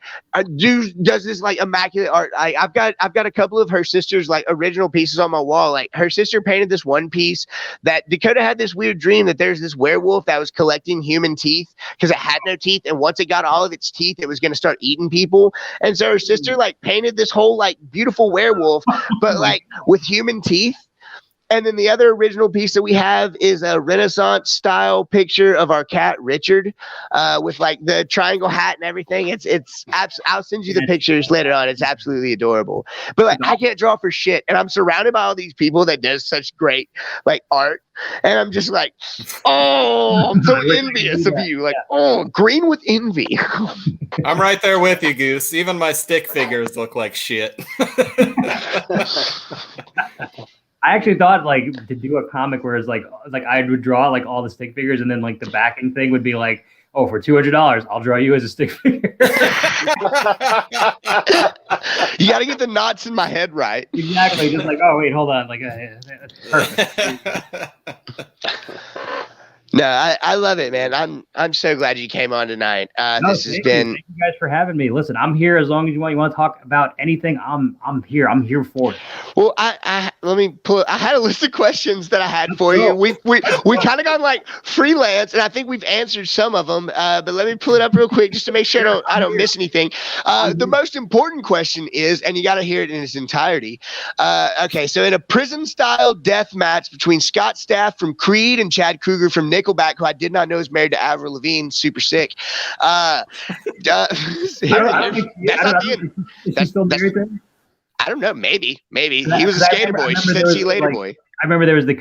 does this like immaculate art. I've got a couple of her sister's like original pieces on my wall. Like her sister painted this one piece that Dakota had this weird dream that there's this werewolf that was collecting human teeth because it had no teeth, and once it got all of its teeth, it was going to start eating people. And so her sister like painted this whole like beautiful werewolf, but like with human teeth. And then the other original piece that we have is a Renaissance style picture of our cat Richard, with like the triangle hat and everything. I'll send you the pictures later on. It's absolutely adorable. But like I can't draw for shit, and I'm surrounded by all these people that does such great like art, and I'm just like, oh, I'm so envious of you. Like, oh, green with envy. I'm right there with you, Goose. Even my stick figures look like shit. I actually thought like to do a comic where it's like I would draw like all the stick figures, and then like the backing thing would be like, oh, for $200, I'll draw you as a stick figure. You got to get the knots in my head right. Exactly. Just like, oh wait, hold on. Like, perfect. No, I love it, man. I'm so glad you came on tonight. This has been. Thank you guys for having me. Listen, I'm here as long as you want. You want to talk about anything? I'm here. I'm here for it. Well, let me pull. I had a list of questions that I had for you. We kind of gone like freelance, and I think we've answered some of them. But let me pull it up real quick just to make sure I don't miss anything. The most important question is, and you got to hear it in its entirety. Okay, so in a prison-style death match between Scott Staff from Creed and Chad Kruger from Nickelback, who I did not know is married to Avril Lavigne, super sick. Is she still married then? I don't know. Maybe he was a skater boy. She said she later boy. I remember there was the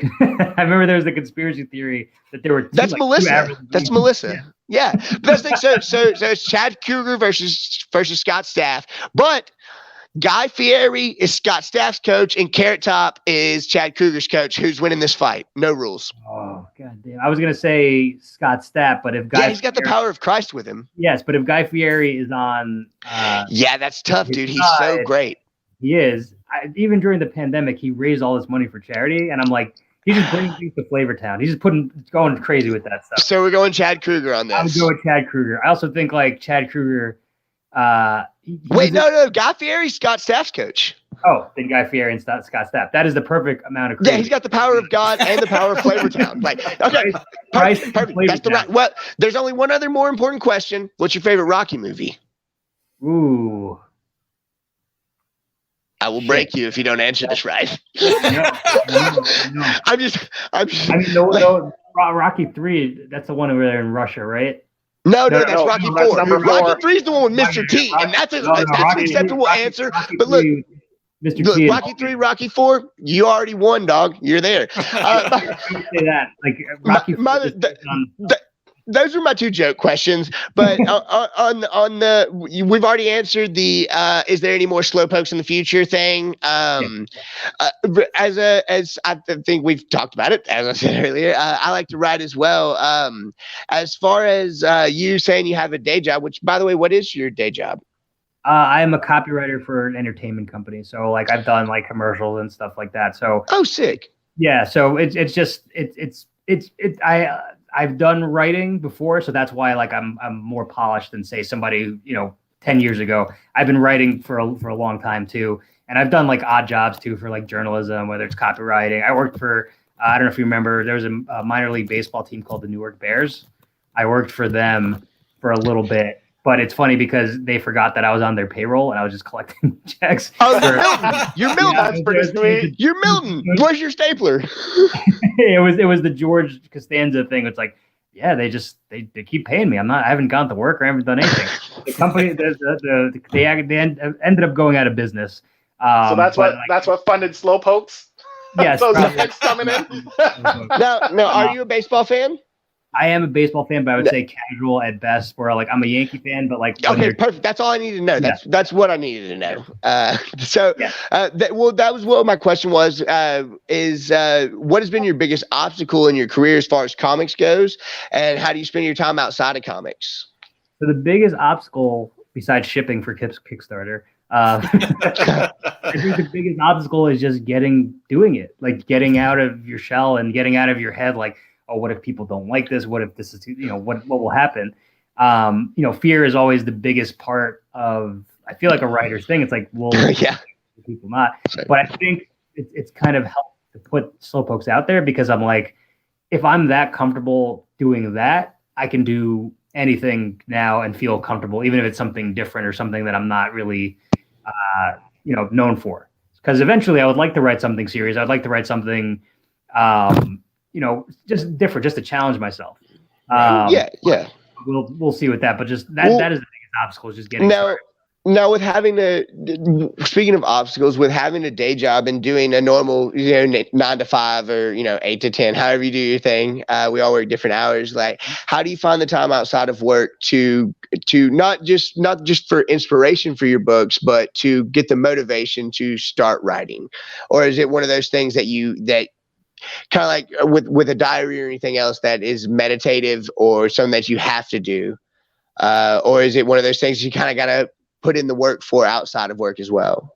I remember there was the conspiracy theory that there were two, That's like, Melissa. That's Melissa. Yeah. But that's the thing. So it's Chad Kruger versus Scott Staff. But Guy Fieri is Scott Staff's coach, and Carrot Top is Chad Kruger's coach. Who's winning this fight? No rules. Oh god damn! I was gonna say Scott Stapp, but if he's got the power of Christ with him. Yes, but if Guy Fieri is on, yeah, that's tough, dude. He's so great. He is. Even during the pandemic, he raised all this money for charity, and I'm like, he's just bringing things to Flavortown. He's just going crazy with that stuff. So we're going Chad Kruger on this. I would go with Chad Kruger. I also think like Chad Kruger. Wait, no. Guy Fieri's Scott Staff's coach. Oh, then Guy Fieri and Scott Stapp. That is the perfect amount of crazy. Yeah, he's got the power of God and the power of Flavortown. Like, okay, perfect. That's the right. Well, there's only one other more important question. What's your favorite Rocky movie? Ooh. I will break you if you don't answer this right. No. I'm just. I mean, no, Rocky 3. That's the one over there in Russia, right? No, that's Rocky 4. Number 4. Rocky 3 is the one with Mr. T, and that's an acceptable answer. Rocky but look, 3, Mr. T Rocky 3, Rocky 4, you already won, dog. You're there. Say that. Like Rocky. Those are my two joke questions, but on the we've already answered the is there any more Slowpokes in the future thing. As I think we've talked about it, as I said earlier, I like to write as well. As far as you saying you have a day job, which by the way, what is your day job? I am a copywriter for an entertainment company, so like I've done like commercials and stuff like that. So sick. Yeah, so I've done writing before, so that's why like I'm more polished than say somebody 10 years ago. I've been writing for a long time too, and I've done like odd jobs too for like journalism, whether it's copywriting. I worked for I don't know if you remember, there was a minor league baseball team called the Newark Bears. I worked for them for a little bit, but it's funny because they forgot that I was on their payroll and I was just collecting checks. Oh, you're Milton. That's pretty sweet. You're Milton. Where's your stapler? It was the George Costanza thing. It's like, yeah, they keep paying me. I haven't gone to work or I haven't done anything. The company, they ended up going out of business. So that's what funded Slowpokes. Yes. Those checks coming in. Now, are you a baseball fan? I am a baseball fan, but I would say casual at best. Where like I'm a Yankee fan, but like okay, perfect. That's all I needed to know. That's what I needed to know. That was what my question was. What has been your biggest obstacle in your career as far as comics goes, and how do you spend your time outside of comics? So the biggest obstacle, besides shipping for Kickstarter, I think the biggest obstacle is just doing it, like getting out of your shell and getting out of your head, like, oh, what if people don't like this? What if this is, what will happen? Fear is always the biggest part of, I feel like a writer's thing. It's like, well, people not. But I think it's kind of helped to put Slowpokes out there because I'm like, if I'm that comfortable doing that, I can do anything now and feel comfortable, even if it's something different or something that I'm not really, known for. Because eventually I would like to write something serious. I'd like to write something, just different, just to challenge myself. We'll see with that, but just that is the biggest obstacle, is just getting started. Now, with speaking of obstacles, with having a day job and doing a normal, 9 to 5 or 8 to 10, however you do your thing, we all work different hours. Like, how do you find the time outside of work to not just for inspiration for your books, but to get the motivation to start writing? Or is it one of those things that kind of like with a diary or anything else that is meditative or something that you have to do? Or is it one of those things you kind of got to put in the work for outside of work as well?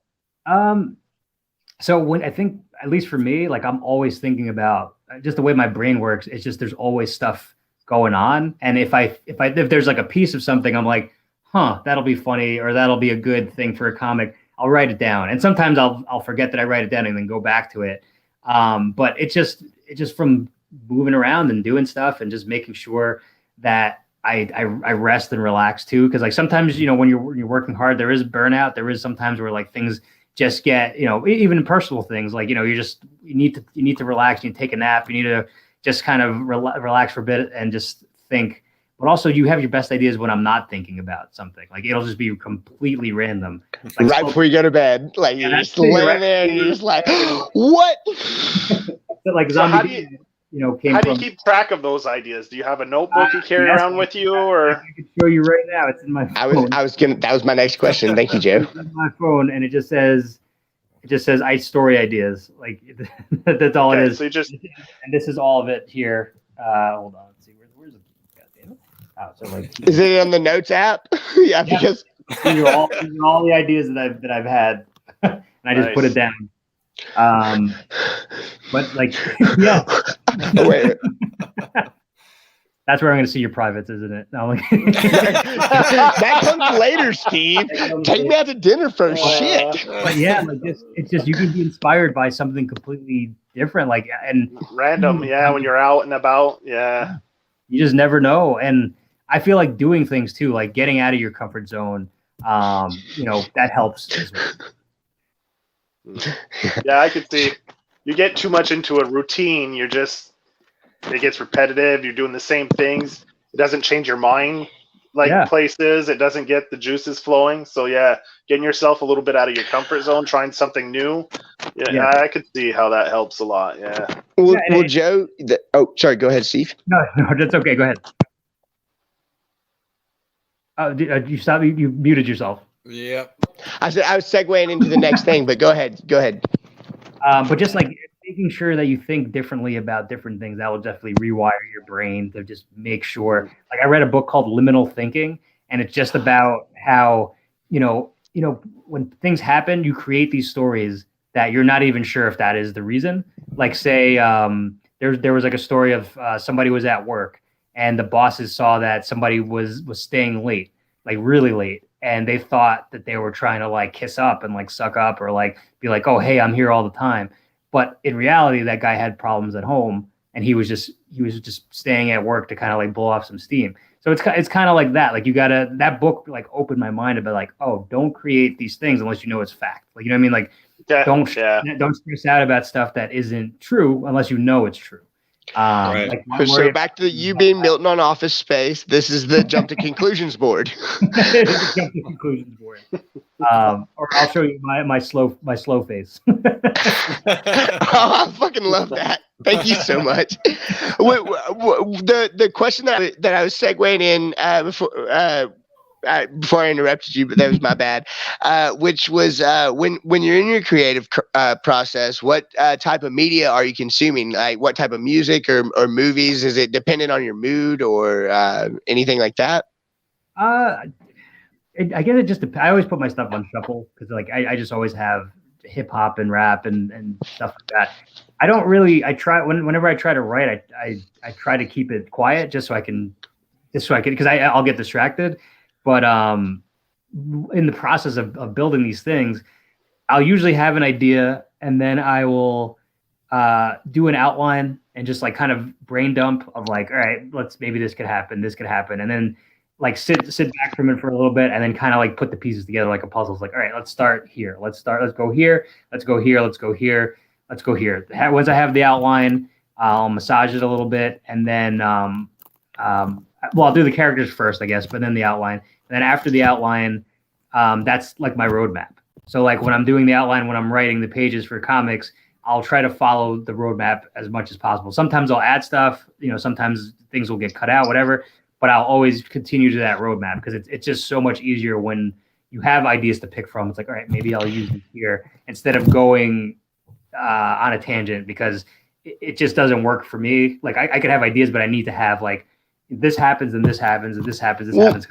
So when I think, at least for me, like I'm always thinking about just the way my brain works. It's just, there's always stuff going on. And if there's like a piece of something, I'm like, that'll be funny, or that'll be a good thing for a comic, I'll write it down. And sometimes I'll forget that I write it down and then go back to it. But it's just from moving around and doing stuff and just making sure that I rest and relax too. Cause like sometimes, when you're working hard, there is burnout. There is sometimes where like things just get, even personal things, like, you need to relax, you need to take a nap, you need to just kind of relax for a bit and just think. but also you have your best ideas when I'm not thinking about something. Like it'll just be completely random. Like, right before you go to bed, like you're just laying there and you're just like, what? Like So how zombie, do you came how do from. you keep track of those ideas? Do you have a notebook you carry around with you, or I can show you right now. It's in my phone. That was my next question. Thank you, Joe. It's in my phone, and it just says story ideas. Like that's all it okay, is. so you just And this is all of it here. Hold on, let's see where's the goddamn it? Oh, so like Is it on the notes app? Yeah, because these are all the ideas that I've had, and I just put it down. But like, yeah. Oh, wait. That's where I'm going to see your privates, isn't it? No, like, That comes later, Steve. Take me out to dinner first. Shit. But yeah, like it's just you can be inspired by something completely different, like and random, yeah. When you're out and about, yeah. You just never know, and I feel like doing things too, like getting out of your comfort zone. That helps as well. Yeah, I could see. You get too much into a routine, it gets repetitive. You're doing the same things. It doesn't change your mind places. It doesn't get the juices flowing. So yeah, getting yourself a little bit out of your comfort zone, trying something new. Yeah. I could see how that helps a lot. Yeah. Well, Joe. Sorry. Go ahead, Steve. No, that's okay. Go ahead. You stopped. You muted yourself. Yep. I said I was segueing into the next thing, but go ahead. But just like making sure that you think differently about different things, that will definitely rewire your brain to just make sure. Like I read a book called Liminal Thinking, and it's just about how when things happen, you create these stories that you're not even sure if that is the reason. Like say there was like a story of somebody was at work and the bosses saw that somebody was staying late, like really late. And they thought that they were trying to like kiss up and like suck up or like be like, oh, hey, I'm here all the time. But in reality, that guy had problems at home and he was just staying at work to kind of like blow off some steam. So it's kind of like that. Like that book like opened my mind about like, oh, don't create these things unless you know it's fact. Like, you know what I mean? Like don't stress out about stuff that isn't true unless you know it's true. Right. Like so back to you being Milton on Office Space. This is the jump to conclusions board. Jump to conclusions board. Or I'll show you my slow face. I fucking love that. Thank you so much. The question that I was segueing in before I interrupted you, but that was my bad. Which was when you're in your creative process, what type of media are you consuming? Like what type of music or movies? Is it dependent on your mood or anything like that? I guess it just depends. I always put my stuff on shuffle because like I just always have hip hop and rap and stuff like that. I don't really. I try whenever I try to write, I try to keep it quiet just so I can because I'll get distracted. But in the process of building these things, I'll usually have an idea and then I will do an outline and just like kind of brain dump of like, all right, maybe this could happen, and then like sit back from it for a little bit and then kind of like put the pieces together like a puzzle. It's like, all right, let's start here. Let's go here. Let's go here. Let's go here. Let's go here. Once I have the outline, I'll massage it a little bit and then I'll do the characters first, I guess, but then the outline. And then after the outline, that's like my roadmap. So like when I'm doing the outline, when I'm writing the pages for comics, I'll try to follow the roadmap as much as possible. Sometimes I'll add stuff, sometimes things will get cut out, whatever, but I'll always continue to that roadmap because it's just so much easier when you have ideas to pick from. It's like, all right, maybe I'll use it here instead of going on a tangent because it just doesn't work for me. Like I could have ideas, but I need to have like, this happens and this happens and this happens, happens.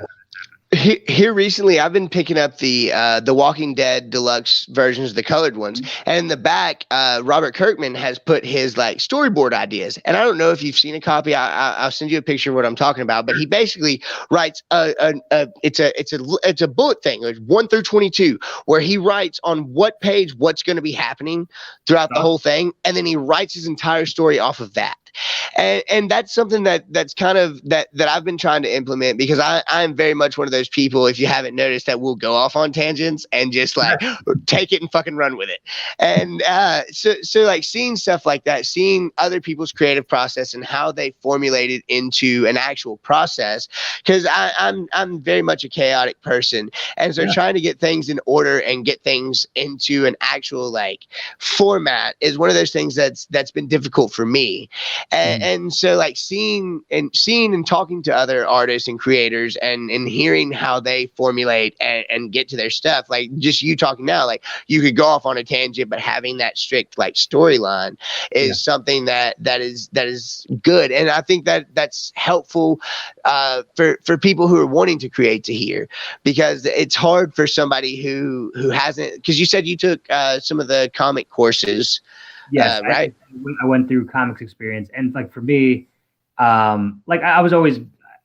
Here recently, I've been picking up the Walking Dead deluxe versions, the colored ones, and in the back, Robert Kirkman has put his like storyboard ideas. And I don't know if you've seen a copy. I'll send you a picture of what I'm talking about. But he basically writes it's a bullet thing, like 1 through 22, where he writes on what page what's going to be happening throughout the whole thing, and then he writes his entire story off of that. And that's something that's kind of that I've been trying to implement because I'm very much one of those people, if you haven't noticed, that will go off on tangents and just like take it and fucking run with it. And so like seeing stuff like that, seeing other people's creative process and how they formulate it into an actual process, because I'm very much a chaotic person, and so trying to get things in order and get things into an actual like format is one of those things that's been difficult for me. And so like seeing and talking to other artists and creators and hearing how they formulate and get to their stuff, like just you talking now, like you could go off on a tangent, but having that strict like storyline is something that is good. And I think that's helpful for people who are wanting to create to hear, because it's hard for somebody who hasn't, because you said you took some of the comic courses. Yes, right. I went through comics experience, and like for me, like I was always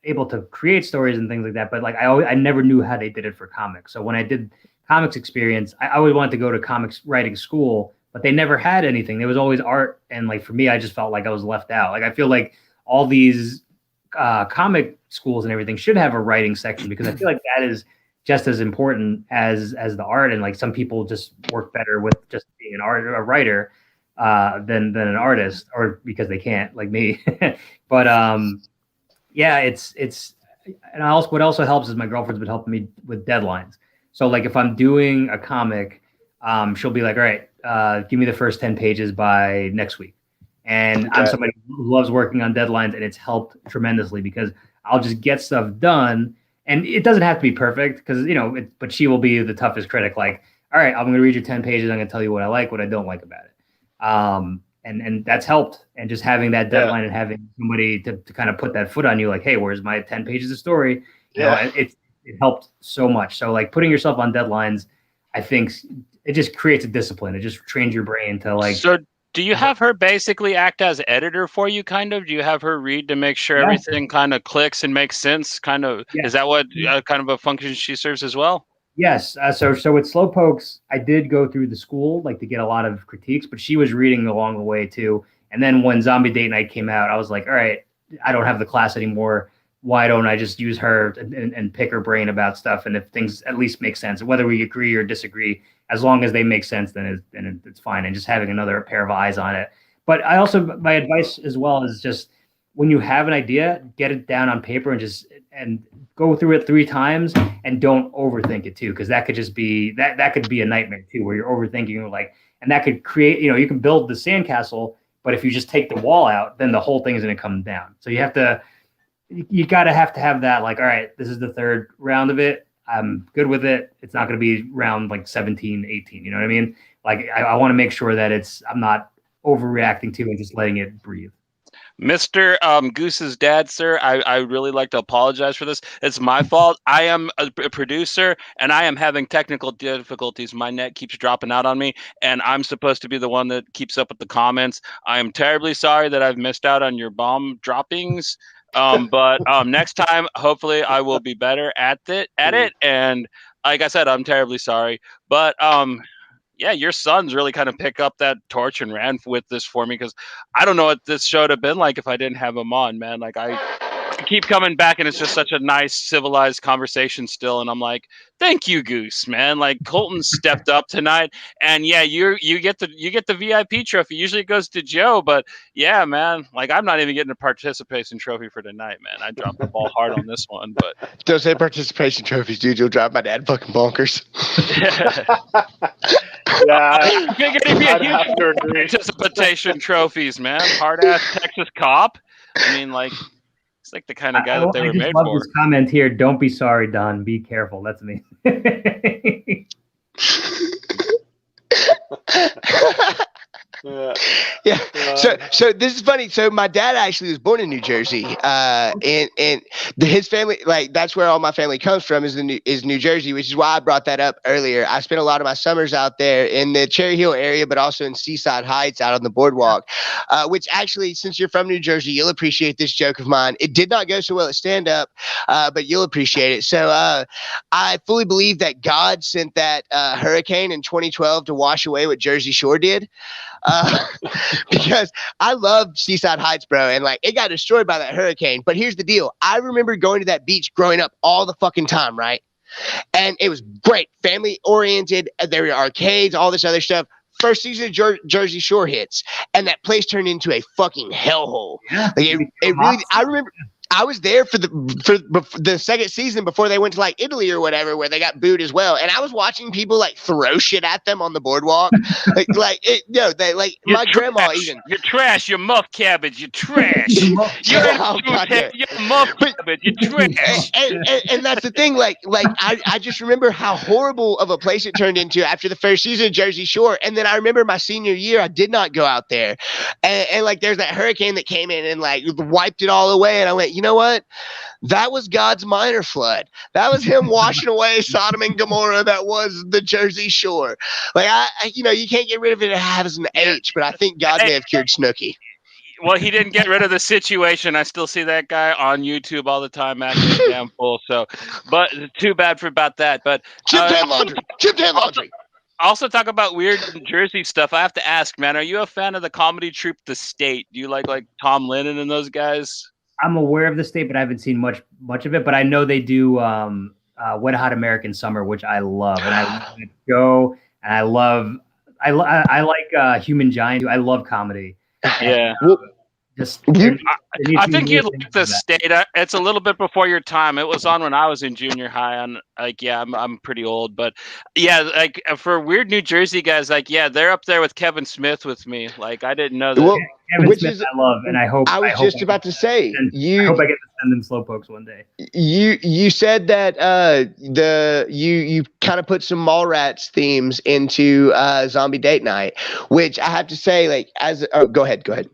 able to create stories and things like that, but like I never knew how they did it for comics. So when I did comics experience, I always wanted to go to comics writing school, but they never had anything. There was always art, and like for me, I just felt like I was left out. Like I feel like all these comic schools and everything should have a writing section, because I feel like that is just as important as the art. And like some people just work better with just being a writer than an artist, or because they can't, like me. But yeah, it's and what also helps is my girlfriend's been helping me with deadlines. So like if I'm doing a comic, she'll be like, all right, give me the first 10 pages by next week. And I'm somebody who loves working on deadlines, and it's helped tremendously because I'll just get stuff done. And it doesn't have to be perfect, because, you know, but she will be the toughest critic. Like, all right, I'm going to read your 10 pages. I'm going to tell you what I like, what I don't like about it. And that's helped. And just having that deadline and having somebody to kind of put that foot on you, like, hey, where's my 10 pages of story? You know, it helped so much. So like putting yourself on deadlines, I think it just creates a discipline. It just trains your brain to like. So do you have her basically act as editor for you, kind of? Do you have her read to make sure everything kind of clicks and makes sense? Kind of, is that what kind of a function she serves as well? Yes. So with Slowpokes, I did go through the school, like, to get a lot of critiques, but she was reading along the way too. And then when Zombie Date Night came out, I was like, all right, I don't have the class anymore. Why don't I just use her and pick her brain about stuff? And if things at least make sense, whether we agree or disagree, as long as they make sense, then it's fine. And just having another pair of eyes on it. But I also, my advice as well is just, when you have an idea, get it down on paper and go through it 3 times, and don't overthink it too, because that could just be that could be a nightmare too, where you're overthinking, like, and that could create, you know, you can build the sandcastle, but if you just take the wall out, then the whole thing is going to come down. So you have to have that, like, all right, this is the 3rd round of it. I'm good with it. It's not going to be round like 17, 18. You know what I mean? Like, I want to make sure that I'm not overreacting to and just letting it breathe. Mr. Goose's dad, sir, I really like to apologize for this. It's my fault. I am a producer, and I am having technical difficulties. My net keeps dropping out on me, and I'm supposed to be the one that keeps up with the comments. I am terribly sorry that I've missed out on your bomb droppings. But next time, hopefully, I will be better at it. And like I said, I'm terribly sorry. But yeah, your sons really kind of pick up that torch and ran with this for me, because I don't know what this show would have been like if I didn't have him on, man. Like, I keep coming back, and it's just such a nice, civilized conversation still. And I'm like, thank you, Goose, man. Like, Colton stepped up tonight, and yeah, you get the VIP trophy. Usually it goes to Joe, but yeah, man, like, I'm not even getting a participation trophy for tonight, man. I dropped the ball hard on this one, but don't say participation trophies, dude. You'll drive my dad fucking bonkers. Yeah, I figured it'd be a huge participation trophies, man. Hard ass Texas cop. I mean, like, it's like the kind of guy that they were made for. This comment here: "Don't be sorry, Don. Be careful." That's me. Yeah. So this is funny. So my dad actually was born in New Jersey, and his family, like, that's where all my family comes from, is New Jersey, which is why I brought that up earlier. I spent a lot of my summers out there in the Cherry Hill area, but also in Seaside Heights out on the boardwalk, which actually, since you're from New Jersey, you'll appreciate this joke of mine. It did not go so well at stand up, but you'll appreciate it. So I fully believe that God sent that hurricane in 2012 to wash away what Jersey Shore did. because I love Seaside Heights, bro, and like it got destroyed by that hurricane. But here's the deal: I remember going to that beach growing up all the fucking time, right? And it was great, family oriented. There were arcades, all this other stuff. First season of Jersey Shore hits, and that place turned into a fucking hellhole. Yeah, like it really. I remember. I was there for the second season before they went to like Italy or whatever, where they got booed as well. And I was watching people like throw shit at them on the boardwalk. My grandma even. You're trash. You're muff cabbage. You're trash. You're muff cabbage. You're trash. And that's the thing. Like I just remember how horrible of a place it turned into after the first season of Jersey Shore. And then I remember my senior year, I did not go out there. And like there's that hurricane that came in and like wiped it all away. And I went, you know what? That was God's minor flood. That was him washing away Sodom and Gomorrah. That was the Jersey Shore. Like you can't get rid of it as an H, but I think God may have cured Snooki. Well, he didn't get rid of the situation. I still see that guy on YouTube all the time acting a damn fool. So, but too bad about that. But Chipped hand laundry. Also talk about weird Jersey stuff. I have to ask, man, are you a fan of the comedy troupe The State? Do you like Tom Lennon and those guys? I'm aware of The State, but I haven't seen much of it. But I know they do Wet Hot American Summer, which I love, and I go and I like Human Giant. I love comedy. Yeah. I think you'd like The State. It's a little bit before your time. It was on when I was in junior high. I'm pretty old, but yeah, like for weird New Jersey guys, like they're up there with Kevin Smith with me. Like I didn't know that. Well, Kevin Smith, I love, and I hope. I was just about to say, I hope I get to send them Slowpokes one day. You said that you kind of put some Mallrats themes into Zombie Date Night, which I have to say, like go ahead.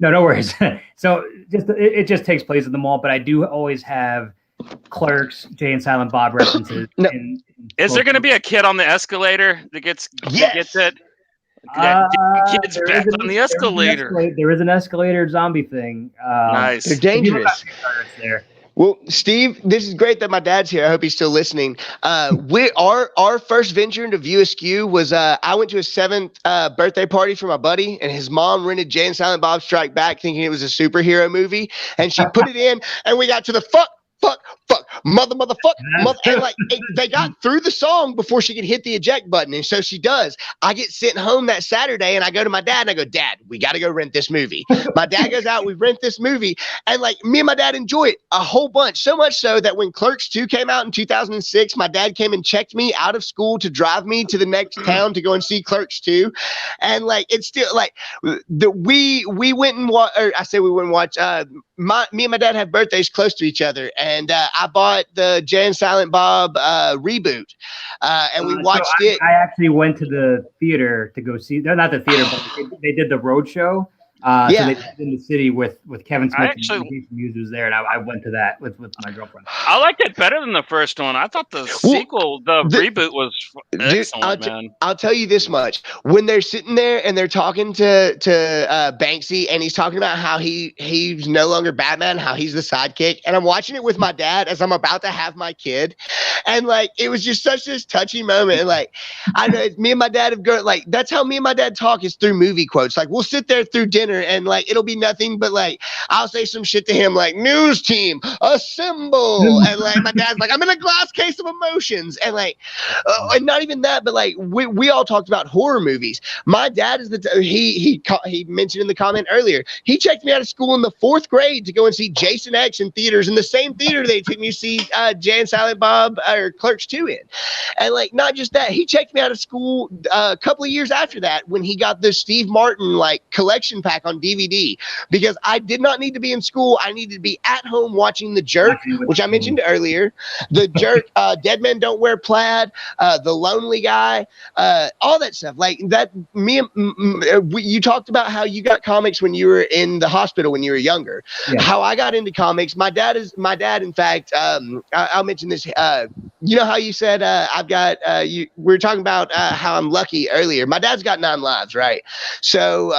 No worries. So it just takes place at the mall, but I do always have Clerks, Jay and Silent Bob references. No. Is there going to be a kid on the escalator that gets it? Kids back on the escalator. There is an escalator zombie thing. Nice. They're dangerous. Well, Steve, this is great that my dad's here. I hope he's still listening. Our first venture into View Askew was I went to a 7th birthday party for my buddy, and his mom rented Jay and Silent Bob Strike Back, thinking it was a superhero movie, and she put it in, and we got to the fuck, motherfuck, and like they got through the song before she could hit the eject button, and so she does. I get sent home that Saturday, and I go to my dad, and I go, Dad, we got to go rent this movie. My dad goes out, we rent this movie, and like me and my dad enjoy it a whole bunch, so much so that when Clerks 2 came out in 2006, my dad came and checked me out of school to drive me to the next town to go and see Clerks 2, and like it's still like we went and watch. Me and my dad have birthdays close to each other, and I bought the Jay and Silent Bob reboot, and we watched it. I actually went to the theater to go see. No, not the theater, but they did the road show. So they did in the city with Kevin Smith. And Muse was there, and I went to that with my girlfriend. I liked it better than the first one. I thought the sequel, the reboot, was excellent, man. I'll tell you this much: when they're sitting there and they're talking to Banksy, and he's talking about how he's no longer Batman, how he's the sidekick, and I'm watching it with my dad as I'm about to have my kid, and like it was just such this touchy moment. And like I know me and my dad have gone like that's how me and my dad talk is through movie quotes. Like we'll sit there through dinner. And like it'll be nothing but like I'll say some shit to him like news team assemble, and like my dad's like I'm in a glass case of emotions, and like and not even that, but like we all talked about horror movies. My dad is he mentioned in the comment earlier, he checked me out of school in the 4th grade to go and see Jason X in theaters, in the same theater they took me to see Jay and Silent Bob or Clerks 2 in. And like not just that, he checked me out of school a couple of years after that when he got the Steve Martin like collection pack on DVD, because I did not need to be in school. I needed to be at home watching The Jerk, which I mentioned earlier. The Jerk, Dead Men Don't Wear Plaid, The Lonely Guy, all that stuff. Like that. You talked about how you got comics when you were in the hospital when you were younger. Yeah. How I got into comics. My dad, in fact, I'll mention this. you know how you said I've got we were talking about how I'm lucky earlier. My dad's got 9 lives, right? So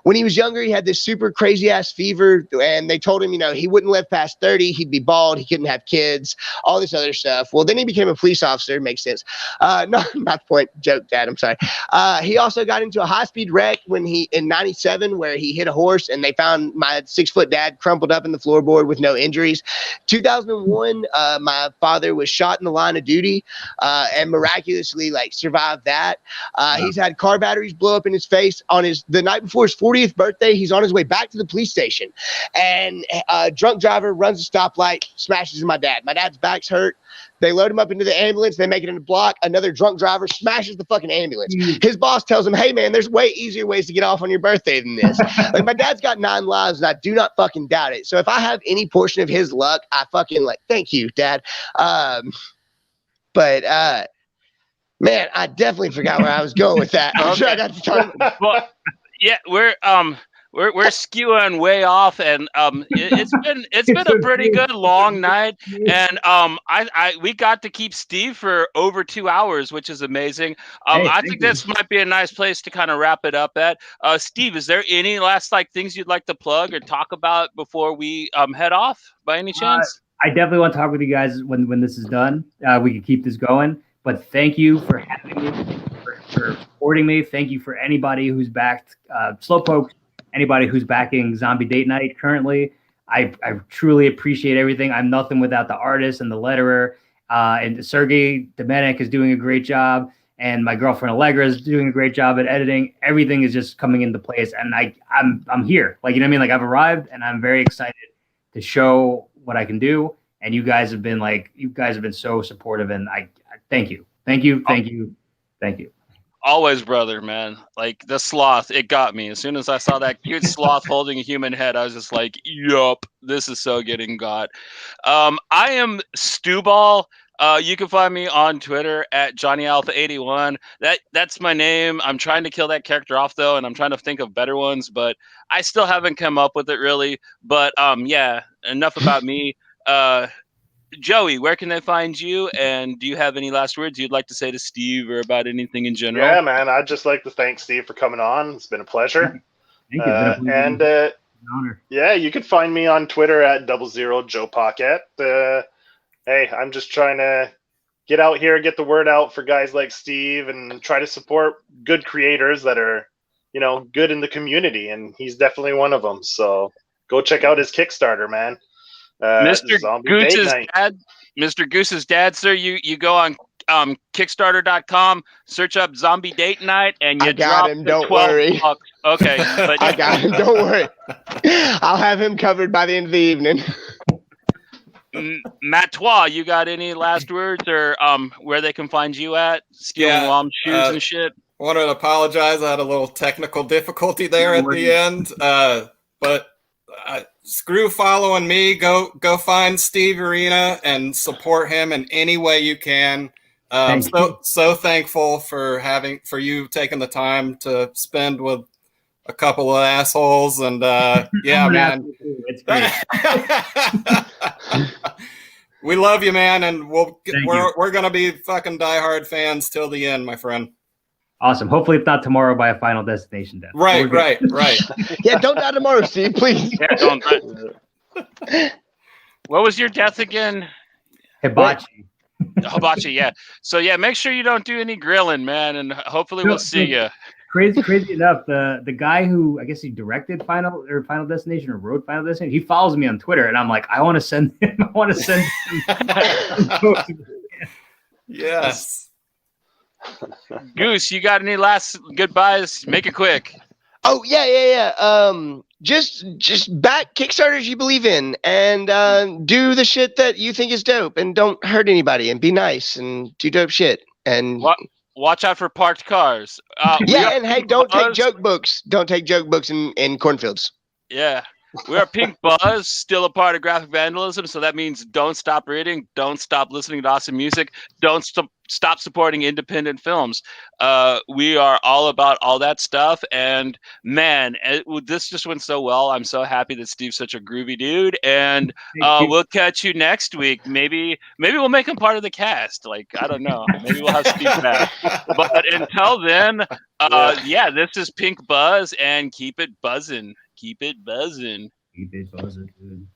when he was younger, he had this super crazy ass fever, and they told him, he wouldn't live past 30. He'd be bald. He couldn't have kids. All this other stuff. Well, then he became a police officer. Makes sense. No, not the point. Joke, Dad. I'm sorry. He also got into a high-speed wreck in '97, where he hit a horse, and they found my 6-foot dad crumpled up in the floorboard with no injuries. 2001, my father was shot in the line of duty, and miraculously survived that. He's had car batteries blow up in his face the night before his 40th birthday. He's on his way back to the police station, and a drunk driver runs a stoplight, smashes into my dad. My dad's back's hurt. They load him up into the ambulance. They make it in a block. Another drunk driver smashes the fucking ambulance. His boss tells him, "Hey man, there's way easier ways to get off on your birthday than this." My dad's got 9 lives, and I do not fucking doubt it. So if I have any portion of his luck, I fucking thank you, Dad. But man, I definitely forgot where I was going with that. I'm sure I got to talk. Well, yeah, we're skewing way off, and it's been a pretty good long night, and we got to keep Steve for over 2 hours, which is amazing. I think this might be a nice place to kind of wrap it up at. Steve, is there any last things you'd like to plug or talk about before we head off by any chance? I definitely want to talk with you guys when this is done. We can keep this going, but thank you for having me, for supporting me. Thank you for anybody who's backed Slowpokes, anybody who's backing Zombie Date Night currently. I truly appreciate everything. I'm nothing without the artist and the letterer. And Sergey Domenik is doing a great job. And my girlfriend Allegra is doing a great job at editing. Everything is just coming into place. And I'm here. I've arrived, and I'm very excited to show what I can do. And you guys have been so supportive. And I thank you. Thank you. Thank you. Thank you. Always, brother, man. The sloth, it got me. As soon as I saw that cute sloth holding a human head, I was just like, yup, this is so getting got. I am Stewball. You can find me on Twitter at JohnnyAlpha81. That's my name. I'm trying to kill that character off, though, and I'm trying to think of better ones, but I still haven't come up with it, really. But, yeah, enough about me. Joey, where can they find you? And do you have any last words you'd like to say to Steve or about anything in general? Yeah, man. I'd just like to thank Steve for coming on. It's been a pleasure. Thank you. And an honor. Yeah, you can find me on Twitter at 00JoePocket. Hey, I'm just trying to get out here, get the word out for guys like Steve, and try to support good creators that are, good in the community. And he's definitely one of them. So go check out his Kickstarter, man. Mr. Goose's dad, sir. You go on Kickstarter.com, search up Zombie Date Night, and you got him. Don't worry. Bucks. Okay, but I got him. Don't worry. I'll have him covered by the end of the evening. Matois, you got any last words or where they can find you at? Stealing mom's shoes and shit. Wanted to apologize. I had a little technical difficulty there at the end, but. Screw following me. Go find Steve Urena and support him in any way you can. So thankful for you taking the time to spend with a couple of assholes, and yeah, man, it's great. We love you, man, and we're gonna be fucking diehard fans till the end, my friend. Awesome. Hopefully, if not tomorrow, by a Final Destination death. Right. Yeah, don't die tomorrow, Steve, please. Yeah, don't. What was your death again? Hibachi. Hibachi, yeah. So yeah, make sure you don't do any grilling, man, and hopefully we'll see you. Crazy enough, the guy who I guess he directed Final Destination or wrote Final Destination, he follows me on Twitter, and I'm like, I want to send him. Yes. Goose, you got any last goodbyes? Make it quick. Oh yeah. Just back Kickstarters you believe in, and do the shit that you think is dope, and don't hurt anybody, and be nice, and do dope shit, and watch out for parked cars. And hey, don't take joke books. Don't take joke books in cornfields. Yeah. We are Pink Buzz, still a part of graphic vandalism. So that means don't stop reading, don't stop listening to awesome music, don't stop supporting independent films. We are all about all that stuff. And man, this just went so well. I'm so happy that Steve's such a groovy dude. And we'll catch you next week. Maybe we'll make him part of the cast. Like, I don't know. Maybe we'll have Steve back. But until then, this is Pink Buzz, and keep it buzzing. Keep it buzzing. Keep it buzzing, dude.